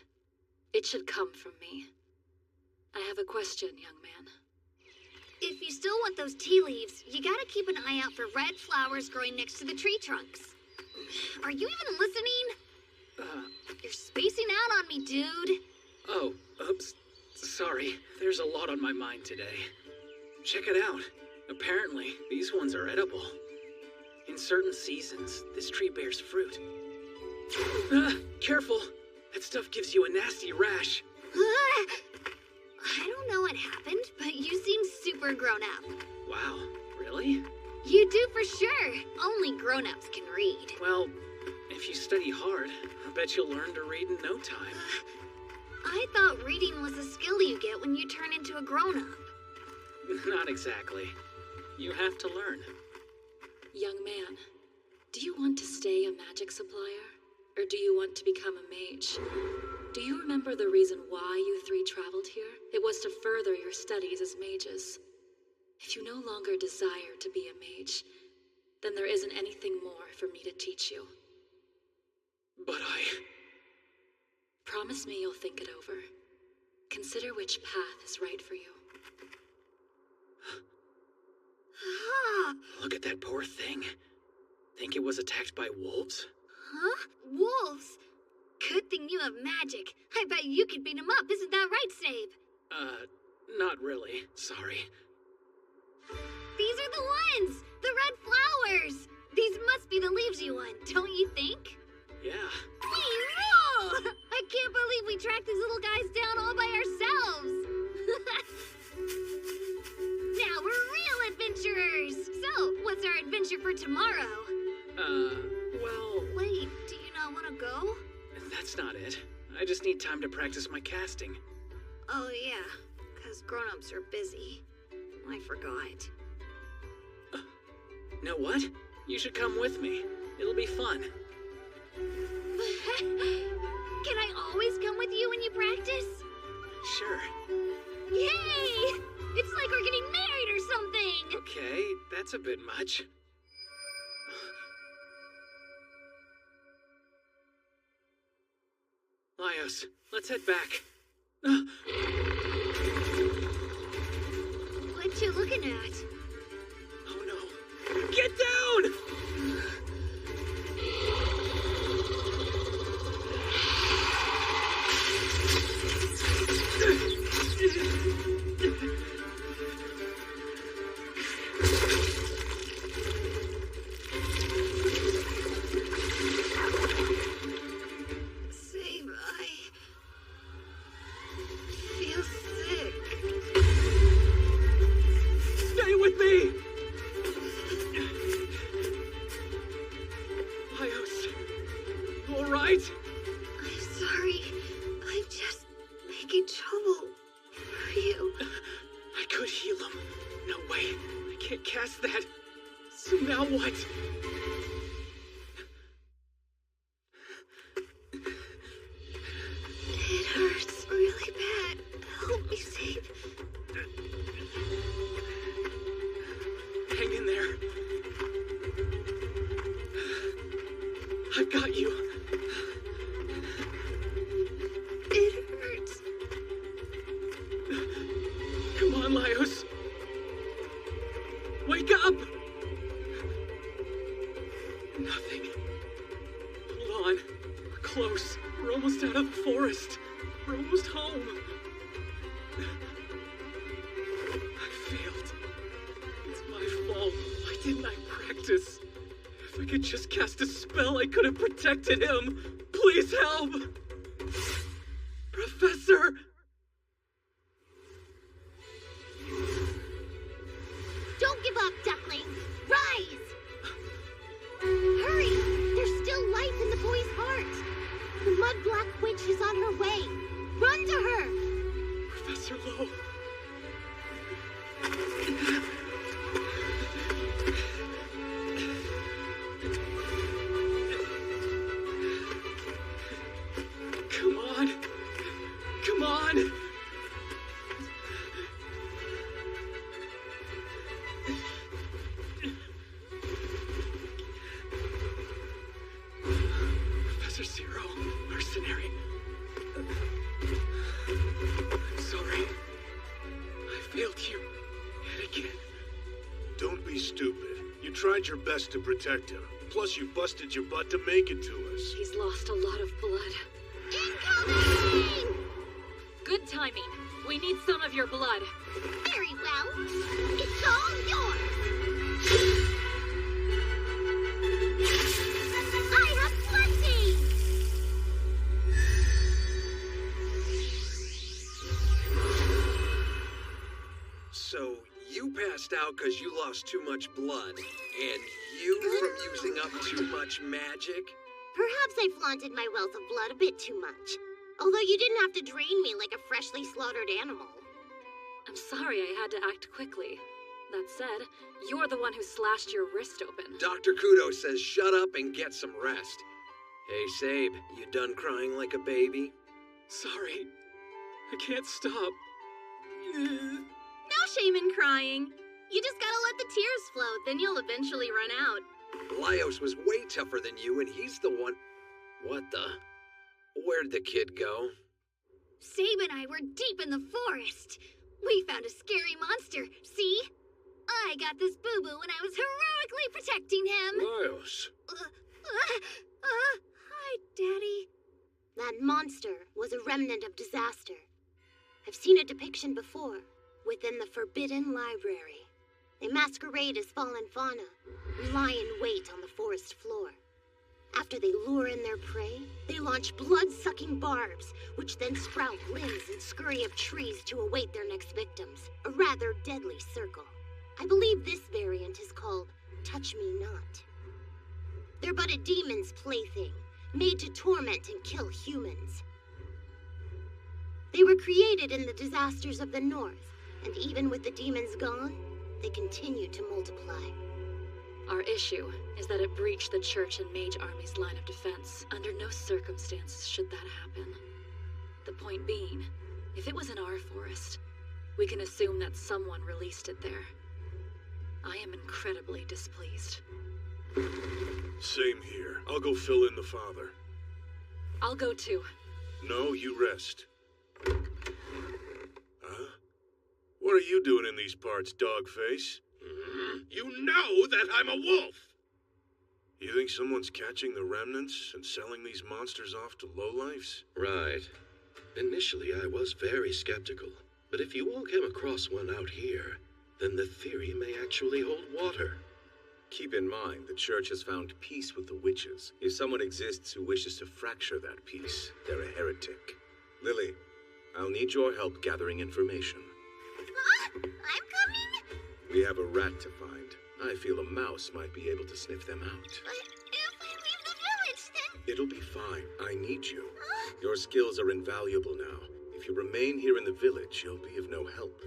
It should come from me. I have a question, young man. If you still want those tea leaves, you gotta keep an eye out for red flowers growing next to the tree trunks. Are you even listening? You're spacing out on me, dude. Oh, oops. Sorry. There's a lot on my mind today. Check it out. Apparently, these ones are edible. In certain seasons, this tree bears fruit. Careful! That stuff gives you a nasty rash. I don't know what happened, but you seem super grown up. Wow, really? You do for sure. Only grown-ups can read. Well, if you study hard, I bet you'll learn to read in no time. I thought reading was a skill you get when you turn into a grown-up. Not exactly. You have to learn. Young man, do you want to stay a magic supplier? Or do you want to become a mage? Do you remember the reason why you three traveled here? It was to further your studies as mages. If you no longer desire to be a mage, then there isn't anything more for me to teach you. But Promise me you'll think it over. Consider which path is right for you. Look at that poor thing. Think it was attacked by wolves? Huh? Wolves? Good thing you have magic. I bet you could beat them up, isn't that right, Snape? Not really. Sorry. These are the ones! The red flowers! These must be the leaves you want, don't you think? Yeah. We rule! I can't believe we tracked these little guys down all by ourselves! Now we're real adventurers! So, what's our adventure for tomorrow? Well... Wait, do you not want to go? That's not it. I just need time to practice my casting. Oh yeah, because grown-ups are busy. I forgot. Know what? You should come with me. It'll be fun. Can I always come with you when you practice? Sure. Yay! It's like we're getting married or something! Okay, that's a bit much. Laios, let's head back. What you looking at? Oh no. Get down! Save, I feel sick. Stay with me! Laios, all right? I'm sorry. I'm just making trouble for you. I could heal him. No way. I can't cast that. So now what? It hurts really bad. Help me, Save. Hang in there. I've got you. It hurts. Come on, Laios. Wake up! Nothing. Hold on. We're close. We're almost out of the forest. We're almost home. I failed. It's my fault. Why didn't I practice? If I could just cast a spell, I could have protected him. Please help! Professor! Don't give up, duckling. Rise! Hurry! There's still life in the boy's heart. The mud black witch is on her way. Run to her! Professor Lowe. Come on. Come on. Professor Zero, mercenary. I'm sorry. I failed you. Yet again. Don't be stupid. You tried your best to protect him. Plus, you busted your butt to make it to us. He's lost a lot of blood. Incoming! Good timing. We need some of your blood. Very well. It's all yours. I have plenty! So, you passed out because you lost too much blood, and you from using up too much magic? Perhaps I flaunted my wealth of blood a bit too much. Although you didn't have to drain me like a freshly slaughtered animal. I'm sorry I had to act quickly. That said, you're the one who slashed your wrist open. Dr. Kudo says shut up and get some rest. Hey, Sabe, you done crying like a baby? Sorry. I can't stop. No shame in crying. You just gotta let the tears flow, then you'll eventually run out. Laios was way tougher than you, and he's the one... What the... Where'd the kid go? Sabe and I were deep in the forest. We found a scary monster, see? I got this boo-boo when I was heroically protecting him. Laios. Hi, Daddy. That monster was a remnant of disaster. I've seen a depiction before. within the Forbidden Library. They masquerade as fallen fauna, and lie in wait on the forest floor. After they lure in their prey, they launch blood-sucking barbs, which then sprout limbs and scurry up trees to await their next victims. A rather deadly circle. I believe this variant is called Touch Me Not. They're but a demon's plaything, made to torment and kill humans. They were created in the disasters of the North, and even with the demons gone, they continue to multiply. Our issue is that it breached the Church and Mage Army's line of defense. Under no circumstances should that happen. The point being, if it was in our forest, we can assume that someone released it there. I am incredibly displeased. Same here. I'll go fill in the father. I'll go too. No, you rest. Huh? What are you doing in these parts, Dogface? You know that I'm a wolf! You think someone's catching the remnants and selling these monsters off to lowlifes? Right. Initially, I was very skeptical. But if you all came across one out here, then the theory may actually hold water. Keep in mind, the Church has found peace with the witches. If someone exists who wishes to fracture that peace, they're a heretic. Lily, I'll need your help gathering information. I'm coming! We have a rat to find. I feel a mouse might be able to sniff them out. But if we leave the village, then... It'll be fine. I need you. Your skills are invaluable now. If you remain here in the village, you'll be of no help.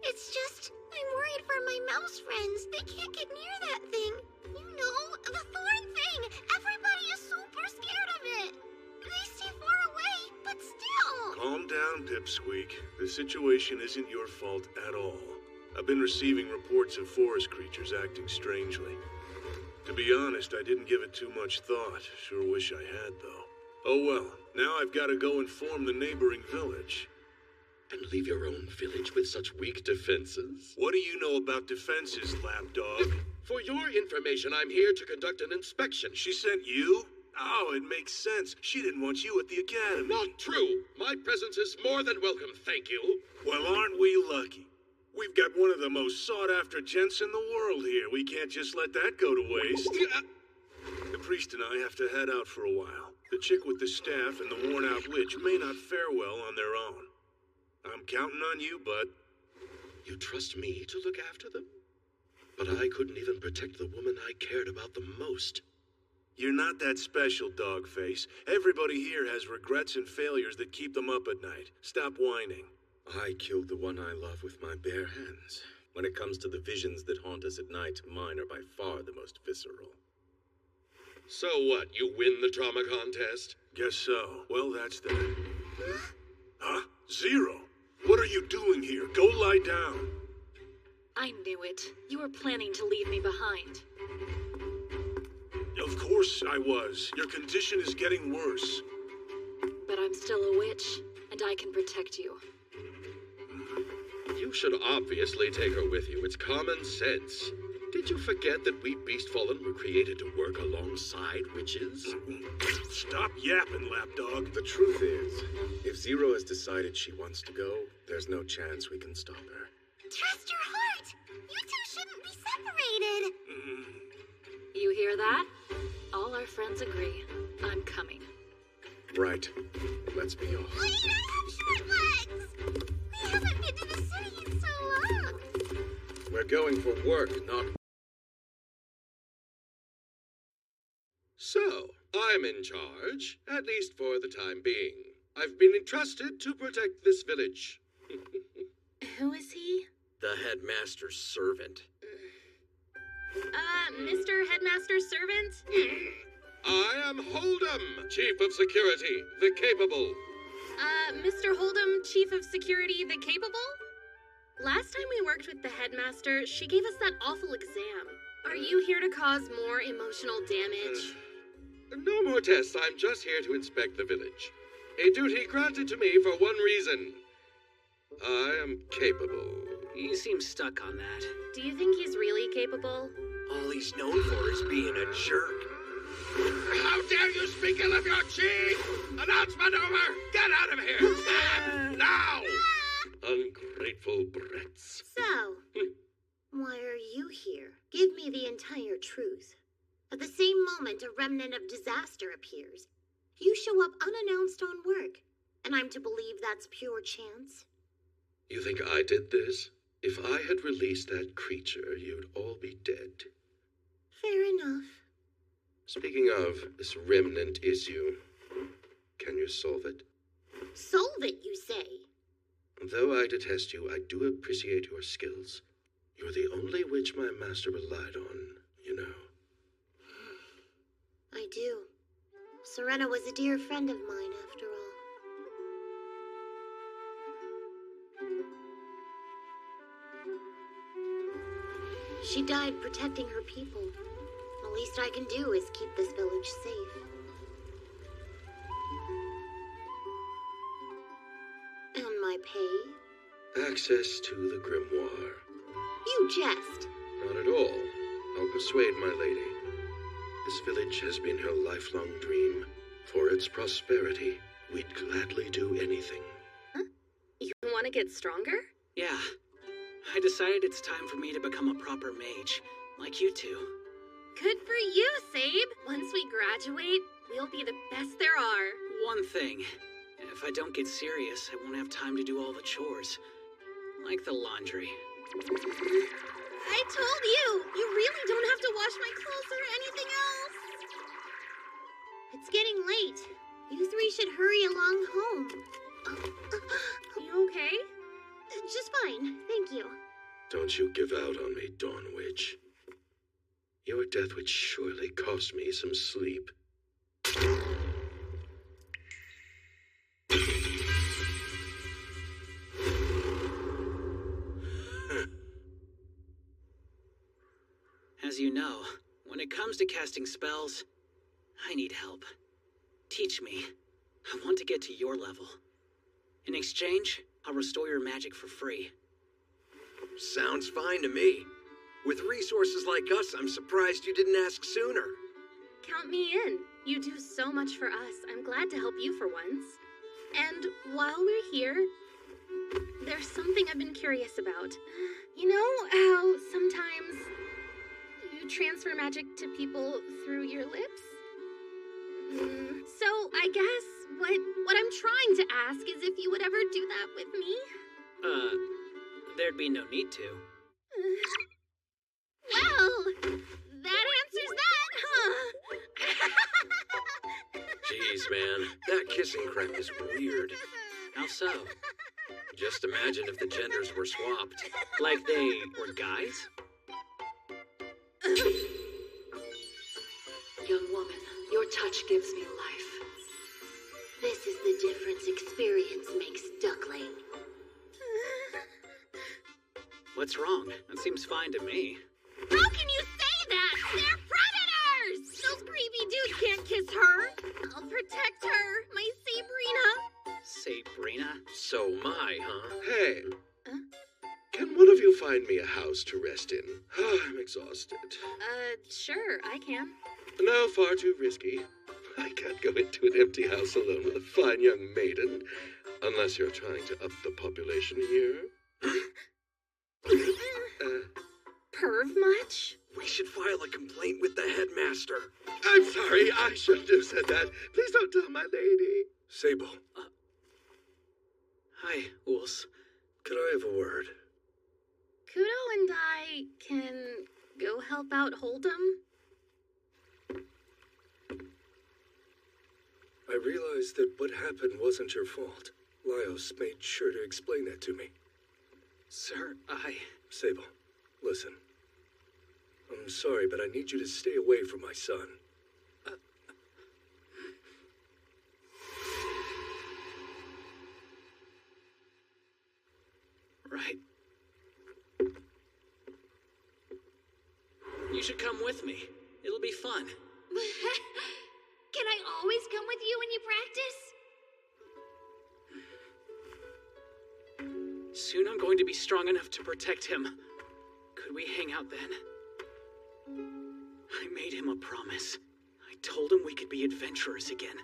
It's just, I'm worried for my mouse friends. They can't get near that thing. You know, the thorn thing. Everybody is super scared of it. They stay far away, but still. Calm down, Pipsqueak. The situation isn't your fault at all. I've been receiving reports of forest creatures acting strangely. To be honest, I didn't give it too much thought. Sure wish I had, though. Oh well, now I've got to go inform the neighboring village. And leave your own village with such weak defenses? What do you know about defenses, lapdog? For your information, I'm here to conduct an inspection. She sent you? Oh, it makes sense. She didn't want you at the academy. Not true. My presence is more than welcome, thank you. Well, aren't we lucky? We've got one of the most sought-after gents in the world here. We can't just let that go to waste. The priest and I have to head out for a while. The chick with the staff and the worn-out witch may not fare well on their own. I'm counting on you, bud. You trust me to look after them? But I couldn't even protect the woman I cared about the most. You're not that special, Dogface. Everybody here has regrets and failures that keep them up at night. Stop whining. I killed the one I love with my bare hands. When it comes to the visions that haunt us at night, mine are by far the most visceral. So what, you win the drama contest? Guess so. Well, that's that. Huh? Zero? What are you doing here? Go lie down. I knew it. You were planning to leave me behind. Of course I was. Your condition is getting worse. But I'm still a witch, and I can protect you. You should obviously take her with you. It's common sense. Did you forget that we Beastfallen were created to work alongside witches? Stop yapping, lapdog. The truth is, if Zero has decided she wants to go, there's no chance we can stop her. Trust your heart! You two shouldn't be separated! You hear that? All our friends agree. I'm coming. Right. Let's be off. Wait, I have short legs! We haven't been to the city in so long! We're going for work, not... So, I'm in charge, at least for the time being. I've been entrusted to protect this village. Who is he? The headmaster's servant. Mr. Headmaster's servant? I am Hold'em, Chief of Security, the Capable. Mr. Hold'em, Chief of Security, the Capable? Last time we worked with the Headmaster, she gave us that awful exam. Are you here to cause more emotional damage? No more tests, I'm just here to inspect the village. A duty granted to me for one reason. I am capable. He seems stuck on that. Do you think he's really capable? All he's known for is being a jerk. How dare you speak ill of your chief! Announcement over! Get out of here! Now! Ungrateful ungrateful brats. So, why are you here? Give me the entire truth. At the same moment a remnant of disaster appears, you show up unannounced on work, and I'm to believe that's pure chance? You think I did this? If I had released that creature, you'd all be dead. Fair enough. Speaking of this remnant issue, can you solve it? Solve it, you say? Though I detest you, I do appreciate your skills. You're the only witch my master relied on, you know. I do. Serena was a dear friend of mine, after all. She died protecting her people. The least I can do is keep this village safe. And my pay? Access to the grimoire. You jest. Not at all. I'll persuade my lady. This village has been her lifelong dream. For its prosperity, we'd gladly do anything. Huh? You want to get stronger? Yeah. I decided it's time for me to become a proper mage, like you two. Good for you, Sabe. Once we graduate, we'll be the best there are. One thing. If I don't get serious, I won't have time to do all the chores. Like the laundry. I told you! You really don't have to wash my clothes or anything else! It's getting late. You three should hurry along home. You okay? Just fine, thank you. Don't you give out on me, Dawn Witch. Your death would surely cost me some sleep. As you know, when it comes to casting spells, I need help. Teach me. I want to get to your level. In exchange, I'll restore your magic for free. Sounds fine to me. With resources like us, I'm surprised you didn't ask sooner. Count me in. You do so much for us. I'm glad to help you for once. And while we're here, there's something I've been curious about. You know how sometimes you transfer magic to people through your lips? So I guess what I'm trying to ask is if you would ever do that with me? There'd be no need to. Well, that answers that, huh? Jeez, man, that kissing crap is weird. How so? Just imagine if the genders were swapped. Like they were guys? Young woman, your touch gives me life. This is the difference experience makes, duckling. What's wrong? That seems fine to me. How can you say that? They're predators! Those creepy dudes can't kiss her. I'll protect her, my Sabrina. Sabrina? So my, huh? Hey. Can one of you find me a house to rest in? I'm exhausted. Sure, I can. No, far too risky. I can't go into an empty house alone with a fine young maiden. Unless you're trying to up the population here. Perv much? We should file a complaint with the headmaster. I'm sorry, I shouldn't have said that. Please don't tell my lady. Sable. Hi, Wolves. Could I have a word? Kudo and I can go help out Hold'em. I realized that what happened wasn't your fault. Laios made sure to explain that to me. Sir, Sable, listen. I'm sorry, but I need you to stay away from my son. Right. You should come with me. It'll be fun. Can I always come with you when you practice? Soon I'm going to be strong enough to protect him. Could we hang out then? I made him a promise. I told him we could be adventurers again.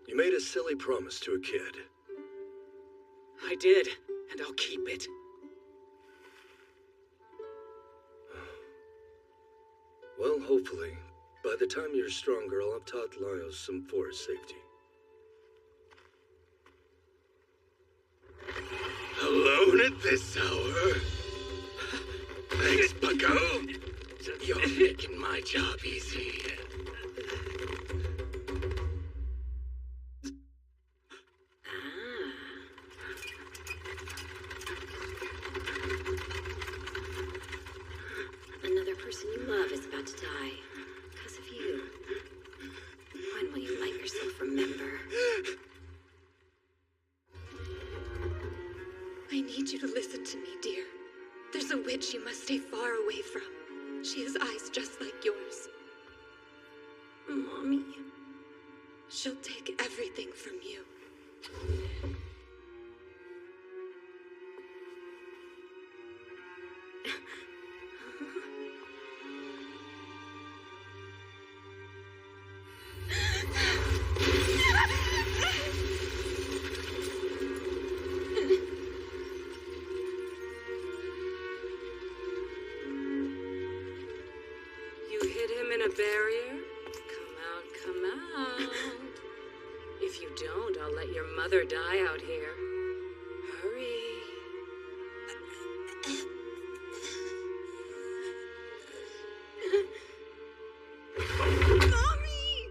You made a silly promise to a kid. I did. and I'll keep it. Well, hopefully, by the time you're stronger, I'll have taught Laios some forest safety. Alone at this hour? Thanks, bucko. You're making my job easy. Another person you love is about to die. Because of you. When will you let yourself remember? I need you to listen to me, dear. There's a witch you must stay far away from. She has eyes just like yours. Mommy. She'll take everything from you. Barrier? Come out. If you don't, I'll let your mother die out here. Hurry. Mommy!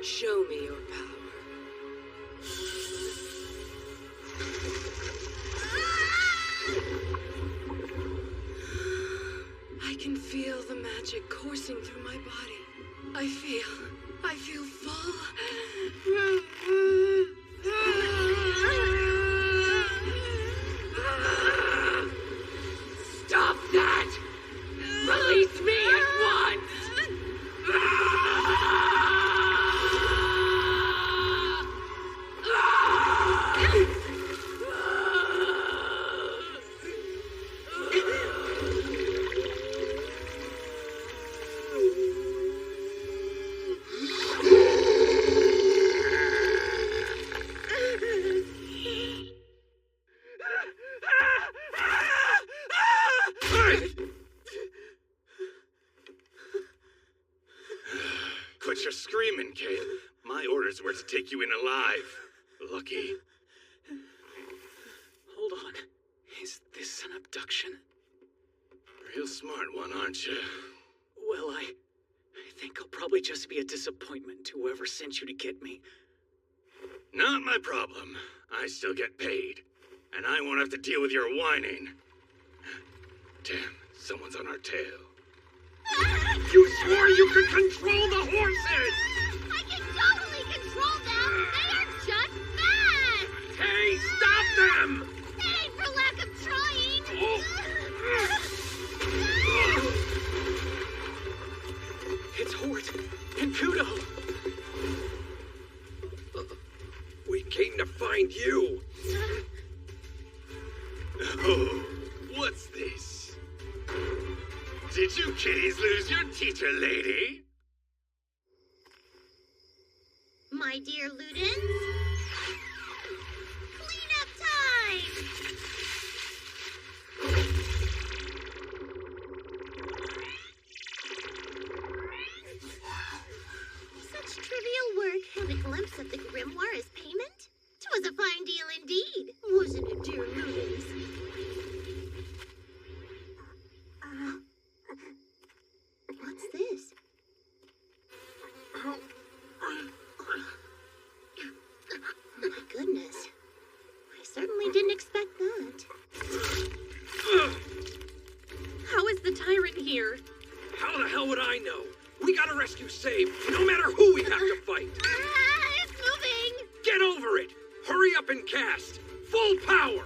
Show me your power. I can feel the magic coursing through my body. I feel full. Stop that! Release me at once! Quit your screaming, Kate. My orders were to take you in alive. Lucky. Hold on. Is this an abduction? Real smart one, aren't you? Well, I think I'll probably just be a disappointment to whoever sent you to get me. Not my problem. I still get paid. And I won't have to deal with your whining. Damn, someone's on our tail. You swore you could control the horses! I can totally control them! They are just fast! Hey, stop them! It ain't for lack of trying! It's Hort and Kudo! We came to find you! Oh, what's this? Did you kiddies lose your teacher, lady? My dear Ludens, cleanup time! Such trivial work, and a glimpse of the grimoire as payment? 'Twas a fine deal indeed, wasn't it, dear Ludens? What's this? Oh my goodness. I certainly didn't expect that. How is the tyrant here? How the hell would I know? We gotta rescue Save, no matter who we have to fight. It's moving! Get over it! Hurry up and cast! Full power!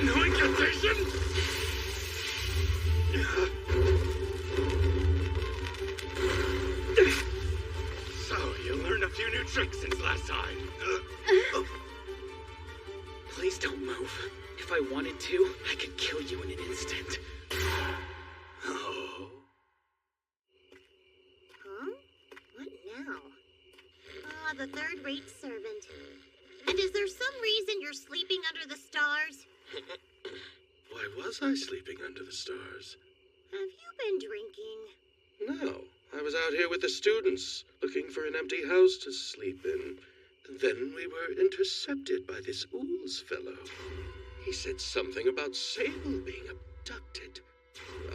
No incantation? You learned a few new tricks since last time. Please don't move. If I wanted to, I could kill you in an instant. Oh. Huh? What now? Ah, the third-rate servant. And is there some reason you're sleeping under the stars? Why was I sleeping under the stars? Have you been drinking? No, I was out here with the students, looking for an empty house to sleep in. And then we were intercepted by this Ools fellow. He said something about Sable being abducted.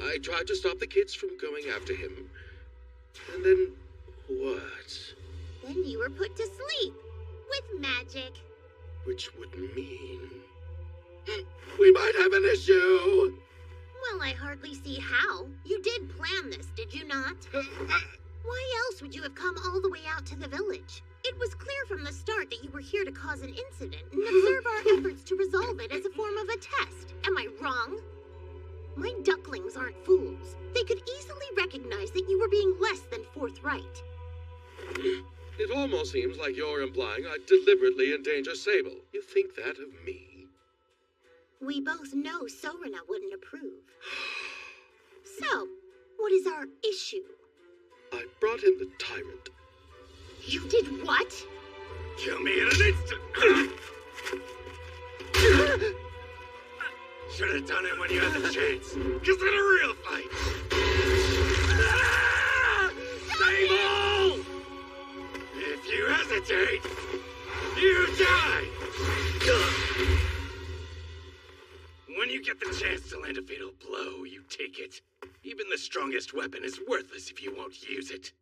I tried to stop the kids from going after him. And then what? Then you were put to sleep. With magic. Which would mean... we might have an issue! Well, I hardly see how. You did plan this, did you not? Why else would you have come all the way out to the village? It was clear from the start that you were here to cause an incident and observe our efforts to resolve it as a form of a test. Am I wrong? My ducklings aren't fools. They could easily recognize that you were being less than forthright. It almost seems like you're implying I deliberately endanger Sable. You think that of me? We both know Sorina wouldn't approve. So, what is our issue? I brought in the tyrant. You did what? Kill me in an instant! Should have done it when you had the chance. Cause in a real fight. Sable! If you hesitate, you die! When you get the chance to land a fatal blow, you take it. Even the strongest weapon is worthless if you won't use it.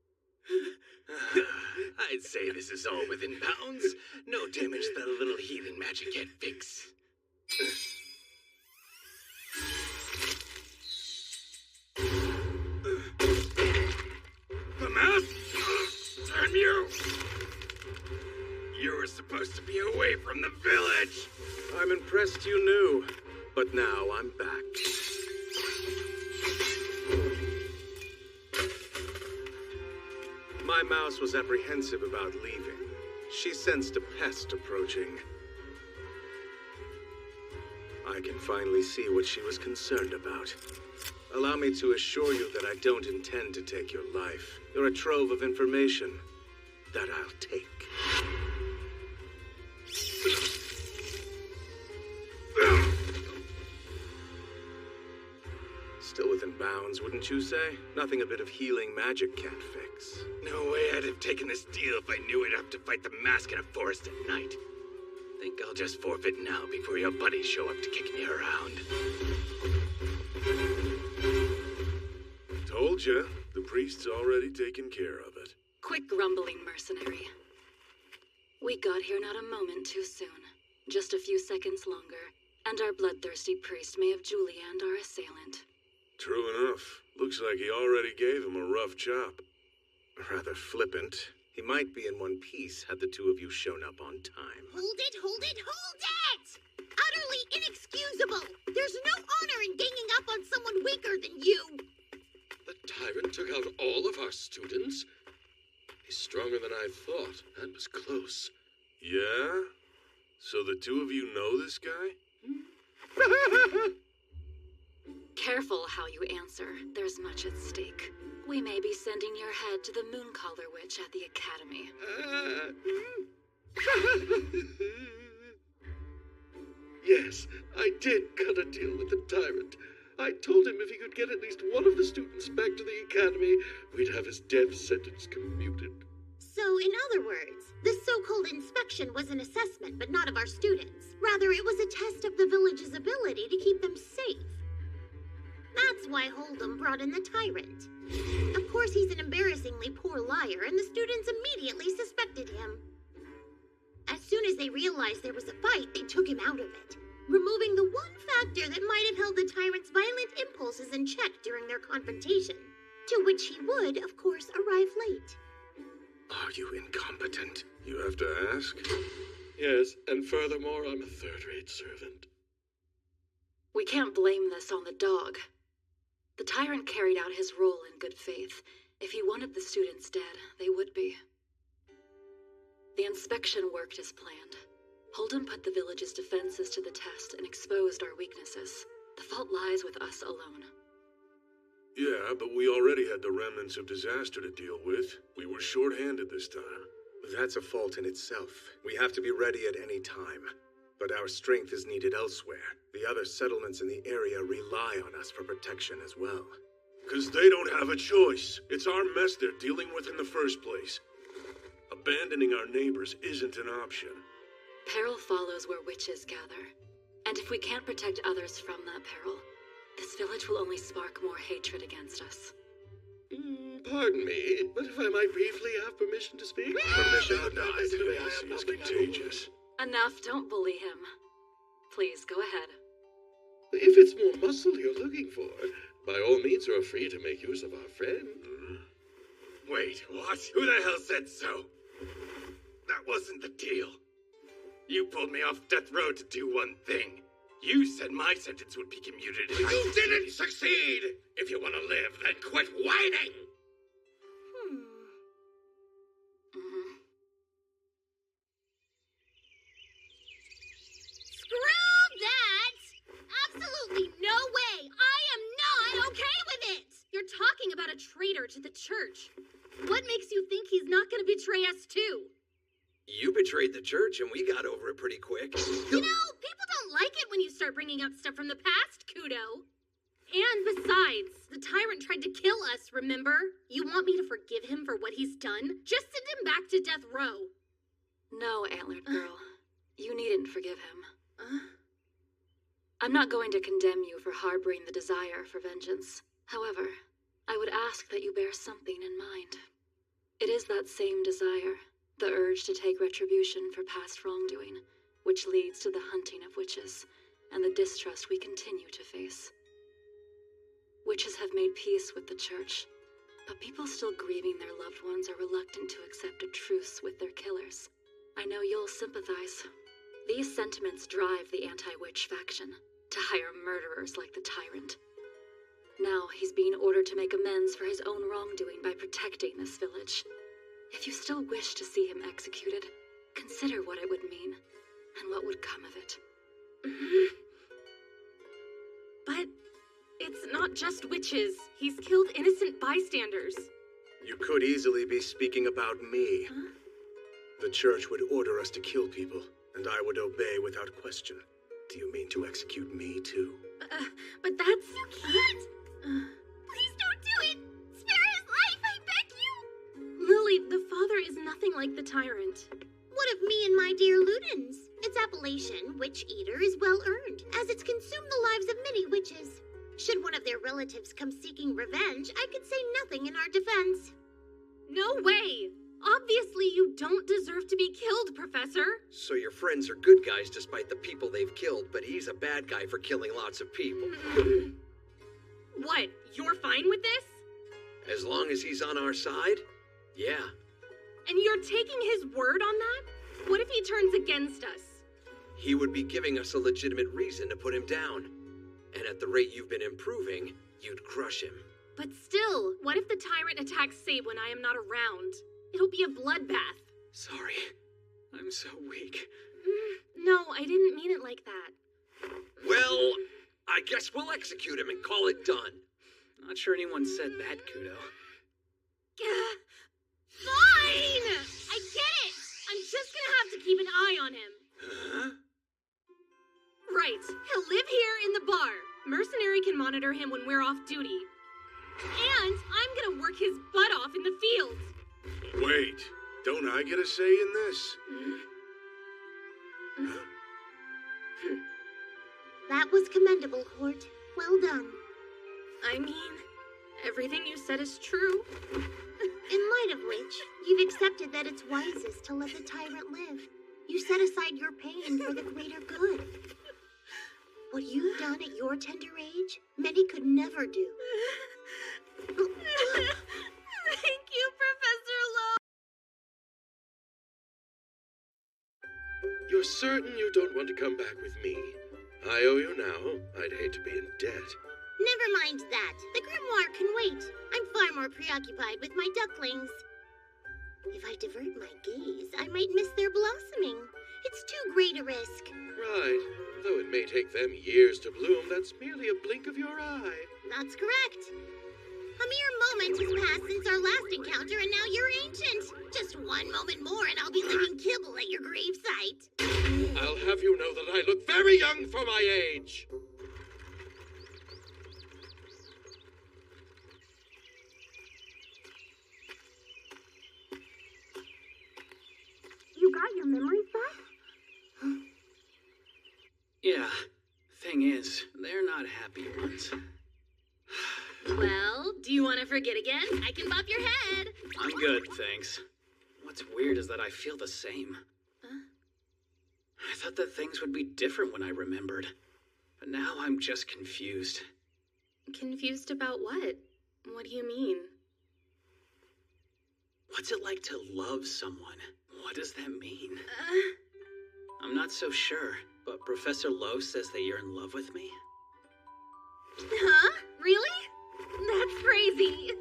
I'd say this is all within bounds. No damage that a little healing magic can't fix. The mouse? Damn you! You were supposed to be away from the village! I'm impressed you knew, but now I'm back. My mouse was apprehensive about leaving. She sensed a pest approaching. I can finally see what she was concerned about. Allow me to assure you that I don't intend to take your life. You're a trove of information that I'll take. Still within bounds, wouldn't you say? Nothing a bit of healing magic can't fix. No way I'd have taken this deal if I knew I'd have to fight the mask in a forest at night. Think I'll just forfeit now before your buddies show up to kick me around. Told ya, the priest's already taken care of it. Quit grumbling, mercenary. We got here not a moment too soon. Just a few seconds longer, and our bloodthirsty priest may have Julian'd our assailant. True enough. Looks like he already gave him a rough chop. Rather flippant. He might be in one piece had the two of you shown up on time. Hold it, hold it, hold it! Utterly inexcusable! There's no honor in ganging up on someone weaker than you! The tyrant took out all of our students? He's stronger than I thought. That was close. Yeah? So the two of you know this guy? Careful how you answer. There's much at stake. We may be sending your head to the Mooncaller Witch at the Academy. Yes, I did cut a deal with the tyrant. I told him if he could get at least one of the students back to the academy, we'd have his death sentence commuted. So, in other words, this so-called inspection was an assessment, but not of our students. Rather, it was a test of the village's ability to keep them safe. That's why Hold'em brought in the tyrant. Of course, he's an embarrassingly poor liar, and the students immediately suspected him. As soon as they realized there was a fight, they took him out of it, removing the one factor that might have held the tyrant's violent impulses in check during their confrontation, to which he would, of course, arrive late. Are you incompetent? You have to ask? Yes, and furthermore, I'm a third-rate servant. We can't blame this on the dog. The tyrant carried out his role in good faith. If he wanted the students dead, they would be. inspection worked as planned. Holden put the village's defenses to the test and exposed our weaknesses. The fault lies with us alone. Yeah, but we already had the remnants of disaster to deal with. We were short-handed this time. That's a fault in itself. We have to be ready at any time. But our strength is needed elsewhere. The other settlements in the area rely on us for protection as well. 'Cause they don't have a choice. It's our mess they're dealing with in the first place. Abandoning our neighbors isn't an option. Peril follows where witches gather. And if we can't protect others from that peril, this village will only spark more hatred against us. Pardon me, but if I might briefly have permission to speak? Permission denied. Legacy is contagious. Enough, don't bully him. Please, go ahead. If it's more muscle you're looking for, by all means you are free to make use of our friend. Wait, what? Who the hell said so? That wasn't the deal. You pulled me off death row to do one thing. You said my sentence would be commuted. You didn't succeed! If you want to live, then quit whining! Screw that! Absolutely no way! I am not okay with it! You're talking about a traitor to the church. What makes you think he's not going to betray us too? You betrayed the church and we got over it pretty quick. You know, people don't like it when you start bringing up stuff from the past, Kudo. And besides, the tyrant tried to kill us, remember? You want me to forgive him for what he's done? Just send him back to death row. No, Antlered Girl. You needn't forgive him. I'm not going to condemn you for harboring the desire for vengeance. However, I would ask that you bear something in mind. It is that same desire, the urge to take retribution for past wrongdoing, which leads to the hunting of witches, and the distrust we continue to face. Witches have made peace with the church, but people still grieving their loved ones are reluctant to accept a truce with their killers. I know you'll sympathize. These sentiments drive the anti-witch faction to hire murderers like the tyrant. Now he's being ordered to make amends for his own wrongdoing by protecting this village. If you still wish to see him executed, consider what it would mean and what would come of it. But it's not just witches. He's killed innocent bystanders. You could easily be speaking about me. Huh? The church would order us to kill people, and I would obey without question. Do you mean to execute me, too? But that's... You can't! Please don't do it! Spare his life, I beg you! Lily, the father is nothing like the tyrant. What of me and my dear Ludens? Its appellation, Witch Eater, is well earned, as it's consumed the lives of many witches. Should one of their relatives come seeking revenge, I could say nothing in our defense. No way! Obviously you don't deserve to be killed, Professor. So your friends are good guys despite the people they've killed, but he's a bad guy for killing lots of people. What, you're fine with this? As long as he's on our side, yeah. And you're taking his word on that? What if he turns against us? He would be giving us a legitimate reason to put him down. And at the rate you've been improving, you'd crush him. But still, what if the tyrant attacks Sabe when I am not around? It'll be a bloodbath. Sorry. I'm so weak. No, I didn't mean it like that. Well, I guess we'll execute him and call it done. Not sure anyone said that, Kudo. Fine! I get it! I'm just gonna have to keep an eye on him. Huh? Right. He'll live here in the bar. Mercenary can monitor him when we're off duty. And I'm gonna work his butt off in the fields. Wait, don't I get a say in this? That was commendable, Hort. Well done. I mean, everything you said is true. In light of which, you've accepted that it's wisest to let the tyrant live. You set aside your pain for the greater good. What you've done at your tender age, many could never do. Thank you, Professor Lowe. You're certain you don't want to come back with me? I owe you now. I'd hate to be in debt. Never mind that. The grimoire can wait. I'm far more preoccupied with my ducklings. If I divert my gaze, I might miss their blossoming. It's too great a risk. Right. Though it may take them years to bloom, that's merely a blink of your eye. That's correct. A mere moment has passed since our last encounter, and now you're ancient. Just one moment more, and I'll be leaving kibble at your gravesite. I'll have you know that I look very young for my age. You got your memories back? Yeah. Thing is, they're not happy ones. Well, do you want to forget again? I can bop your head. I'm good, thanks. What's weird is that I feel the same. Huh? I thought that things would be different when I remembered. But now I'm just confused. Confused about what? What do you mean? What's it like to love someone? What does that mean? I'm not so sure, but Professor Lowe says that you're in love with me. Huh? Really? That's crazy.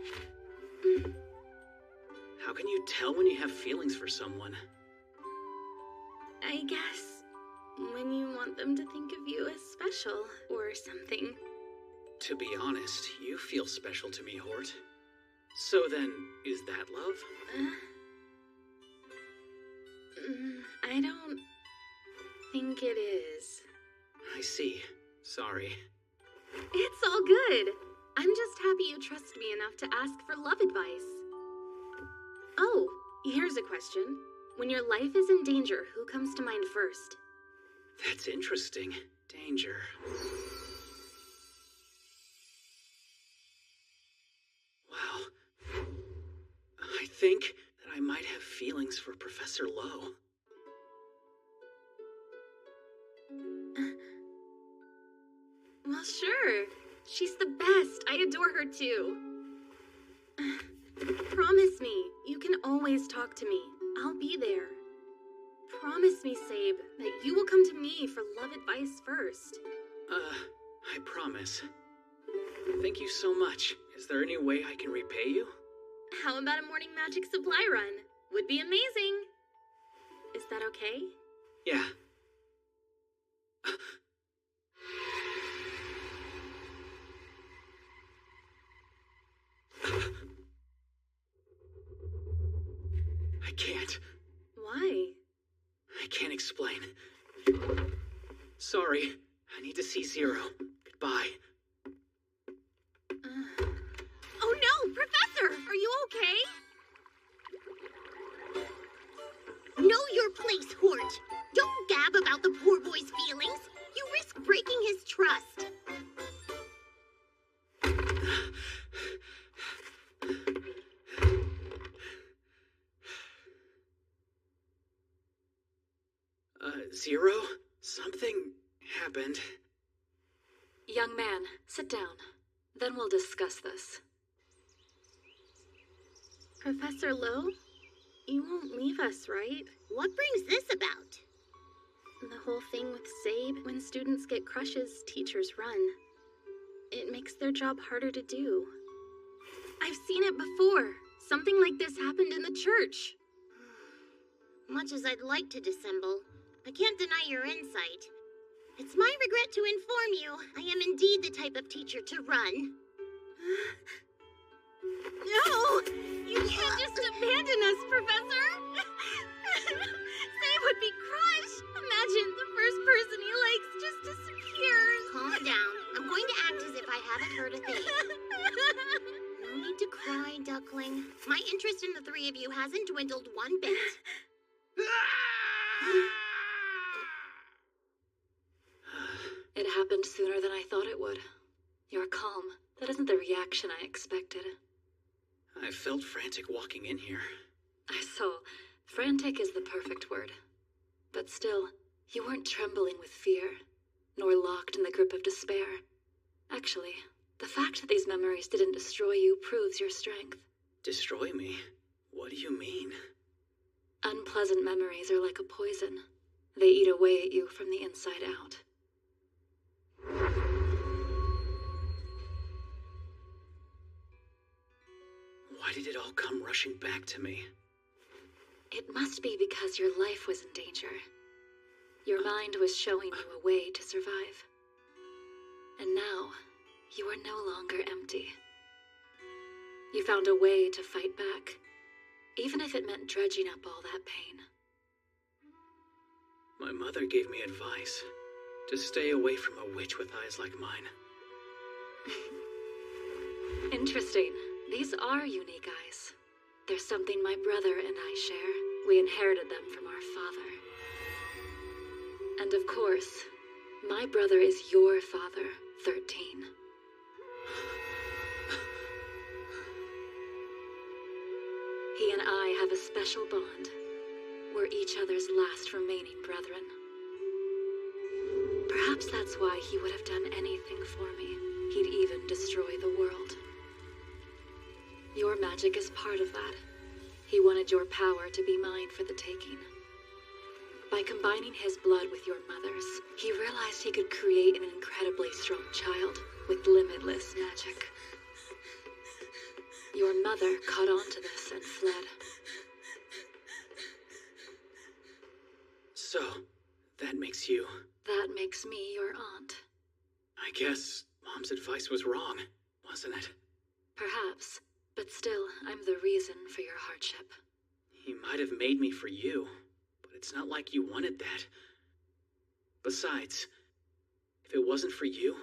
How can you tell when you have feelings for someone? I guess when you want them to think of you as special or something. To be honest, you feel special to me, Hort. So then, is that love? I don't think it is. I see. Sorry. It's all good. I'm just happy you trust me enough to ask for love advice. Oh, here's a question. When your life is in danger, who comes to mind first? That's interesting. Danger. Wow. I think that I might have feelings for Professor Lowe. Well, sure. She's the best. I adore her too. Promise me, you can always talk to me. I'll be there. Promise me, Sabe, that you will come to me for love advice first. I promise. Thank you so much. Is there any way I can repay you? How about a morning magic supply run? Would be amazing. Is that okay? Yeah. I can't. Why? I can't explain. Sorry. I need to see Zero. Goodbye. Oh no, Professor! Are you okay? Know your place, Hort. Don't gab about the poor boy's feelings. You risk breaking his trust. Zero? Something happened. Young man, sit down. Then we'll discuss this. Professor Lowe? You won't leave us, right? What brings this about? The whole thing with Sabe, when students get crushes, teachers run. It makes their job harder to do. I've seen it before. Something like this happened in the church. Much as I'd like to dissemble, I can't deny your insight. It's my regret to inform you, I am indeed the type of teacher to run. No! You can't just abandon us, Professor! Sabe would be crushed! Imagine the first person he likes just disappears! Calm down. I'm going to act as if I haven't heard a thing. No need to cry, duckling. My interest in the three of you hasn't dwindled one bit. It happened sooner than I thought it would. You're calm. That isn't the reaction I expected. I felt frantic walking in here. I saw. Frantic is the perfect word. But still, you weren't trembling with fear, nor locked in the grip of despair. Actually, the fact that these memories didn't destroy you proves your strength. Destroy me? What do you mean? Unpleasant memories are like a poison. They eat away at you from the inside out. Why did it all come rushing back to me? It must be because your life was in danger. Your mind was showing you a way to survive. And now, you are no longer empty. You found a way to fight back, even if it meant dredging up all that pain. My mother gave me advice to stay away from a witch with eyes like mine. Interesting. These are unique eyes. There's something my brother and I share. We inherited them from our father. And of course, my brother is your father, 13. He and I have a special bond. We're each other's last remaining brethren. Perhaps that's why he would have done anything for me. He'd even destroy the world. Your magic is part of that. He wanted your power to be mine for the taking. By combining his blood with your mother's, he realized he could create an incredibly strong child with limitless magic. Your mother caught on to this and fled. So, that makes you... That makes me your aunt. I guess Mom's advice was wrong, wasn't it? Perhaps, but still, I'm the reason for your hardship. He might have made me for you, but it's not like you wanted that. Besides, if it wasn't for you,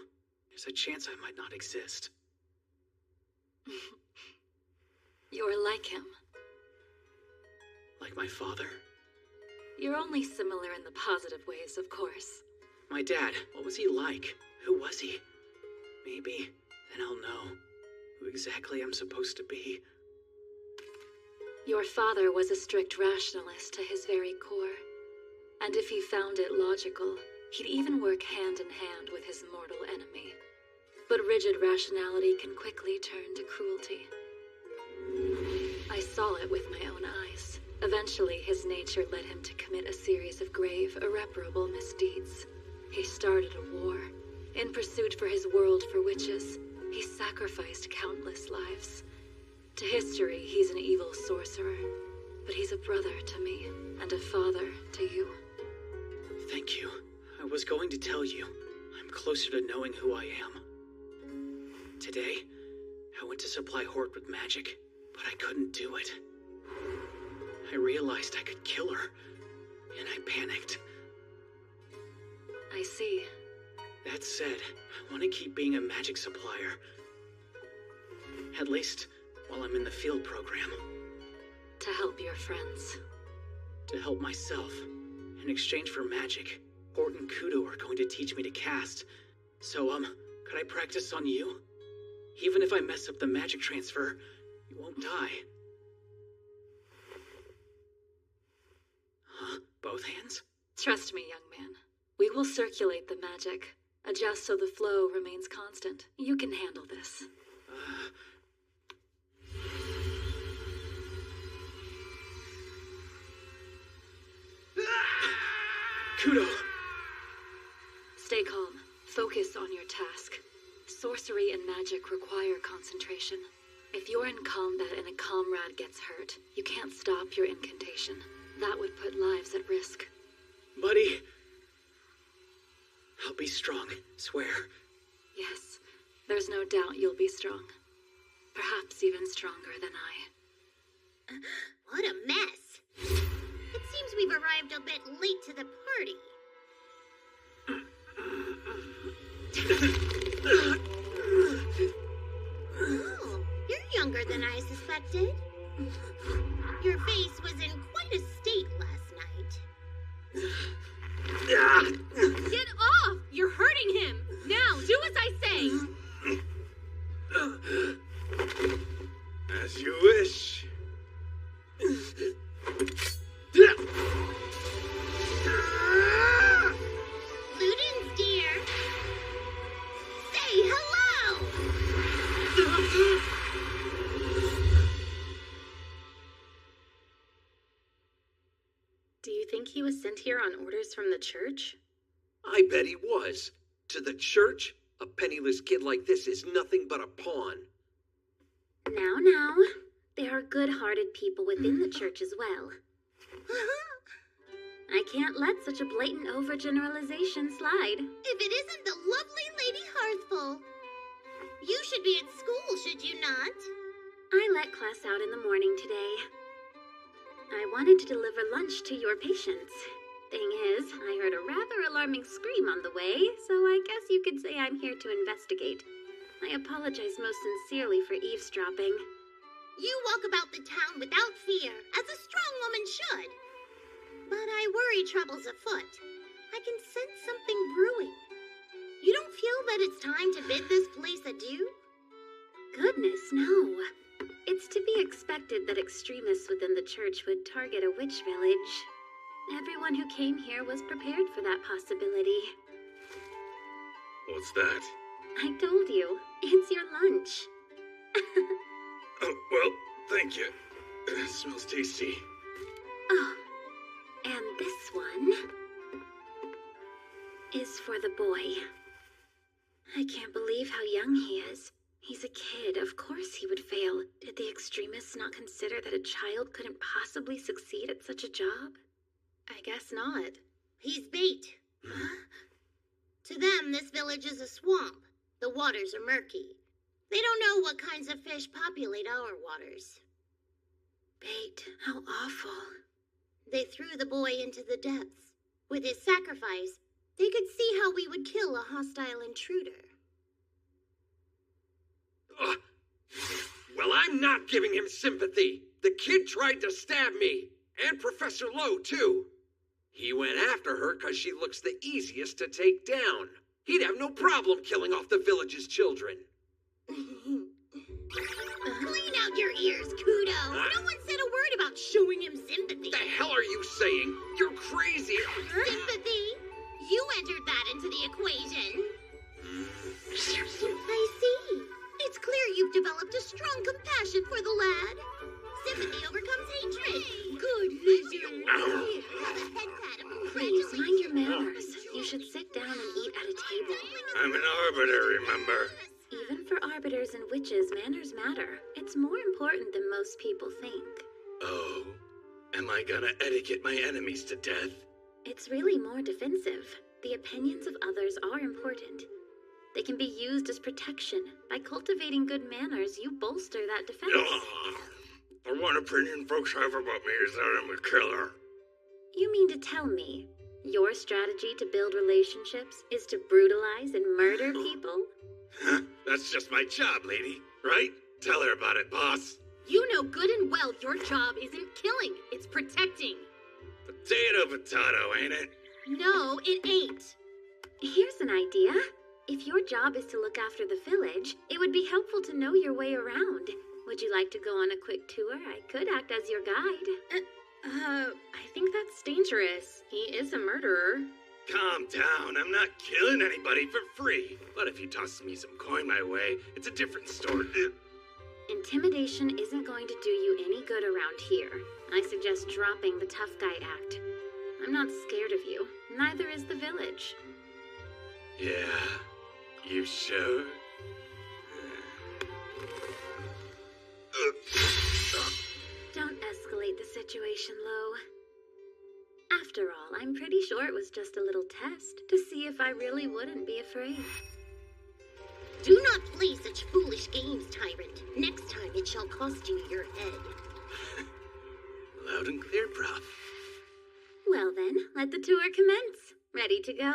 there's a chance I might not exist. You're like him. Like my father? You're only similar in the positive ways, of course. My dad, what was he like? Who was he? Maybe then I'll know who exactly I'm supposed to be. Your father was a strict rationalist to his very core. And if he found it logical, he'd even work hand in hand with his mortal enemy. But rigid rationality can quickly turn to cruelty. I saw it with my own eyes. Eventually, his nature led him to commit a series of grave, irreparable misdeeds. He started a war. In pursuit for his world for witches, he sacrificed countless lives. To history, he's an evil sorcerer. But he's a brother to me, and a father to you. Thank you. I was going to tell you. I'm closer to knowing who I am. Today, I went to supply Hort with magic, but I couldn't do it. I realized I could kill her, and I panicked. I see. That said, I want to keep being a magic supplier. At least, while I'm in the field program. To help your friends. To help myself. In exchange for magic, Hort and Kudo are going to teach me to cast. So, could I practice on you? Even if I mess up the magic transfer, you won't die. Huh? Both hands? Trust me, young man. We will circulate the magic. Adjust so the flow remains constant. You can handle this. Kudo! Stay calm. Focus on your task. Sorcery and magic require concentration. If you're in combat and a comrade gets hurt, you can't stop your incantation. That would put lives at risk. Buddy! I'll be strong, swear. Yes, there's no doubt you'll be strong. Perhaps even stronger than I. What a mess. It seems we've arrived a bit late to the party. Oh, you're younger than I suspected. Your face was in quite a state last night. Get off! You're hurting him! Now, do as I say! As you wish. Ludens, dear. Say hello! Do you think he was sent here on orders from the church? I bet he was. To the church? A penniless kid like this is nothing but a pawn. Now. There are good-hearted people within the church as well. I can't let such a blatant overgeneralization slide. If it isn't the lovely Lady Hearthful. You should be at school, should you not? I let class out in the morning today. I wanted to deliver lunch to your patients. Thing is, I heard a rather alarming scream on the way, so I guess you could say I'm here to investigate. I apologize most sincerely for eavesdropping. You walk about the town without fear, as a strong woman should. But I worry trouble's afoot. I can sense something brewing. You don't feel that it's time to bid this place adieu? Goodness, no. It's to be expected that extremists within the church would target a witch village. Everyone who came here was prepared for that possibility. What's that? I told you, it's your lunch. Oh, well, thank you. It smells tasty. Oh, and this one is for the boy. I can't believe how young he is. He's a kid. Of course he would fail. Did the extremists not consider that a child couldn't possibly succeed at such a job? I guess not. He's bait. To them, this village is a swamp. The waters are murky. They don't know what kinds of fish populate our waters. Bait, how awful. They threw the boy into the depths. With his sacrifice, they could see how we would kill a hostile intruder. Well, I'm not giving him sympathy. The kid tried to stab me. And Professor Lowe, too. He went after her because she looks the easiest to take down. He'd have no problem killing off the village's children. Clean out your ears, Kudo. No one said a word about showing him sympathy. The hell are you saying? You're crazy. Sympathy? You entered that into the equation. I see. It's clear you've developed a strong compassion for the lad. Sympathy overcomes hatred. Good vision. Please, mind your manners. You should sit down and eat at a table. I'm an arbiter, remember? Even for arbiters and witches, manners matter. It's more important than most people think. Oh, am I gonna etiquette my enemies to death? It's really more defensive. The opinions of others are important. They can be used as protection. By cultivating good manners, you bolster that defense. The one opinion folks have about me is that I'm a killer. You mean to tell me your strategy to build relationships is to brutalize and murder people? That's just my job, lady. Right? Tell her about it, boss. You know good and well your job isn't killing, it's protecting. Potato, ain't it? No, it ain't. Here's an idea. If your job is to look after the village, it would be helpful to know your way around. Would you like to go on a quick tour? I could act as your guide. I think that's dangerous. He is a murderer. Calm down. I'm not killing anybody for free. But if you toss me some coin my way, it's a different story. Intimidation isn't going to do you any good around here. I suggest dropping the tough guy act. I'm not scared of you. Neither is the village. Yeah, you sure? Don't escalate the situation, Lo. After all, I'm pretty sure it was just a little test to see if I really wouldn't be afraid. Do not play such foolish games, tyrant. Next time it shall cost you your head. Loud and clear, Prof. Well then, let the tour commence. Ready to go?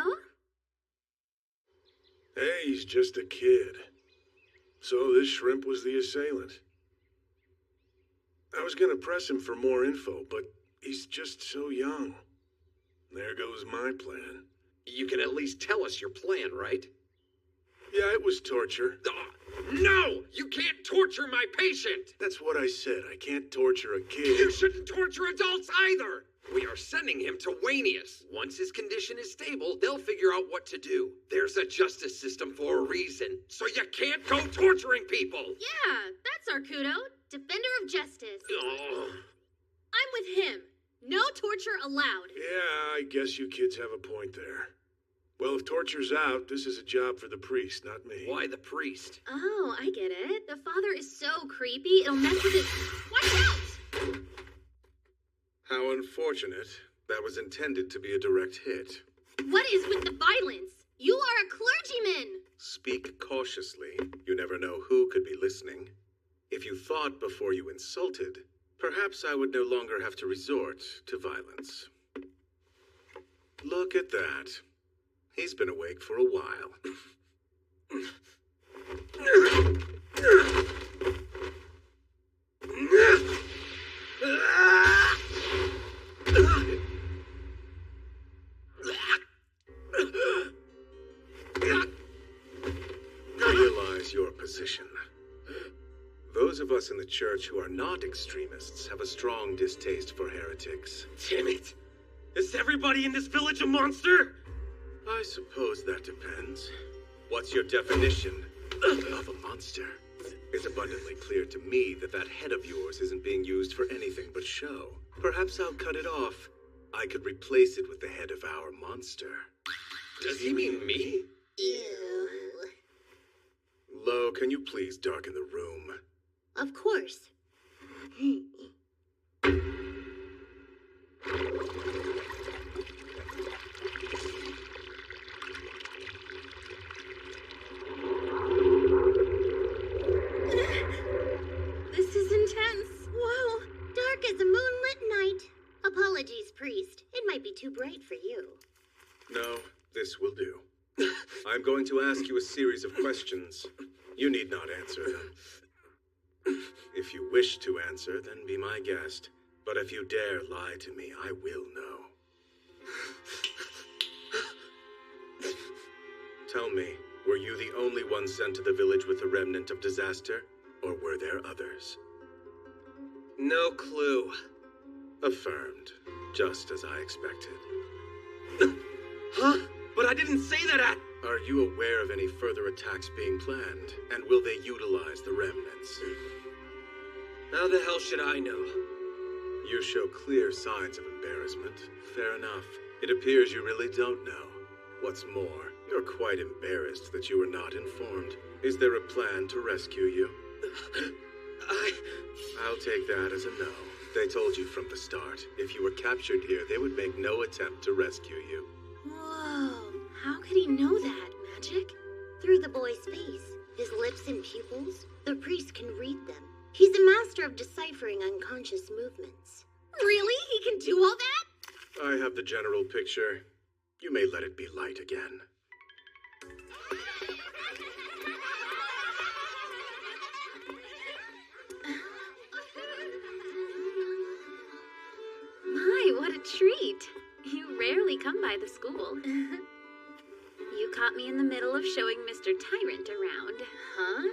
Hey, he's just a kid. So this shrimp was the assailant. I was gonna press him for more info, but he's just so young. There goes my plan. You can at least tell us your plan, right? Yeah, it was torture. No! You can't torture my patient! That's what I said. I can't torture a kid. You shouldn't torture adults either! We are sending him to Wanius. Once his condition is stable, they'll figure out what to do. There's a justice system for a reason, so you can't go torturing people! Yeah, that's our Kudo. Defender of justice. Oh. I'm with him. No torture allowed. Yeah, I guess you kids have a point there. Well, if torture's out, this is a job for the priest, not me. Why the priest? Oh, I get it. The father is so creepy, it'll mess with his... Watch out! How unfortunate. That was intended to be a direct hit. What is with the violence? You are a clergyman! Speak cautiously. You never know who could be listening. If you thought before you insulted, perhaps I would no longer have to resort to violence. Look at that. He's been awake for a while. Realize your position. Those of us in the church who are not extremists have a strong distaste for heretics. Damn it! Is everybody in this village a monster? I suppose that depends. What's your definition of a monster? It's abundantly clear to me that that head of yours isn't being used for anything but show. Perhaps I'll cut it off. I could replace it with the head of our monster. Does he mean me? Ew. Lo, can you please darken the room? Of course. This is intense. Whoa, dark as a moonlit night. Apologies, priest. It might be too bright for you. No, this will do. I'm going to ask you a series of questions. You need not answer them. If you wish to answer, then be my guest. But if you dare lie to me, I will know. Tell me, were you the only one sent to the village with the remnant of disaster? Or were there others? No clue. Affirmed, just as I expected. Huh? But I didn't say that at... Are you aware of any further attacks being planned? And will they utilize the remnants? How the hell should I know? You show clear signs of embarrassment. Fair enough. It appears you really don't know. What's more, you're quite embarrassed that you were not informed. Is there a plan to rescue you? I'll take that as a no. They told you from the start. If you were captured here, they would make no attempt to rescue you. Whoa, how could he know that, Magic? Through the boy's face, his lips and pupils, the priest can read them. He's a master of deciphering unconscious movements. Really? He can do all that? I have the general picture. You may let it be light again. My, what a treat. You rarely come by the school. You caught me in the middle of showing Mr. Tyrant around. Huh?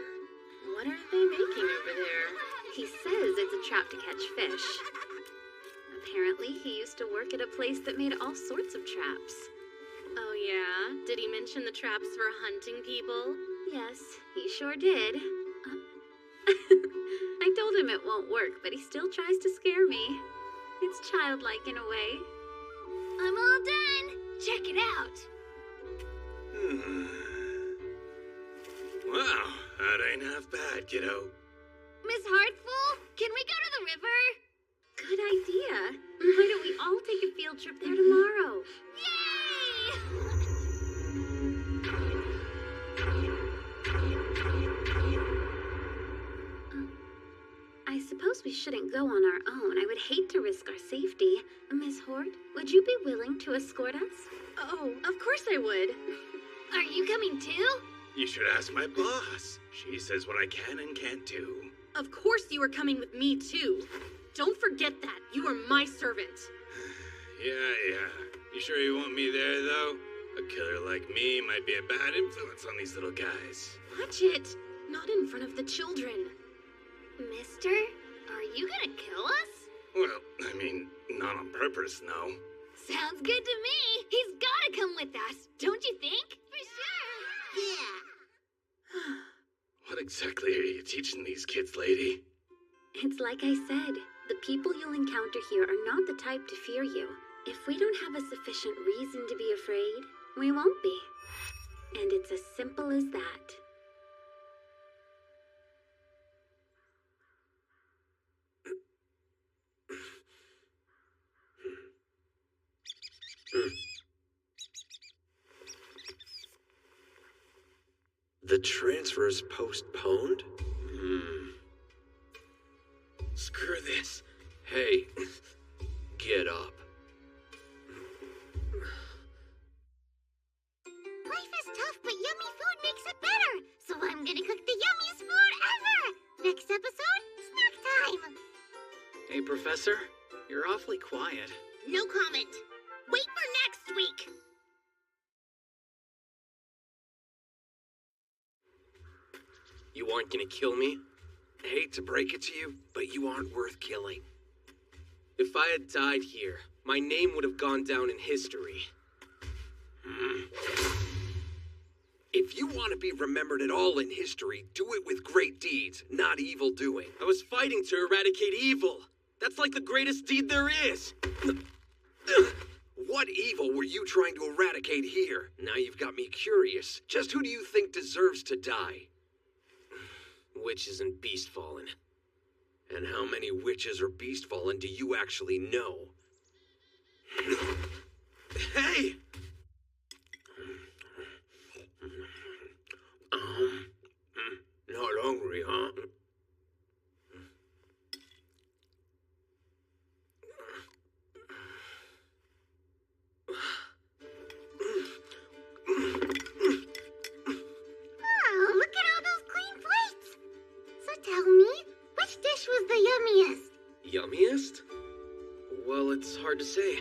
What are they making over there? He says it's a trap to catch fish. Apparently, he used to work at a place that made all sorts of traps. Oh yeah? Did he mention the traps for hunting people? Yes, he sure did. I told him it won't work, but he still tries to scare me. It's childlike in a way. I'm all done. Check it out. Wow, that ain't half bad, kiddo. Miss Heartful, can we go to the river? Good idea. Why don't we all take a field trip there tomorrow? I suppose we shouldn't go on our own. I would hate to risk our safety. Miss Hort, would you be willing to escort us? Oh, of course I would. Are you coming too? You should ask my boss. She says what I can and can't do. Of course you are coming with me too. Don't forget that. You are my servant. Yeah. You sure you want me there, though? A killer like me might be a bad influence on these little guys. Watch it. Not in front of the children. Mister, are you gonna kill us? Well, I mean, not on purpose, no. Sounds good to me. He's gotta come with us, don't you think? For sure. Yeah. What exactly are you teaching these kids, lady? It's like I said. The people you'll encounter here are not the type to fear you. If we don't have a sufficient reason to be afraid, we won't be. And it's as simple as that. transfer is postponed? Screw this. Hey, get up. Life is tough, but yummy food makes it better. So I'm gonna cook the yummiest food ever. Next episode, snack time. Hey, Professor, you're awfully quiet. No comment. Wait for next week. You aren't gonna kill me? I hate to break it to you, but you aren't worth killing. If I had died here, my name would have gone down in history. If you want to be remembered at all in history, do it with great deeds, not evil doing. I was fighting to eradicate evil. That's like the greatest deed there is. What evil were you trying to eradicate here? Now you've got me curious. Just who do you think deserves to die? Witches and beast fallen. And how many witches or beast fallen do you actually know? Hey! Not hungry, huh? Oh, look at all those clean plates. So tell me, which dish was the yummiest? Yummiest? Well, it's hard to say.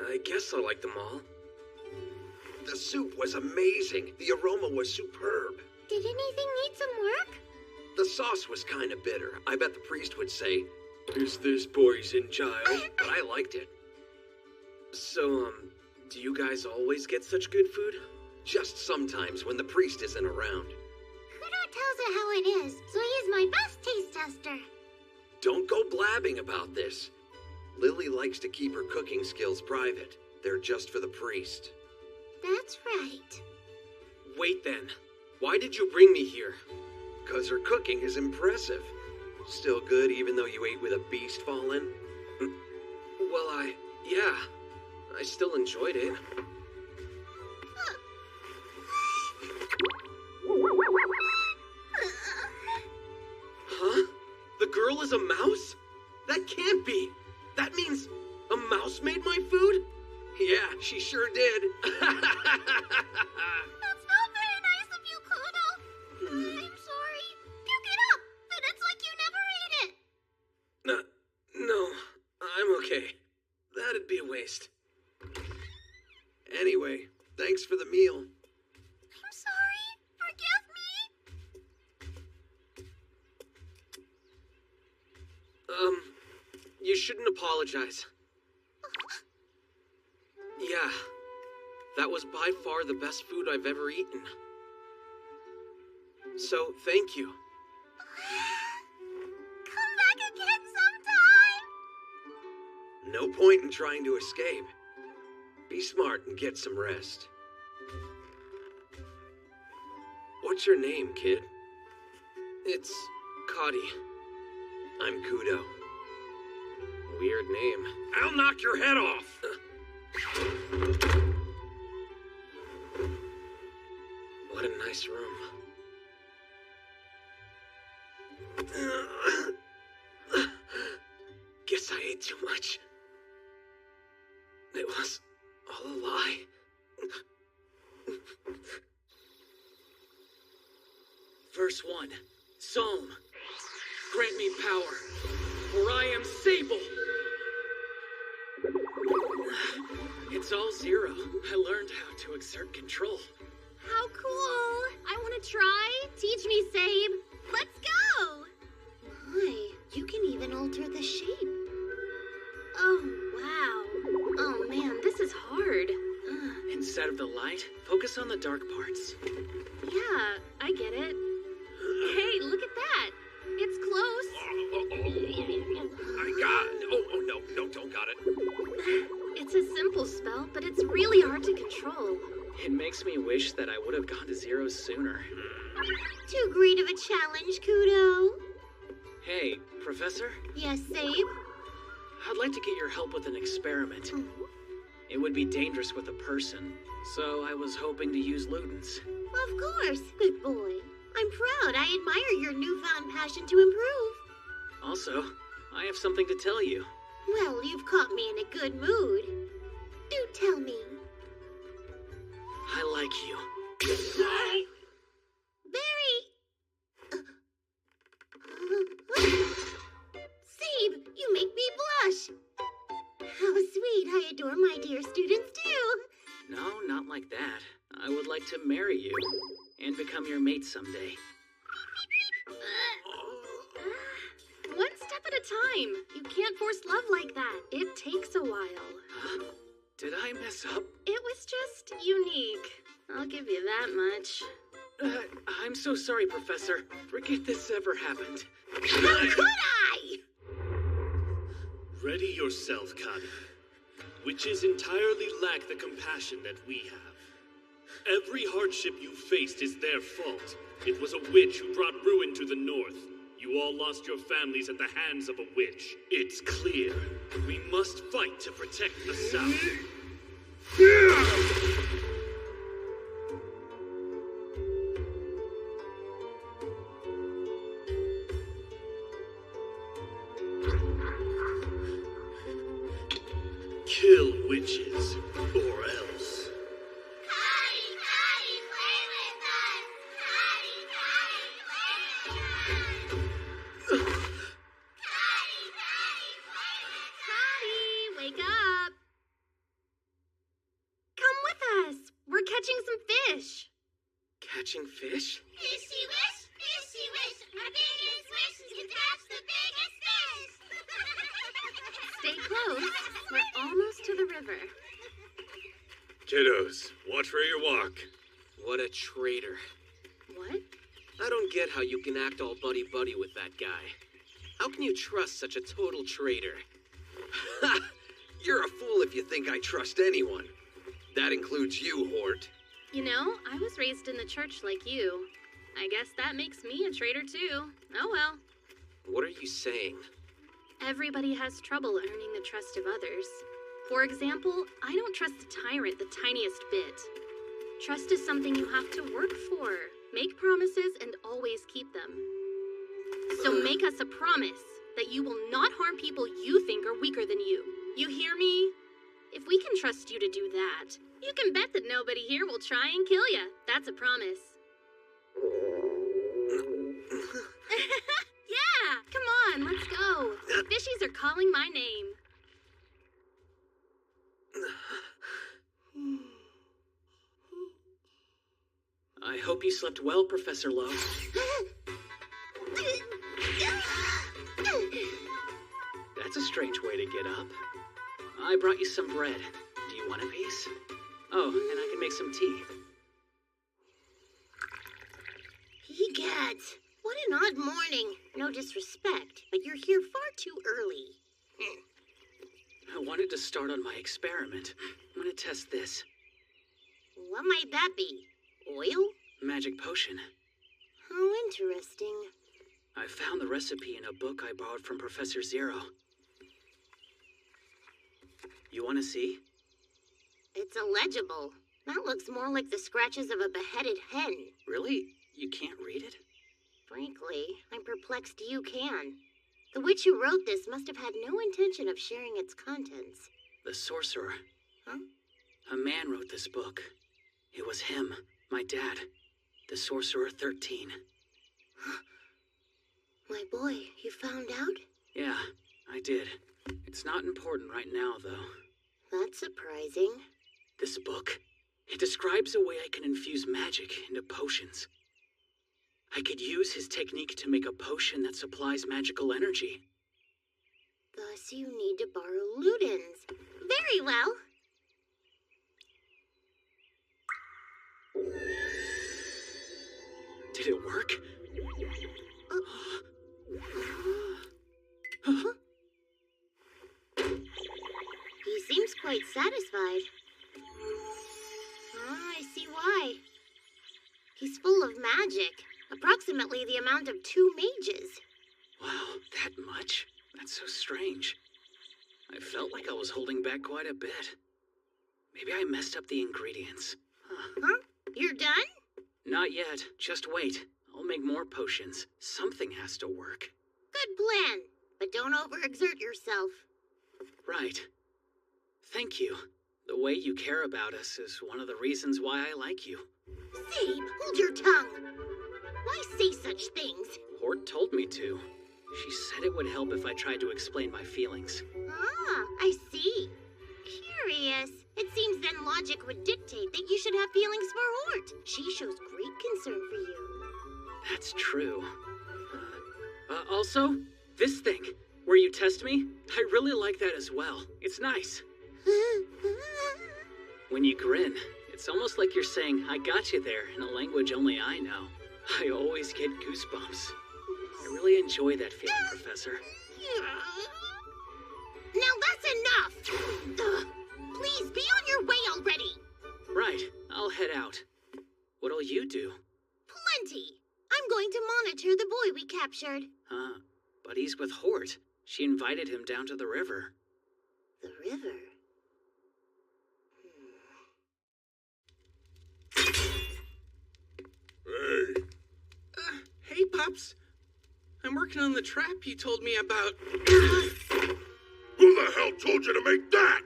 I guess I like them all. The soup was amazing. The aroma was superb. Did anything need some work? The sauce was kind of bitter. I bet the priest would say, "Is this poison, child?" But I liked it. So, do you guys always get such good food? Just sometimes when the priest isn't around. Kudo tells it how it is, so he's my best taste tester. Don't go blabbing about this. Lily likes to keep her cooking skills private. They're just for the priest. That's right. Wait then. Why did you bring me here? 'Cause her cooking is impressive. Still good even though you ate with a beast fallen? Well, yeah. I still enjoyed it. Huh? The girl is a mouse? That can't be. That means a mouse made my food? Yeah, she sure did. That's not very nice of you, Kudo. I'm sorry. Puke it up. Then it's like you never ate it. No, I'm okay. That'd be a waste. Anyway, thanks for the meal. I'm sorry. Forgive me. You shouldn't apologize. Yeah, that was by far the best food I've ever eaten. So, thank you. Come back again sometime. No point in trying to escape. Be smart and get some rest. What's your name, kid? It's Cody. I'm Kudo. Weird name. I'll knock your head off! What a nice room. Guess I ate too much. It was all a lie. Verse 1. Psalm. Grant me power, for I am Sable. It's all zero. I learned how to exert control. How cool. I want to try. Teach me, Sabe. Let's go. My, you can even alter the shape. Oh, wow. Oh, man, this is hard. Instead of the light, focus on the dark parts. Yeah, I get it. Hey, look at that. It's close. I got... Oh, no, don't got it. It's a simple spell, but it's really hard to control. It makes me wish that I would have gone to zero sooner. Too great of a challenge, Kudo. Hey, Professor? Yes, Sabe? I'd like to get your help with an experiment. It would be dangerous with a person, so I was hoping to use Ludens. Of course, good boy. I'm proud. I admire your newfound passion to improve. Also, I have something to tell you. Well, you've caught me in a good mood. Do tell me. I like you. Barry! Sebe, you make me blush. How sweet. I adore my dear students, too. No, not like that. I would like to marry you and become your mate someday. One step at a time. You can't force love like that. It takes a while. Huh? Did I mess up? It was just unique. I'll give you that much. I'm so sorry, Professor. Forget this ever happened. How could I? Ready yourself, Kadi. Witches entirely lack the compassion that we have. Every hardship you faced is their fault. It was a witch who brought ruin to the north. You all lost your families at the hands of a witch. It's clear. We must fight to protect the south. Kill witches, or else. Wake up! Come with us. We're catching some fish. Catching fish? Fishy wish, our biggest wish is to catch the biggest fish. Stay close. We're almost to the river. Kiddos, watch where you walk. What a traitor. What? I don't get how you can act all buddy-buddy with that guy. How can you trust such a total traitor? Ha! You're a fool if you think I trust anyone. That includes you, Hort. You know, I was raised in the church like you. I guess that makes me a traitor too. Oh well. What are you saying? Everybody has trouble earning the trust of others. For example, I don't trust a tyrant the tiniest bit. Trust is something you have to work for. Make promises and always keep them. So make us a promise that you will not harm people you think are weaker than you. You hear me? If we can trust you to do that, you can bet that nobody here will try and kill you. That's a promise. Yeah, come on, let's go. The fishies are calling my name. I hope you slept well, Professor Lowe. That's a strange way to get up. I brought you some bread. Do you want a piece? Oh, and I can make some tea. Egad, what an odd morning. No disrespect, but you're here far too early. I wanted to start on my experiment. I'm gonna test this. What might that be? Oil? Magic potion. How interesting. I found the recipe in a book I borrowed from Professor Zero. You want to see? It's illegible. That looks more like the scratches of a beheaded hen. Really? You can't read it? Frankly, I'm perplexed you can. The witch who wrote this must have had no intention of sharing its contents. The sorcerer. Huh? A man wrote this book. It was him, my dad, the Sorcerer 13. My boy, you found out? Yeah, I did. It's not important right now, though. That's surprising. This book, it describes a way I can infuse magic into potions. I could use his technique to make a potion that supplies magical energy. Thus you need to borrow Ludens. Very well. Did it work? He seems quite satisfied. I see why. He's full of magic, approximately the amount of 2 mages. Wow, that much? That's so strange. I felt like I was holding back quite a bit. Maybe I messed up the ingredients. Huh? You're done? Not yet. Just wait. I'll make more potions. Something has to work. Good plan. But don't overexert yourself. Right. Thank you. The way you care about us is one of the reasons why I like you. Sabe, hold your tongue. Why say such things? Hort told me to. She said it would help if I tried to explain my feelings. Ah, I see. Curious. It seems then logic would dictate that you should have feelings for Hort. She shows great concern for you. That's true. Also, this thing, where you test me, I really like that as well. It's nice. When you grin, it's almost like you're saying, I got you there, in a language only I know. I always get goosebumps. I really enjoy that feeling, Professor. Now that's enough! Please, be on your way already! Right, I'll head out. What'll you do? Plenty! I'm going to monitor the boy we captured. But he's with Hort. She invited him down to the river. The river? Hey. Hey, Pups. I'm working on the trap you told me about. Who the hell told you to make that?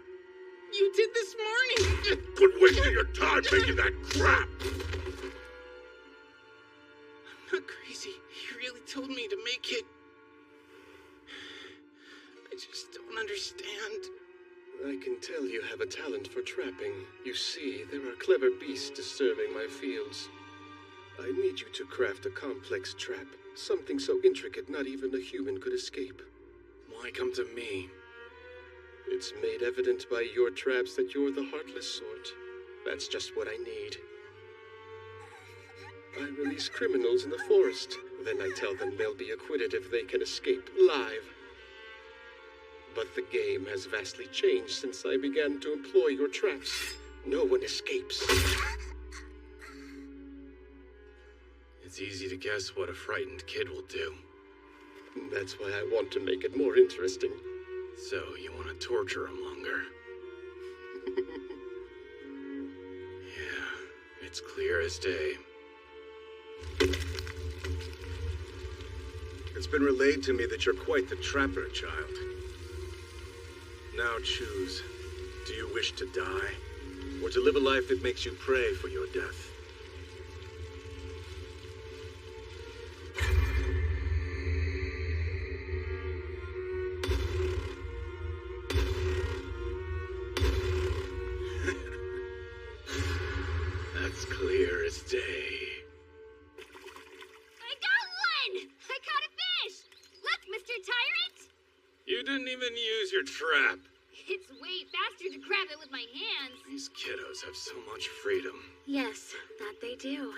You did this morning. Quit wasting your time making that crap! I'm not crazy. He really told me to make it. I just don't understand. I can tell you have a talent for trapping. You see, there are clever beasts disturbing my fields. I need you to craft a complex trap. Something so intricate not even a human could escape. Why come to me? It's made evident by your traps that you're the heartless sort. That's just what I need. I release criminals in the forest. Then I tell them they'll be acquitted if they can escape live. But the game has vastly changed since I began to employ your traps. No one escapes. It's easy to guess what a frightened kid will do. That's why I want to make it more interesting. So you want to torture him longer? Yeah, it's clear as day. It's been relayed to me that you're quite the trapper, child. Now choose. Do you wish to die? Or to live a life that makes you pray for your death? That's clear as day. I got one! I caught a fish! Look, Mr. Tyrant! You didn't even use your trap. It's way faster to grab it with my hands. These kiddos have so much freedom. Yes, that they do.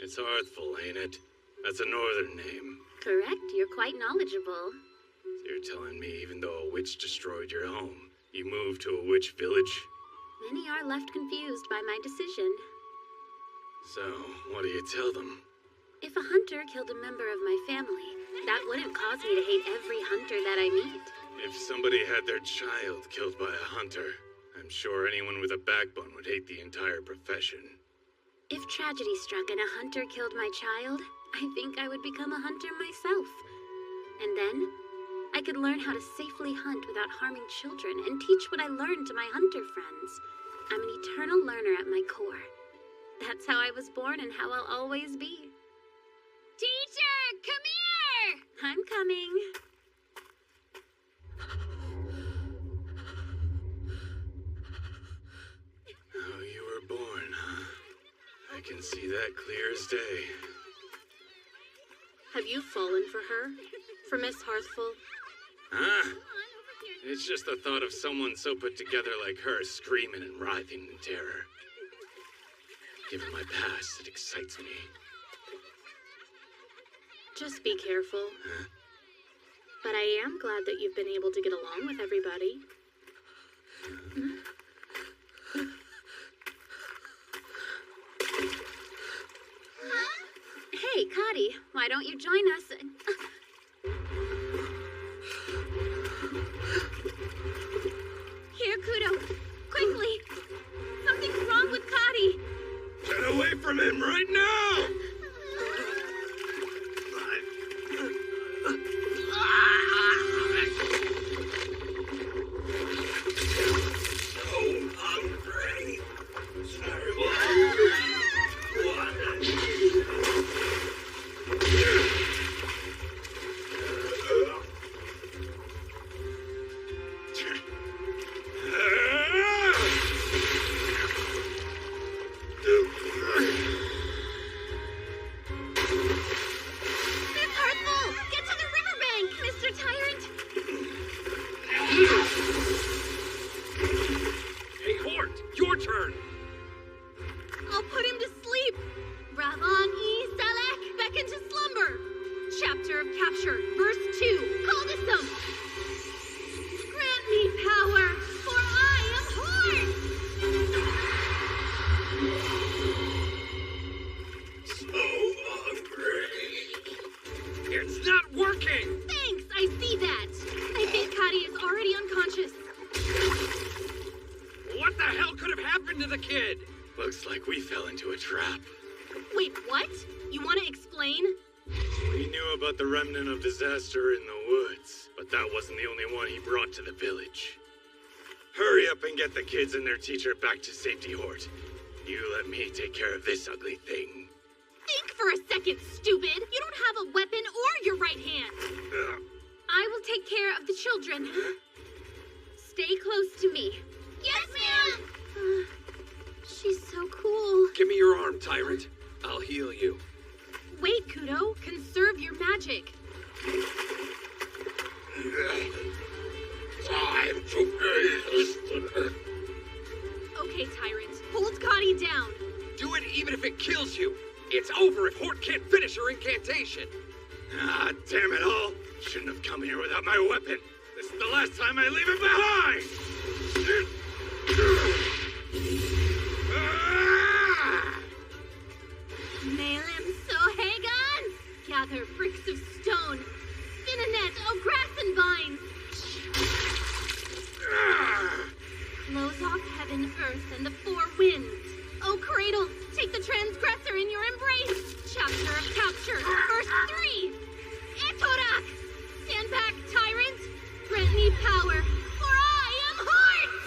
It's Hearthful, ain't it? That's a northern name. Correct, you're quite knowledgeable. So you're telling me even though a witch destroyed your home, you moved to a witch village? Many are left confused by my decision. So, what do you tell them? If a hunter killed a member of my family, that wouldn't cause me to hate every hunter that I meet. If somebody had their child killed by a hunter, I'm sure anyone with a backbone would hate the entire profession. If tragedy struck and a hunter killed my child, I think I would become a hunter myself. And then, I could learn how to safely hunt without harming children and teach what I learned to my hunter friends. I'm an eternal learner at my core. That's how I was born and how I'll always be. Teacher, come here! I'm coming. Oh, you were born, huh? I can see that clear as day. Have you fallen for her? For Miss Hearthful? Huh? It's just the thought of someone so put together like her screaming and writhing in terror. Given my past, it excites me. Just be careful. Huh? But I am glad that you've been able to get along with everybody. Hey, Cotty, why don't you join us? Here, Kudo. Quickly, happened to the kid? Looks like we fell into a trap. Wait, what? You want to explain? We knew about the remnant of disaster in the woods, but that wasn't the only one he brought to the village. Hurry up and get the kids and their teacher back to Safety Hort. You let me take care of this ugly thing. Think for a second, stupid! You don't have a weapon or your right hand! I will take care of the children. Stay close to me. Yes, ma'am! She's so cool. Give me your arm, Tyrant. I'll heal you. Wait, Kudo. Conserve your magic. Time to Okay, Tyrant. Hold Cotty down. Do it even if it kills you. It's over if Hort can't finish her incantation. Ah, damn it all. Shouldn't have come here without my weapon. This is the last time I leave it behind. Nail him, so Hagon! Gather bricks of stone. Spin a net, oh grass and vines. Close off heaven, earth, and the four winds. Oh cradles, take the transgressor in your embrace. Chapter of capture, verse 3. Etorak! Stand back, tyrant! Grant me power, for I am Hort!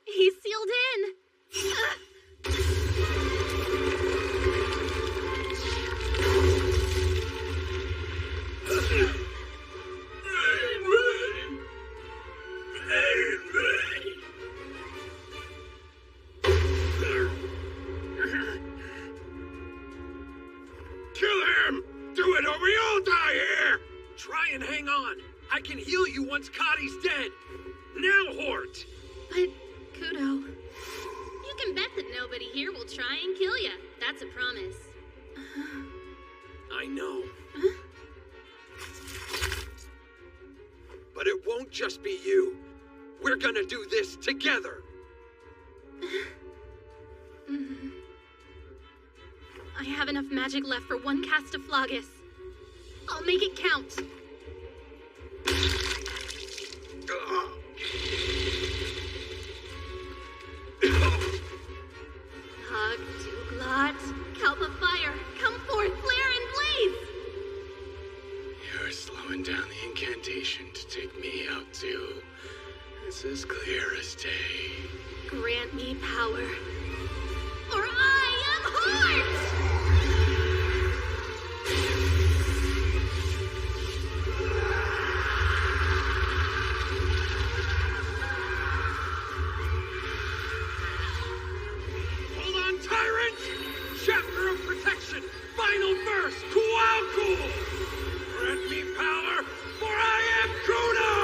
He's sealed in! Kill him! Do it or we all die here! Try and hang on. I can heal you once Cotty's dead. Now, Hort! But, Kudo, you can bet that nobody here will try and kill you. That's a promise. I know. But it won't just be you. We're gonna do this together. I have enough magic left for one cast of Flogus. I'll make it count. Hug, Duglot, Kalpa Fire, come forth, flare and blaze! You're slowing down the incantation to take me out too. It's as clear as day. Grant me power, for I am Hort! Hold on, Tyrant! Chapter of Protection! Final verse! Kuauku! Grant me power, for I am Kudo!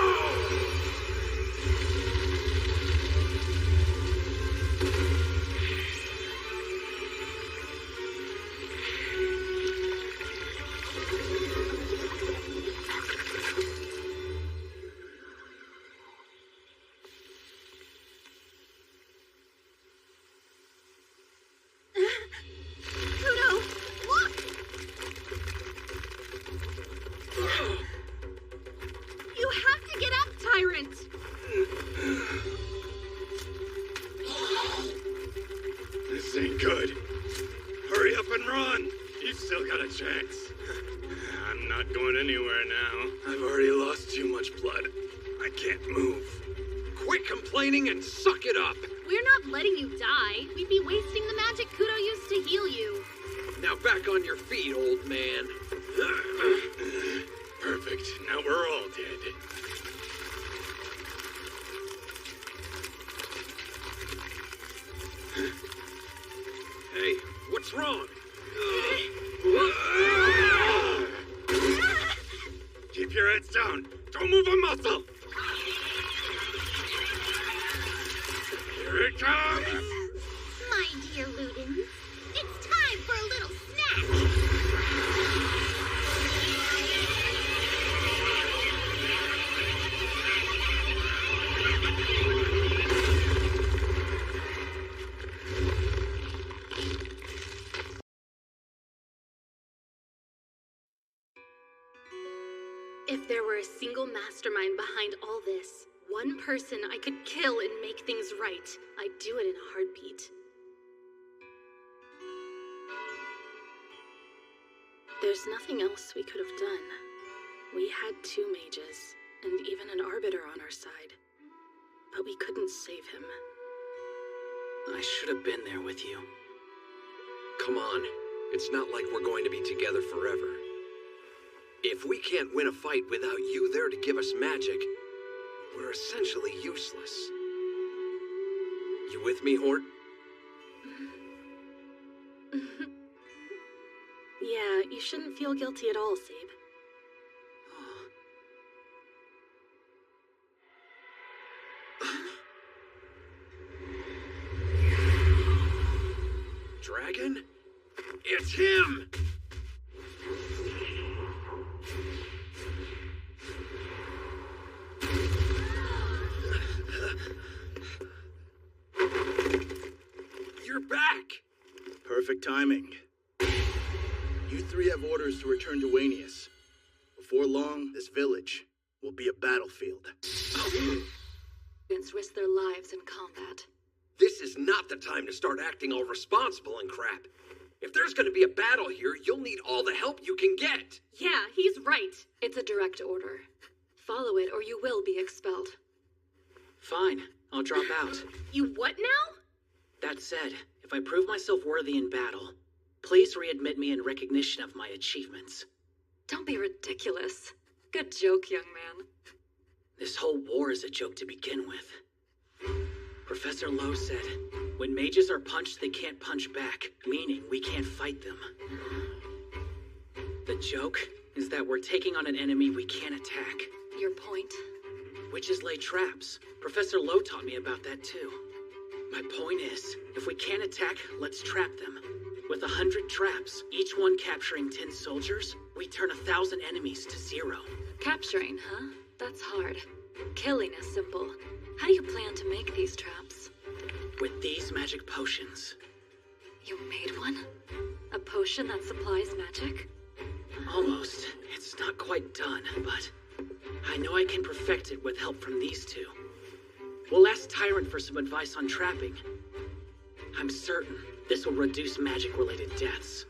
Kudo, look! You have to get up, Tyrant! This ain't good. Hurry up and run! You've still got a chance. I'm not going anywhere now. I've already lost too much blood. I can't move. Quit complaining and suck it up! We're not letting you die. We'd be wasting the magic Kudo used to heal you. Now back on your feet, old man. Perfect. Now we're all dead. Hey, what's wrong? Keep your heads down. Don't move a muscle. Here it comes. My dear Ludens, it's time for a little snack. were a single mastermind behind all this, one person I could kill and make things right, I'd do it in a heartbeat. There's nothing else we could have done. We had 2 mages, and even an arbiter on our side. But we couldn't save him. I should have been there with you. Come on. It's not like we're going to be together forever. If we can't win a fight without you there to give us magic, we're essentially useless. You with me, Hort? Yeah, you shouldn't feel guilty at all, Sabe. Dragon? It's him! You're back! Perfect timing. You 3 have orders to return to Wanius. Before long, this village will be a battlefield. Students risk their lives in combat. This is not the time to start acting all responsible and crap. If there's gonna be a battle here, you'll need all the help you can get. Yeah, he's right. It's a direct order. Follow it or you will be expelled. Fine, I'll drop out. You what now? That said, if I prove myself worthy in battle, please readmit me in recognition of my achievements. Don't be ridiculous. Good joke, young man. This whole war is a joke to begin with. Professor Lowe said, when mages are punched, they can't punch back, meaning we can't fight them. The joke is that we're taking on an enemy we can't attack. Your point? Witches lay traps. Professor Lowe taught me about that too. My point is, if we can't attack, let's trap them. With 100 traps, each one capturing 10 soldiers, we turn 1,000 enemies to 0. Capturing, huh? That's hard. Killing is simple. How do you plan to make these traps? With these magic potions. You made one? A potion that supplies magic? Almost. It's not quite done, but I know I can perfect it with help from these 2. We'll ask Tyrant for some advice on trapping. I'm certain this will reduce magic-related deaths.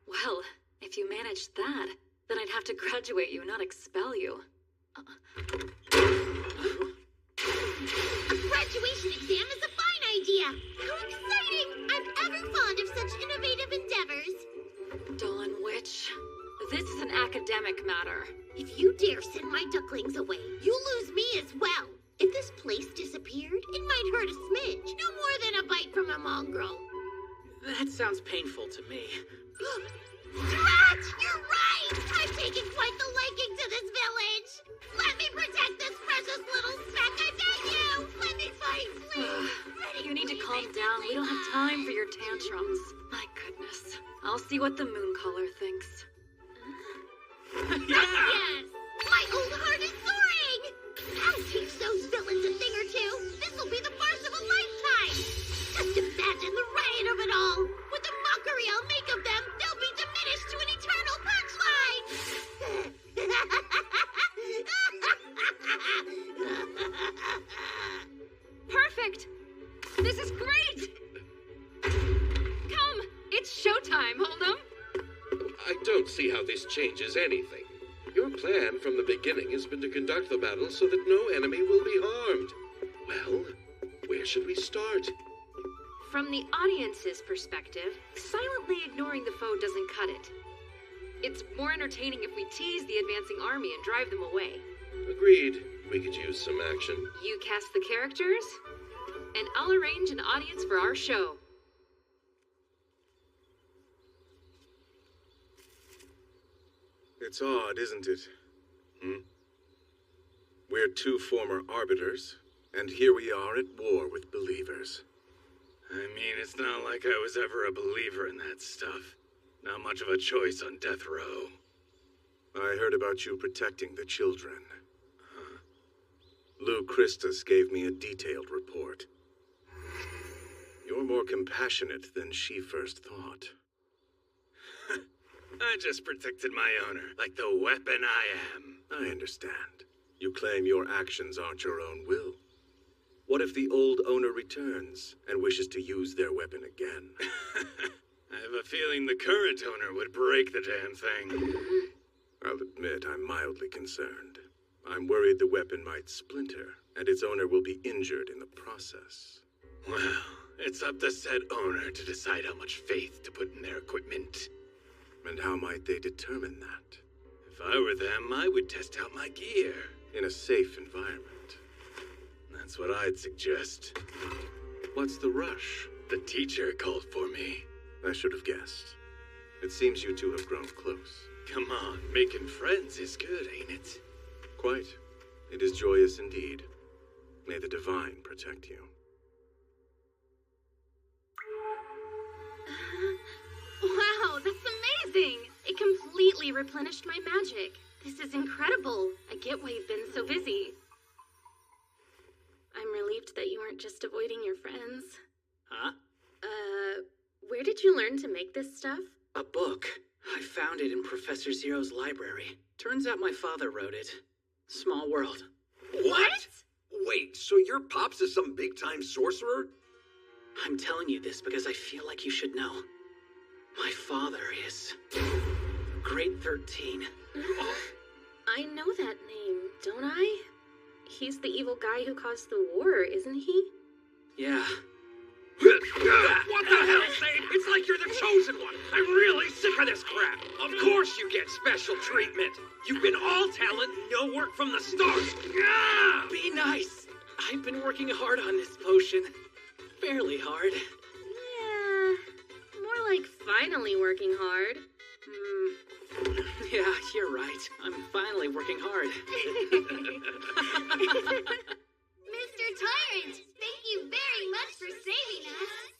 Well, if you managed that, then I'd have to graduate you, not expel you. A graduation exam is a fine idea! How exciting! I'm ever fond of such innovative endeavors! Dawn Witch, this is an academic matter. If you dare send my ducklings away, you lose me as well. If this place disappeared, it might hurt a smidge. No more than a bite from a mongrel. That sounds painful to me. Drat! You're right! I've taken quite the liking to this village! Let me protect this precious little speck, I beg you! Let me fight, please! You need to calm down. We don't have time for your tantrums. My goodness. I'll see what the moon caller thinks. Yes! My old heart is soaring! I'll teach those villains a thing or 2. This'll be the farce of a lifetime! Just imagine the riot of it all! With the mockery I'll make of them, they'll be diminished to an eternal punchline! Perfect! This is great! Come, it's showtime, Hold'em! I don't see how this changes anything. Your plan from the beginning has been to conduct the battle so that no enemy will be harmed. Well, where should we start? From the audience's perspective, silently ignoring the foe doesn't cut it. It's more entertaining if we tease the advancing army and drive them away. Agreed. We could use some action. You cast the characters, and I'll arrange an audience for our show. It's odd, isn't it? We're 2 former arbiters, and here we are at war with believers. I mean, it's not like I was ever a believer in that stuff. Not much of a choice on death row. I heard about you protecting the children. Lou Christus gave me a detailed report. You're more compassionate than she first thought. I just protected my owner, like the weapon I am. I understand. You claim your actions aren't your own will. What if the old owner returns and wishes to use their weapon again? I have a feeling the current owner would break the damn thing. I'll admit I'm mildly concerned. I'm worried the weapon might splinter, and its owner will be injured in the process. Well, it's up to said owner to decide how much faith to put in their equipment. And how might they determine that? If I were them, I would test out my gear. In a safe environment. That's what I'd suggest. What's the rush? The teacher called for me. I should have guessed. It seems you two have grown close. Come on, making friends is good, ain't it? Quite. It is joyous indeed. May the divine protect you. Wow, that's amazing! It completely replenished my magic. This is incredible. I get why you've been so busy. I'm relieved that you weren't just avoiding your friends. Huh? Where did you learn to make this stuff? A book. I found it in Professor Zero's library. Turns out my father wrote it. Small world. What? Wait, so your pops is some big-time sorcerer? I'm telling you this because I feel like you should know. My father is... Grade 13. I know that name, don't I? He's the evil guy who caused the war, isn't he? Yeah. What the hell, Sade? It's like you're the chosen one. I'm really sick of this crap. Of course you get special treatment. You've been all talent, no work from the start. Be nice. I've been working hard on this potion. Fairly hard. Yeah, more like finally working hard. Yeah, you're right. I'm finally working hard. Mr. Tyrant, thank you very much for saving us.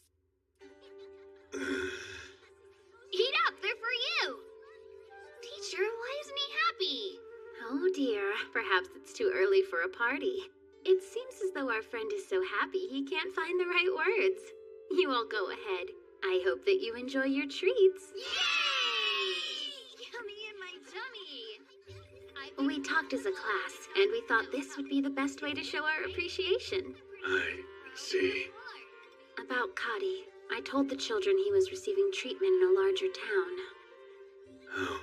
Heat up, they're for you. Teacher, why isn't he happy? Oh dear, perhaps it's too early for a party. It seems as though our friend is so happy he can't find the right words. You all go ahead. I hope that you enjoy your treats. Yay! Yummy in my tummy. We talked as a class, and we thought this would be the best way to show our appreciation. I see. About Cody, I told the children he was receiving treatment in a larger town. Oh,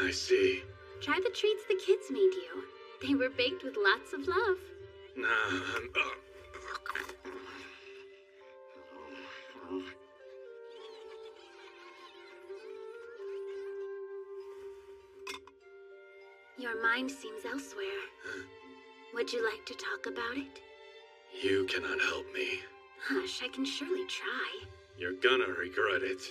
I see. Try the treats the kids made you. They were baked with lots of love. Your mind seems elsewhere. Would you like to talk about it? You cannot help me. Hush, I can surely try. You're gonna regret it.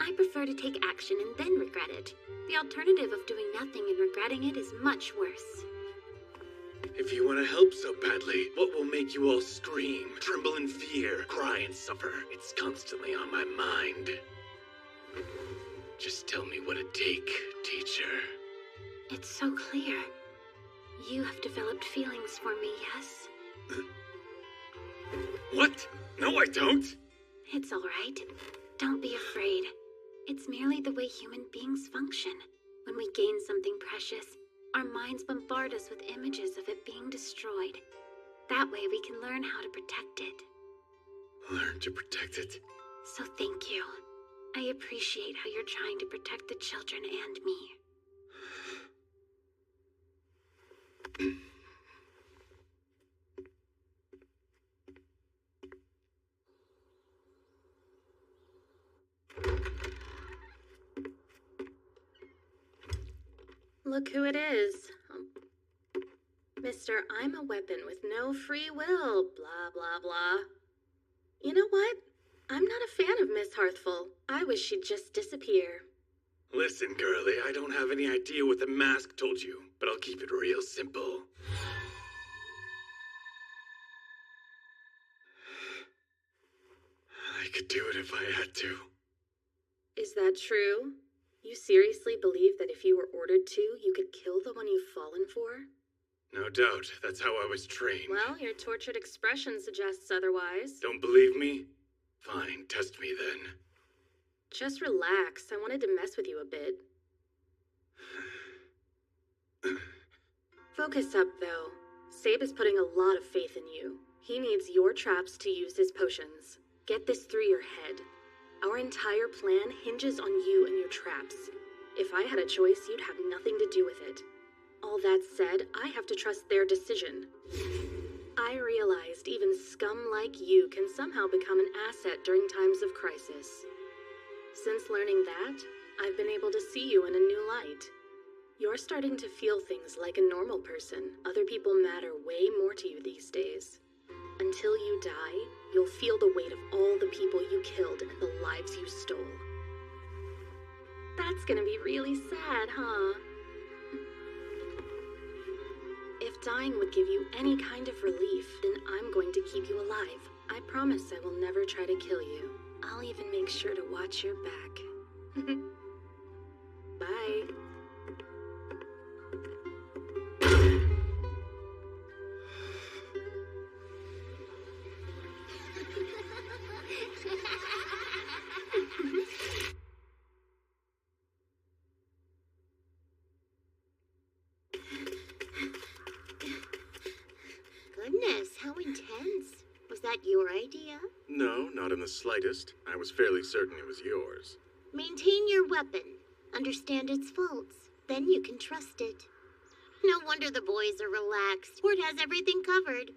I prefer to take action and then regret it. The alternative of doing nothing and regretting it is much worse. If you want to help so badly, what will make you all scream, tremble in fear, cry and suffer? It's constantly on my mind. Just tell me what it'd take, teacher. It's so clear. You have developed feelings for me, yes? What? No, I don't! It's all right. Don't be afraid. It's merely the way human beings function. When we gain something precious, our minds bombard us with images of it being destroyed. That way we can learn how to protect it. Learn to protect it? So thank you. I appreciate how you're trying to protect the children and me. Look who it is. Mr. I'm a weapon with no free will, blah, blah, blah. You know what? I'm not a fan of Miss Hearthful. I wish she'd just disappear. Listen, girlie, I don't have any idea what the mask told you, but I'll keep it real simple. I could do it if I had to. Is that true? You seriously believe that if you were ordered to, you could kill the one you've fallen for? No doubt. That's how I was trained. Well, your tortured expression suggests otherwise. Don't believe me? Fine, test me then. Just relax. I wanted to mess with you a bit. Focus up, though. Sabe is putting a lot of faith in you. He needs your traps to use his potions. Get this through your head. Our entire plan hinges on you and your traps. If I had a choice, you'd have nothing to do with it. All that said, I have to trust their decision. I realized even scum like you can somehow become an asset during times of crisis. Since learning that, I've been able to see you in a new light. You're starting to feel things like a normal person. Other people matter way more to you these days. Until you die, you'll feel the weight of all the people you killed and the lives you stole. That's gonna be really sad, huh? If dying would give you any kind of relief, then I'm going to keep you alive. I promise I will never try to kill you. I'll even make sure to watch your back. Bye. Goodness, how intense. Was that your idea? No, not in the slightest. I was fairly certain it was yours. Maintain your weapon. Understand its faults. Then you can trust it. No wonder the boys are relaxed. Hort has everything covered.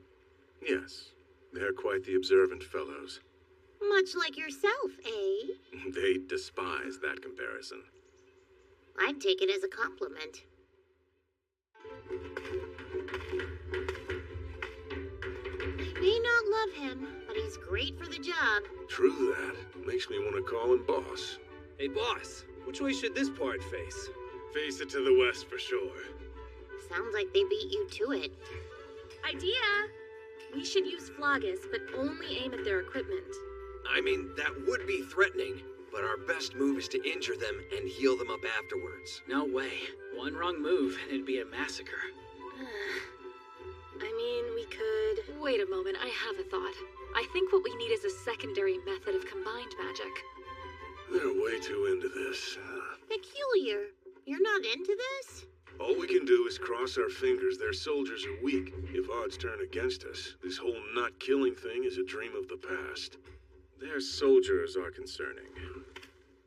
Yes, they're quite the observant fellows. Much like yourself, eh? They despise that comparison. I'd take it as a compliment. I may not love him, but he's great for the job. True that. Makes me want to call him boss. Hey, boss, which way should this part face? Face it to the west for sure. Sounds like they beat you to it. Idea! We should use Floggus, but only aim at their equipment. I mean, that would be threatening, but our best move is to injure them and heal them up afterwards. No way. One wrong move and it'd be a massacre. I mean, we could... Wait a moment, I have a thought. I think what we need is a secondary method of combined magic. They're way too into this. Peculiar. You're not into this? All we can do is cross our fingers their soldiers are weak. If odds turn against us, this whole not-killing thing is a dream of the past. Their soldiers are concerning.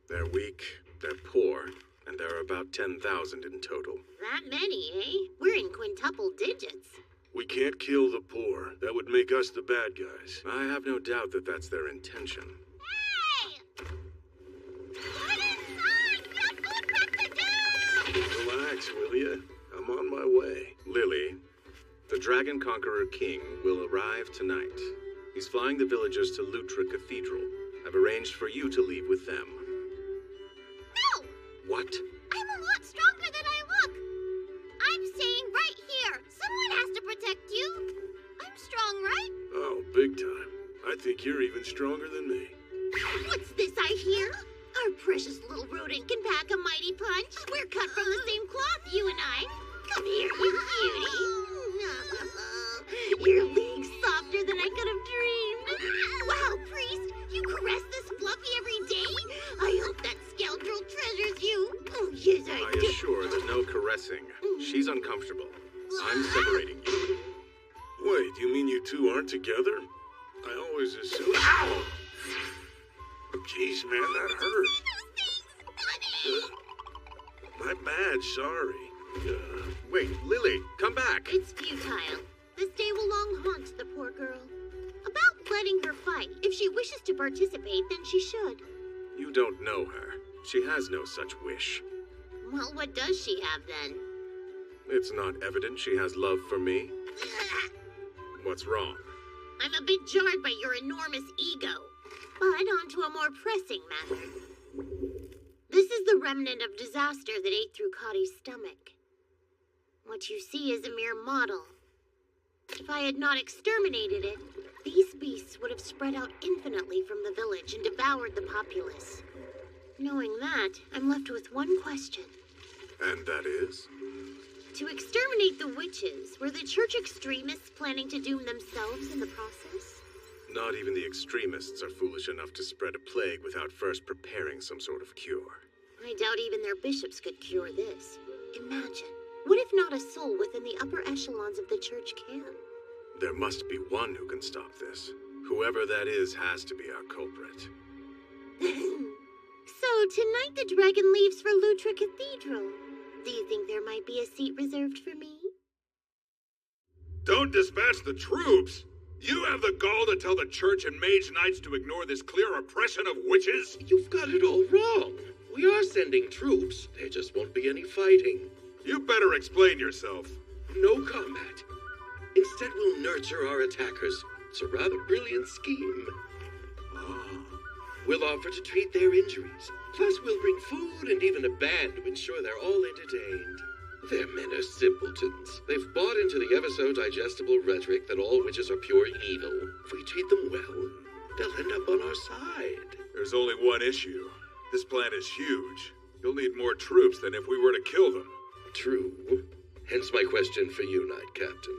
They're weak, they're poor, and there are about 10,000 in total. That many, eh? We're in quintuple digits. We can't kill the poor. That would make us the bad guys. I have no doubt that that's their intention. Hey! Get inside! We have food prep to do! Relax, will ya? I'm on my way. Lily, the Dragon Conqueror King will arrive tonight. He's flying the villagers to Lutra Cathedral. I've arranged for you to leave with them. No! What? I'm a lot stronger than I look. I'm staying right here. Someone has to protect you. I'm strong, right? Oh, big time. I think you're even stronger than me. What's this I hear? Our precious little rodent can pack a mighty punch. We're cut from the same cloth, you and I. Come here, you cutie. Your legs softer than I could have dreamed. Wow, priest, you caress this fluffy every day? I hope that scoundrel treasures you. Oh, yes, I do. I assure that no caressing. She's uncomfortable. I'm separating you. Wait, you mean you two aren't together? I always assumed... Ow! Jeez, man, that hurt. My bad, sorry. Wait, Lily, come back. It's futile. This day will long haunt the poor girl. About letting her fight. If she wishes to participate, then she should. You don't know her. She has no such wish. Well, what does she have then? It's not evident she has love for me. What's wrong? I'm a bit jarred by your enormous ego. But on to a more pressing matter. This is the remnant of disaster that ate through Cotty's stomach. What you see is a mere model. If I had not exterminated it, these beasts would have spread out infinitely from the village and devoured the populace. Knowing that, I'm left with one question. And that is? To exterminate the witches, were the church extremists planning to doom themselves in the process? Not even the extremists are foolish enough to spread a plague without first preparing some sort of cure. I doubt even their bishops could cure this. Imagine, what if not a soul within the upper echelons of the church can? There must be one who can stop this. Whoever that is has to be our culprit. So, tonight the dragon leaves for Lutra Cathedral. Do you think there might be a seat reserved for me? Don't dispatch the troops! You have the gall to tell the church and mage knights to ignore this clear oppression of witches? You've got it all wrong. We are sending troops. There just won't be any fighting. You better explain yourself. No combat. Instead, we'll nurture our attackers. It's a rather brilliant scheme. We'll offer to treat their injuries. Plus, we'll bring food and even a band to ensure they're all entertained. Their men are simpletons. They've bought into the ever-so-digestible rhetoric that all witches are pure evil. If we treat them well, they'll end up on our side. There's only one issue. This plan is huge. You'll need more troops than if we were to kill them. True. Hence my question for you, Knight Captain.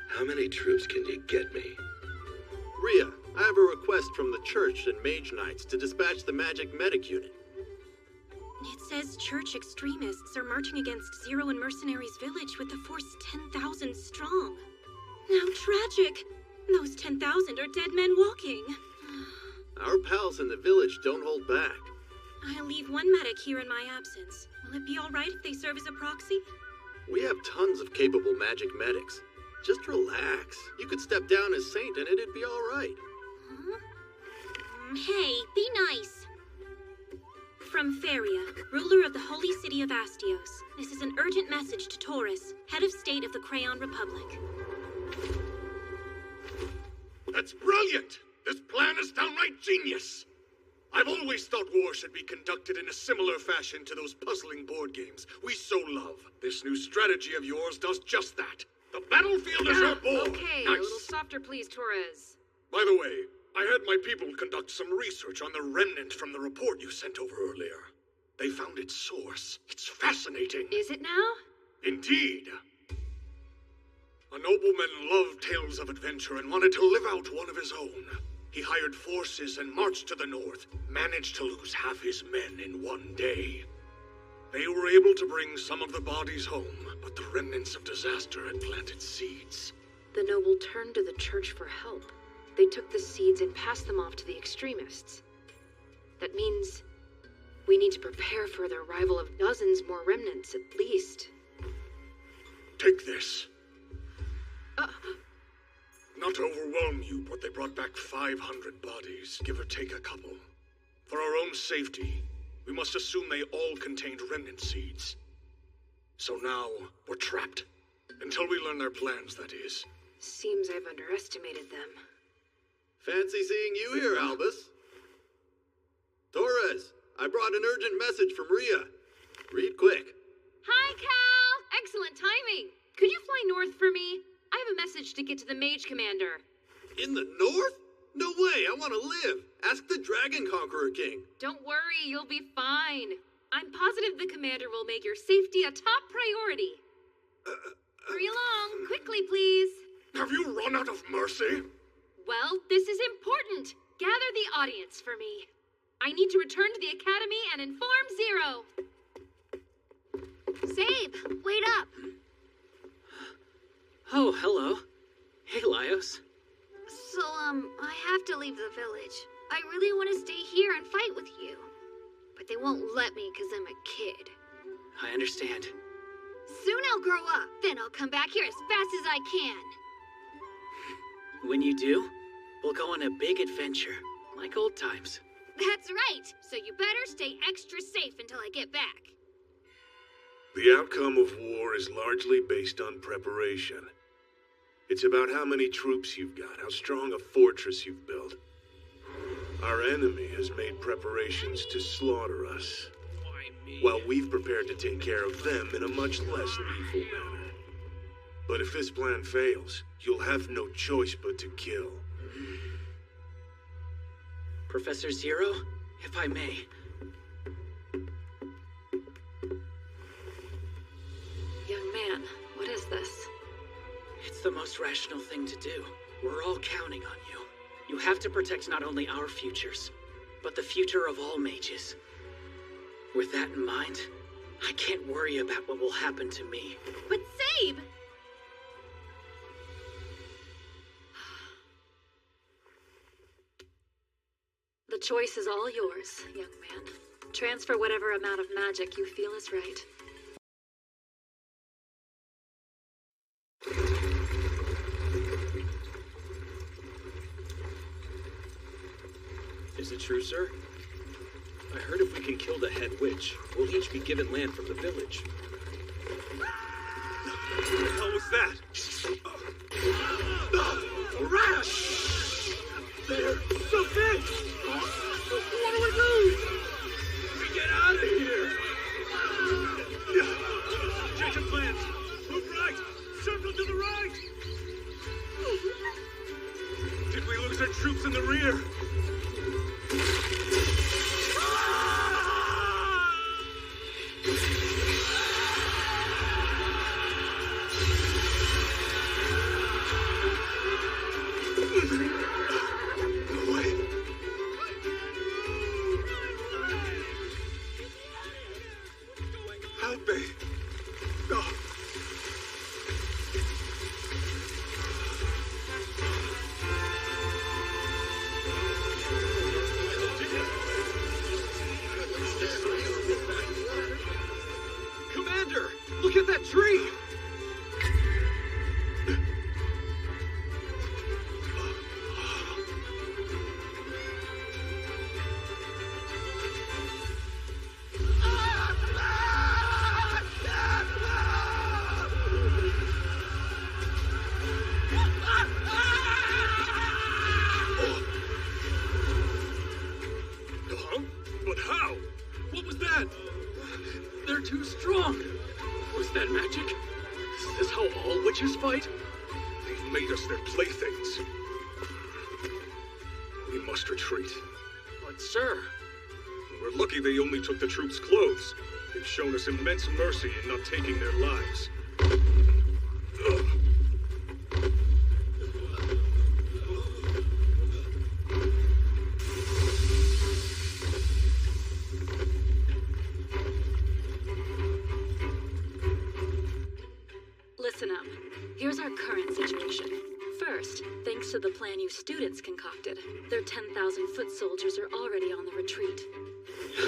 How many troops can you get me? Rhea, I have a request from the church and mage knights to dispatch the magic medic unit. It says church extremists are marching against Zero and Mercenaries Village with a force 10,000 strong. How tragic! Those 10,000 are dead men walking. Our pals in the village don't hold back. I'll leave one medic here in my absence. Will it be alright if they serve as a proxy? We have tons of capable magic medics. Just relax. You could step down as Saint and it'd be alright. Huh? Hey, be nice. From Faria, ruler of the holy city of Astios. This is an urgent message to Taurus, head of state of the Crayon Republic. That's brilliant! This plan is downright genius! I've always thought war should be conducted in a similar fashion to those puzzling board games we so love. This new strategy of yours does just that. The battlefield is your board! Okay, nice. a little softer, please, Torres. By the way, I had my people conduct some research on the remnant from the report you sent over earlier. They found its source. It's fascinating. Is it now? Indeed. A nobleman loved tales of adventure and wanted to live out one of his own. He hired forces and marched to the north, managed to lose half his men in one day. They were able to bring some of the bodies home, but the remnants of disaster had planted seeds. The noble turned to the church for help. They took the seeds and passed them off to the extremists. That means we need to prepare for the arrival of dozens more remnants at least. Take this. Not to overwhelm you, but they brought back 500 bodies, give or take a couple. For our own safety, we must assume they all contained remnant seeds. So now, we're trapped. Until we learn their plans, that is. Seems I've underestimated them. Fancy seeing you here, Albus. Torres, I brought an urgent message from Rhea. Read quick. Hi, Cal! Excellent timing. Could you fly north for me? I have a message to get to the mage commander. In the north? No way, I want to live. Ask the Dragon Conqueror King. Don't worry, you'll be fine. I'm positive the commander will make your safety a top priority. Hurry along, quickly, please. Have you run out of mercy? Well, this is important. Gather the audience for me. I need to return to the academy and inform Zero. Save! Wait up! Oh, hello. Hey, Laios. So, I have to leave the village. I really want to stay here and fight with you. But they won't let me because I'm a kid. I understand. Soon I'll grow up. Then I'll come back here as fast as I can. When you do, we'll go on a big adventure, like old times. That's right. So you better stay extra safe until I get back. The outcome of war is largely based on preparation. It's about how many troops you've got, how strong a fortress you've built. Our enemy has made preparations to slaughter us, while we've prepared to take care of them in a much less lethal manner. But if this plan fails, you'll have no choice but to kill. Professor Zero, if I may. Young man, what is this? It's the most rational thing to do. We're all counting on you. You have to protect not only our futures, but the future of all mages. With that in mind, I can't worry about what will happen to me. But Sabe! The choice is all yours, young man. Transfer whatever amount of magic you feel is right. Is it true, sir? I heard if we can kill the head witch, we'll each be given land from the village. What the hell was that? A rat! There! The fish! What do we do? We get out of here! Change of plans! Move right! Circle to the right! Did we lose our troops in the rear? Look at that tree! Huh? But how? What was that? They're too strong! Was that magic? Is this how all witches fight? They've made us their playthings. We must retreat. But, sir... We're lucky they only took the troops' clothes. They've shown us immense mercy in not taking their lives. Listen up. Here's our current situation. First, thanks to the plan you students concocted, their 10,000 foot soldiers are already on the retreat.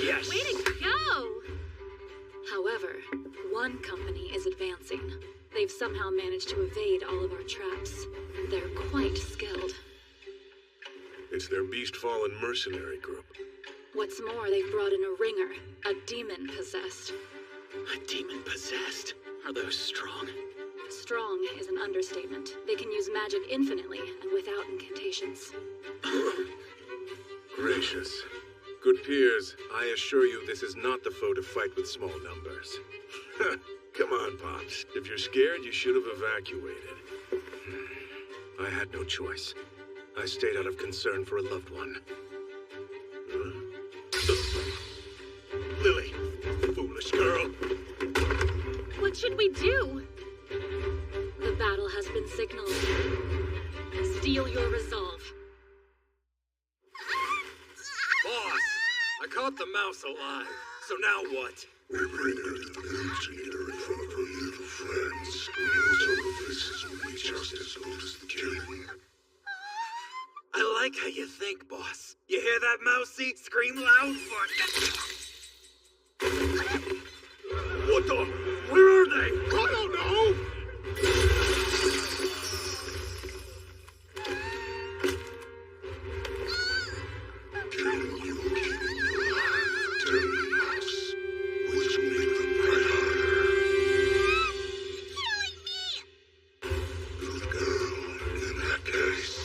Yes! Way to go! However, one company is advancing. They've somehow managed to evade all of our traps. They're quite skilled. It's their beast-fallen mercenary group. What's more, they've brought in a ringer, a demon possessed. A demon possessed? Are those strong? Strong is an understatement. They can use magic infinitely and without incantations. Gracious. Good peers, I assure you this is not the foe to fight with small numbers. Come on, Pops. If you're scared, you should have evacuated. I had no choice. I stayed out of concern for a loved one. Lily, foolish girl. What should we do? The battle has been signaled. Steel your resolve. Boss, I caught the mouse alive. So now what? We bring her to the village and get her in front of her little friends. Those other faces will be just as good as the king. I like how you think, boss. You hear that mouse eat? Scream loud for What the? Where are they? I don't know! Killing you will keep them alive. Tell me, Max, which will make them fight harder? Killing me! Good girl, in that case.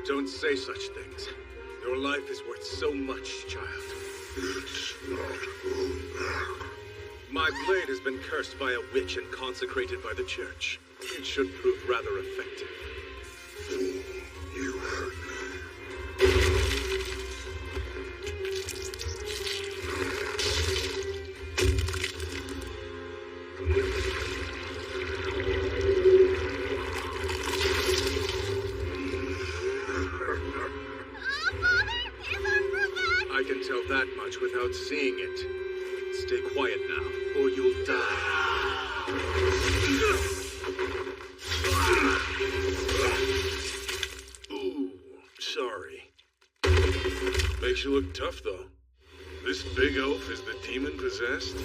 Don't say such things. Your life is worth so much, child. It's not going back. My blade has been cursed by a witch and consecrated by the church. It should prove rather effective. Fool, you heard me. know that much without seeing it. Stay quiet now, or you'll die. Ooh, sorry. Makes you look tough, though. This big oaf is the demon possessed?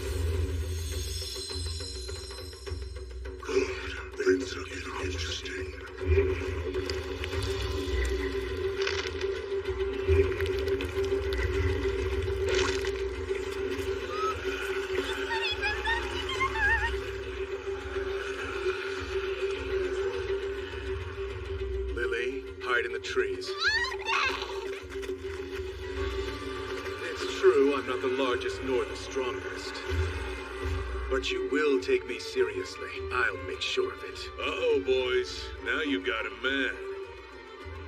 Good. Things are getting interesting. Lily, hide in the trees. It's true, I'm not the largest nor the strongest. But you will take me seriously. I'll make sure of it. Uh-oh, boys. Now you got him mad.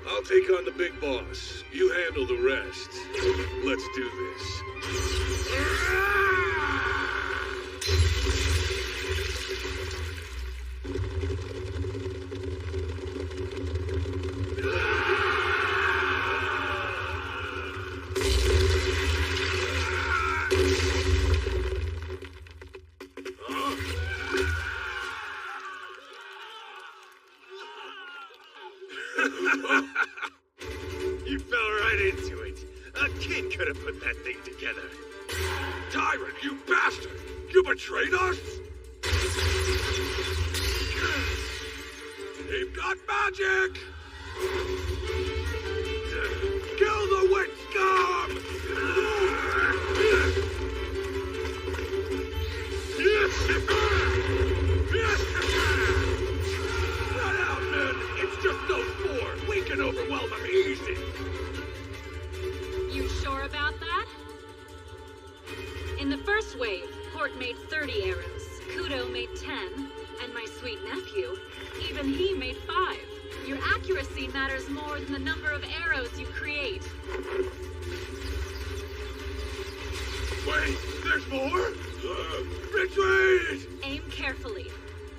I'll take on the big boss. You handle the rest. Let's do this. You fell right into it. A kid could have put that thing together. Tyrant, you bastard! You betrayed us? They've got magic! Kill the witch scum! Not out, men! It's just those four! We can overwhelm them easy! You sure about that? In the first wave, Hort made 30 arrows, Kudo made 10, and my sweet nephew, even he made 5. Your accuracy matters more than the number of arrows you create. Wait, there's more? Retreat! Aim carefully.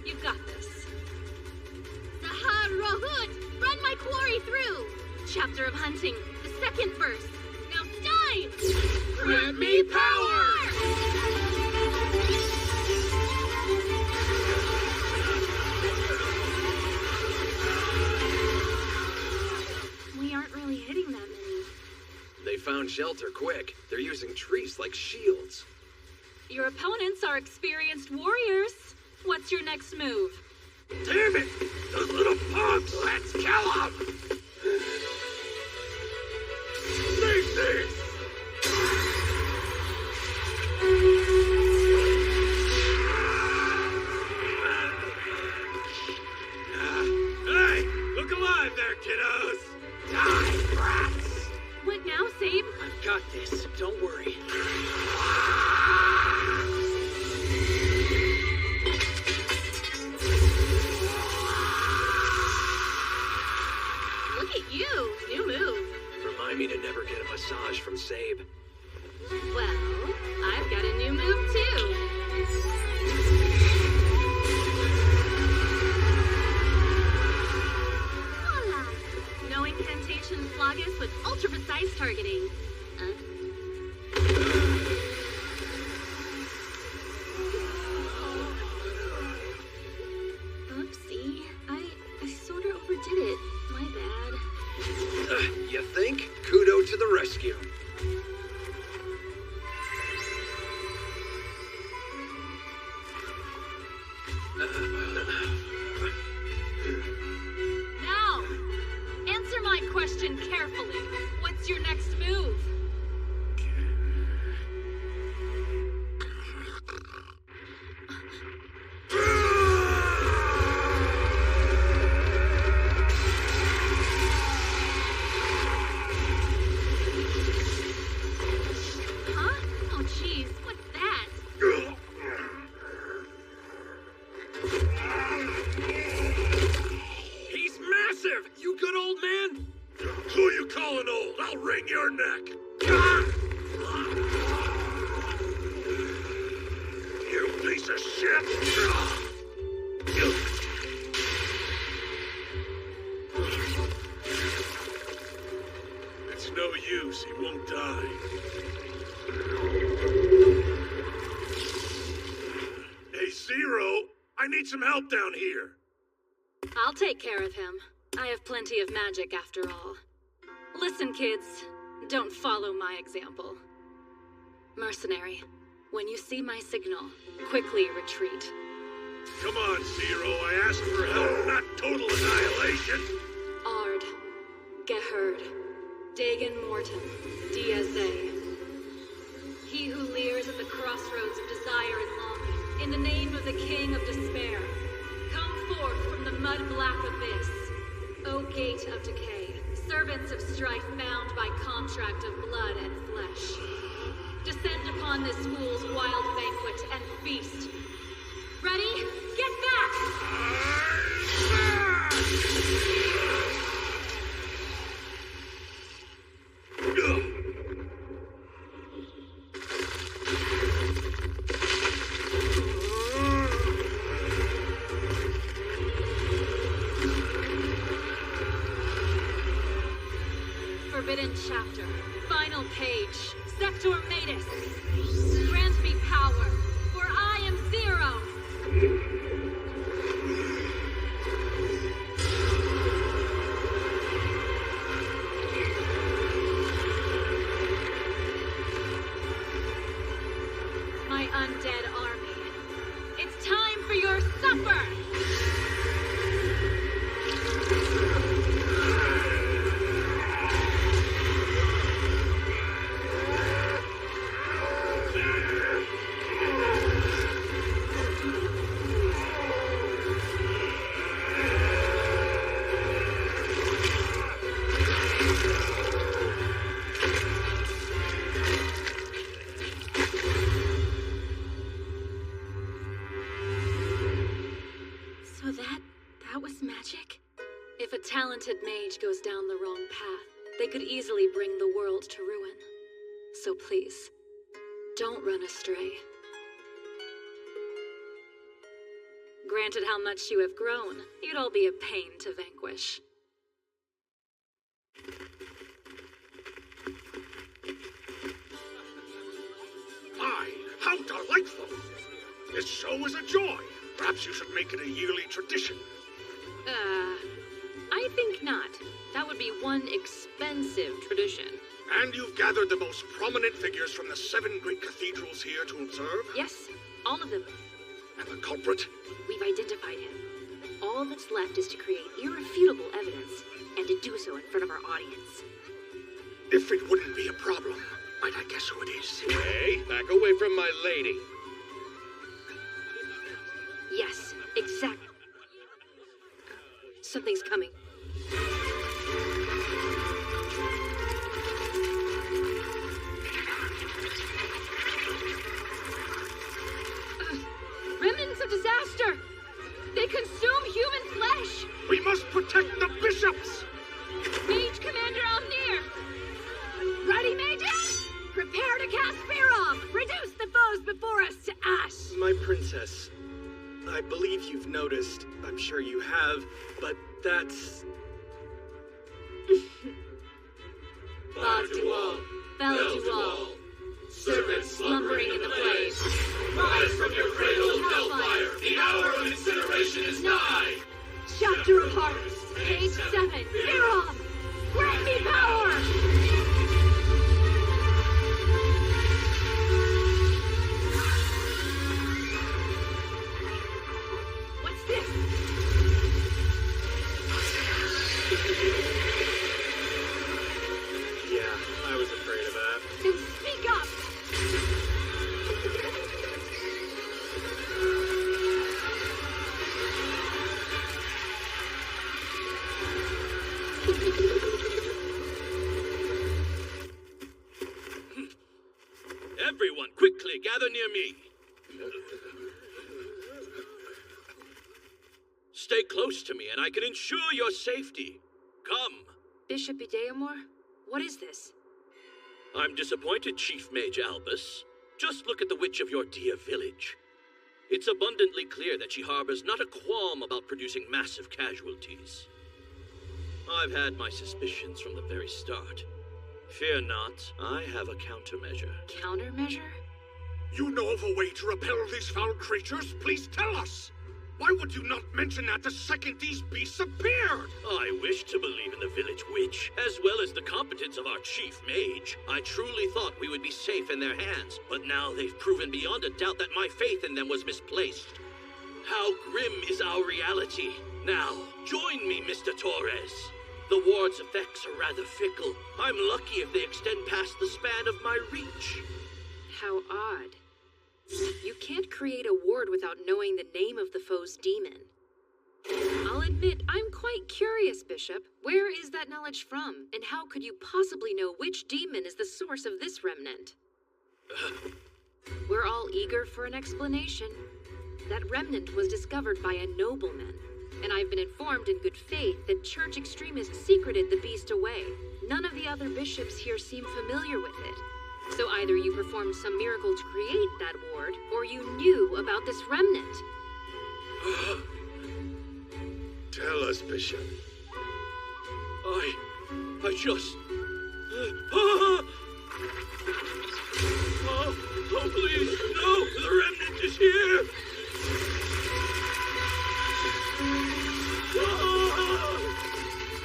You've got this. Sahar Rohut! Run my quarry through! Chapter of Hunting, the second verse. Now Stein! Grant me power! We aren't really hitting that many. They found shelter quick. They're using trees like shields. Your opponents are experienced warriors. What's your next move? Damn it! Those little punks! Let's kill them! Seize these! Hey! Look alive there, kiddos! Die, brats! What now, Sabe? I've got this. Don't worry. Look at you. New move. Remind me to never get a massage from Sabe. Well, I've got a new move, too. Voila! No incantation Flagus with ultra-precise targeting. Oopsie. I sort of overdid it. My bad. You think? Kudo to the rescue. Now, answer my question carefully. What's your next move? Huh? Oh, jeez. What's that? He's massive! You good old man? Who you calling old? I'll wring your neck! You piece of shit! It's It's no use. He won't die. Hey, Zero! I need some help down here! I'll take care of him. I have plenty of magic after all. Listen, kids. Don't follow my example. Mercenary, when you see my signal, quickly retreat. Come on, Zero. I asked for help, not total annihilation! Ard, Geherd, Dagon Morton, DSA. He who leers at the crossroads of desire and longing, in the name of the King of Despair, come forth from the mud-black abyss. O gate of decay, servants of strife bound by contract of blood and flesh. Descend upon this fool's wild banquet and feast. Ready? Get back! Forbidden chapter. Final page. Sector Matus. Grant me power, for I am Zero. My undead army. It's time for your supper! So that was magic? If a talented mage goes down the wrong path, they could easily bring the world to ruin. So please, don't run astray. Granted how much you have grown, you'd all be a pain to vanquish. My, how delightful! This show is a joy. Perhaps you should make it a yearly tradition. I think not. That would be one expensive tradition. And you've gathered the most prominent figures from the 7 great cathedrals here to observe? Yes, all of them. And the culprit? We've identified him. All that's left is to create irrefutable evidence, and to do so in front of our audience. If it wouldn't be a problem, might I guess who it is? Hey, back away from my lady. Yes, exactly. Something's coming. Remnants of disaster! They consume human flesh! We must protect the bishops! Mage Commander Alnir! Ready, mages? Prepare to cast Fear Off! Reduce the foes before us to ash! My princess, I believe you've noticed. I'm sure you have, but that's... Bow to all, bow to all. Servants slumbering in the flames. Rise from your cradle, hellfire! The hour of incineration is nigh! Chapter of Hearts, page 7, Fear Off! Grant me power! What's this? Yeah, I was afraid of that. Then speak up! Everyone, quickly gather near me. Stay close to me, and I can ensure your safety. Come. Bishop Ideamor, what is this? I'm disappointed, Chief Mage Albus. Just look at the witch of your dear village. It's abundantly clear that she harbors not a qualm about producing massive casualties. I've had my suspicions from the very start. Fear not, I have a countermeasure. Countermeasure? You know of a way to repel these foul creatures? Please tell us! Why would you not mention that the second these beasts appeared? I wish to believe in the village witch, as well as the competence of our chief mage. I truly thought we would be safe in their hands, but now they've proven beyond a doubt that my faith in them was misplaced. How grim is our reality. Now, join me, Mr. Torres. The ward's effects are rather fickle. I'm lucky if they extend past the span of my reach. How odd. You can't create a ward without knowing the name of the foe's demon. I'll admit, I'm quite curious, Bishop. Where is that knowledge from? And how could you possibly know which demon is the source of this remnant? We're all eager for an explanation. That remnant was discovered by a nobleman, and I've been informed in good faith that church extremists secreted the beast away. None of the other bishops here seem familiar with it. So either you performed some miracle to create that ward, or you knew about this remnant. Tell us, Bishop. I just... Oh, please, no! The remnant is here!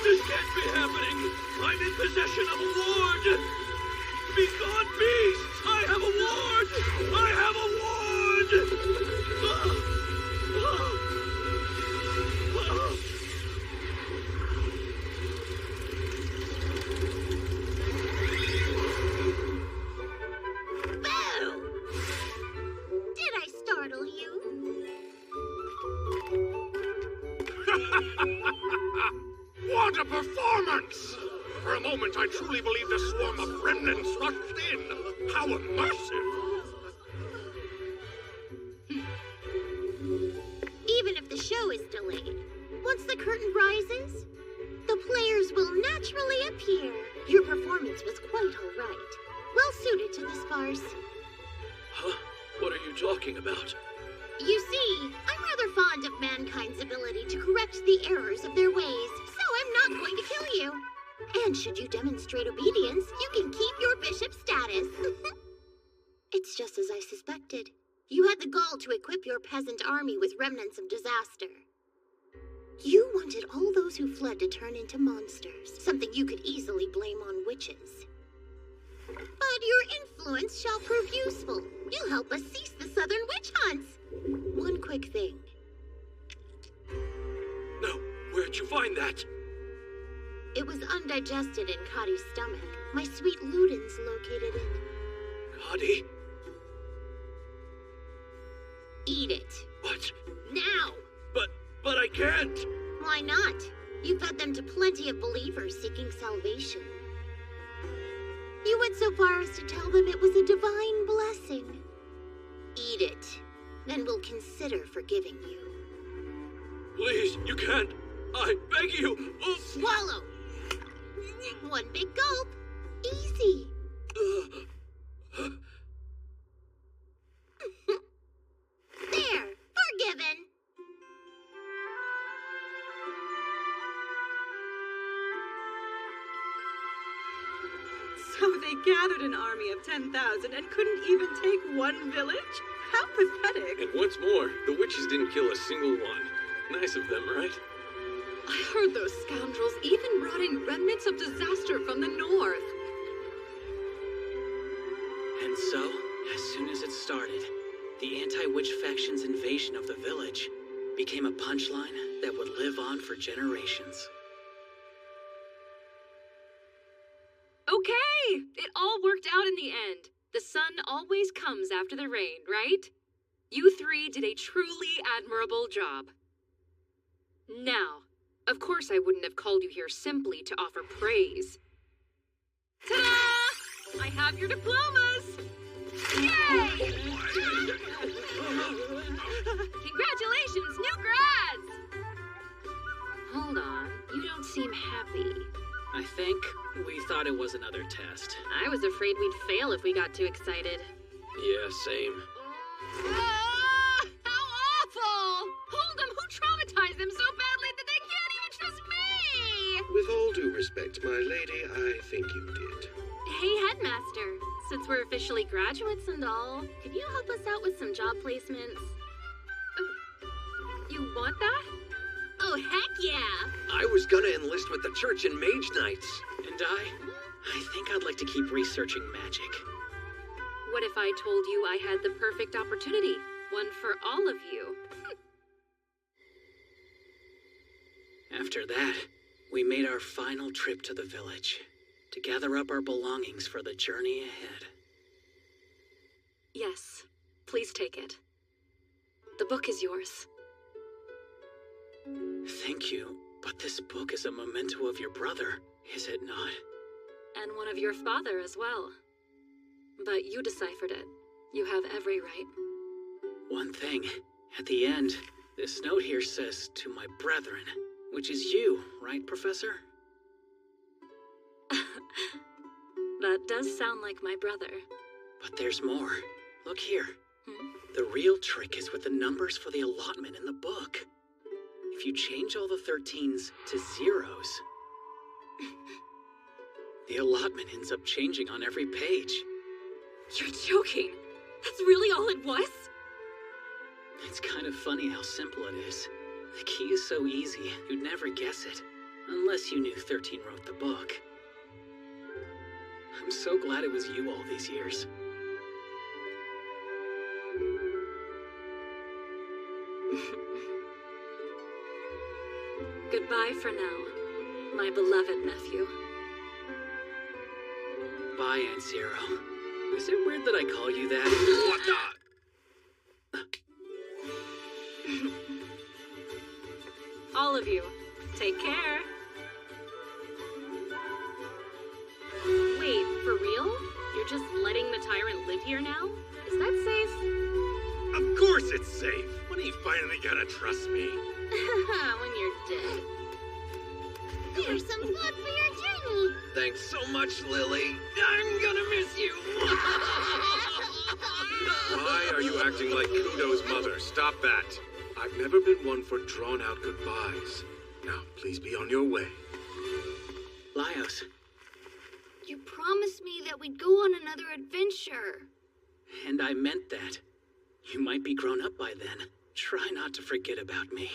This can't be happening! I'm in possession of a ward! Be gone, beasts! I have a ward! I have a ward! Boo! Did I startle you? What a performance! For a moment, I truly believed a swarm of remnants rushed in. How immersive! Even if the show is delayed, once the curtain rises, the players will naturally appear. Your performance was quite all right. Well suited to this farce. Huh? What are you talking about? You see, I'm rather fond of mankind's ability to correct the errors of their ways, so I'm not going to kill you. And should you demonstrate obedience, you can keep your bishop status. It's just as I suspected. You had the gall to equip your peasant army with remnants of disaster. You wanted all those who fled to turn into monsters, something you could easily blame on witches. But your influence shall prove useful. You'll help us cease the southern witch hunts. One quick thing. No, where'd you find that? It was undigested in Cotty's stomach. My sweet Ludens located it. Cotty? Eat it. What? Now! But I can't! Why not? You fed them to plenty of believers seeking salvation. You went so far as to tell them it was a divine blessing. Eat it. Then we'll consider forgiving you. Please, you can't. I beg you. Oh. Swallow. One big gulp. Easy. There. Forgiven. So they gathered an army of 10,000 and couldn't even take one village? How pathetic. And what's more, the witches didn't kill a single one. Nice of them, right? I heard those scoundrels even brought in remnants of disaster from the north. And so, as soon as it started, the anti-witch faction's invasion of the village became a punchline that would live on for generations. Okay, it all worked out in the end. The sun always comes after the rain, right? You three did a truly admirable job. Now, of course I wouldn't have called you here simply to offer praise. Ta-da! I have your diplomas! Yay! Congratulations, new grads! Hold on, you don't seem happy. I think we thought it was another test. I was afraid we'd fail if we got too excited. Yeah, same. Ah, how awful! Hold them! Who traumatized them so badly that they can't even trust me? With all due respect, my lady, I think you did. headmaster. Since we're officially graduates and all, could you help us out with some job placements? You want that? Oh, heck yeah! I was gonna enlist with the church in Mage Knights. And I think I'd like to keep researching magic. What if I told you I had the perfect opportunity? One for all of you. After that, we made our final trip to the village to gather up our belongings for the journey ahead. Yes, please take it. The book is yours. Thank you, but this book is a memento of your brother, is it not? And one of your father as well. But you deciphered it. You have every right. One thing, at the end, this note here says, "To my brethren," which is you, right, Professor? That does sound like my brother. But there's more. Look here. The real trick is with the numbers for the allotment in the book. If you change all the 13s to zeros, the allotment ends up changing on every page. You're joking! That's really all it was? It's kind of funny how simple it is. The key is so easy, you'd never guess it. Unless you knew 13 wrote the book. I'm so glad it was you all these years. Goodbye for now, my beloved nephew. Bye, Aunt Zero. Is it weird that I call you that? What the? All of you, take care. Wait, for real? You're just letting the tyrant live here now? Is that safe? Of course it's safe. When are you finally gonna trust me? When you're dead. Here's some food for your journey. Thanks so much, Lily. I'm gonna miss you. Why are you acting like Kudo's mother? Stop that. I've never been one for drawn-out goodbyes. Now, please be on your way. Laios. You promised me that we'd go on another adventure. And I meant that. You might be grown up by then. Try not to forget about me.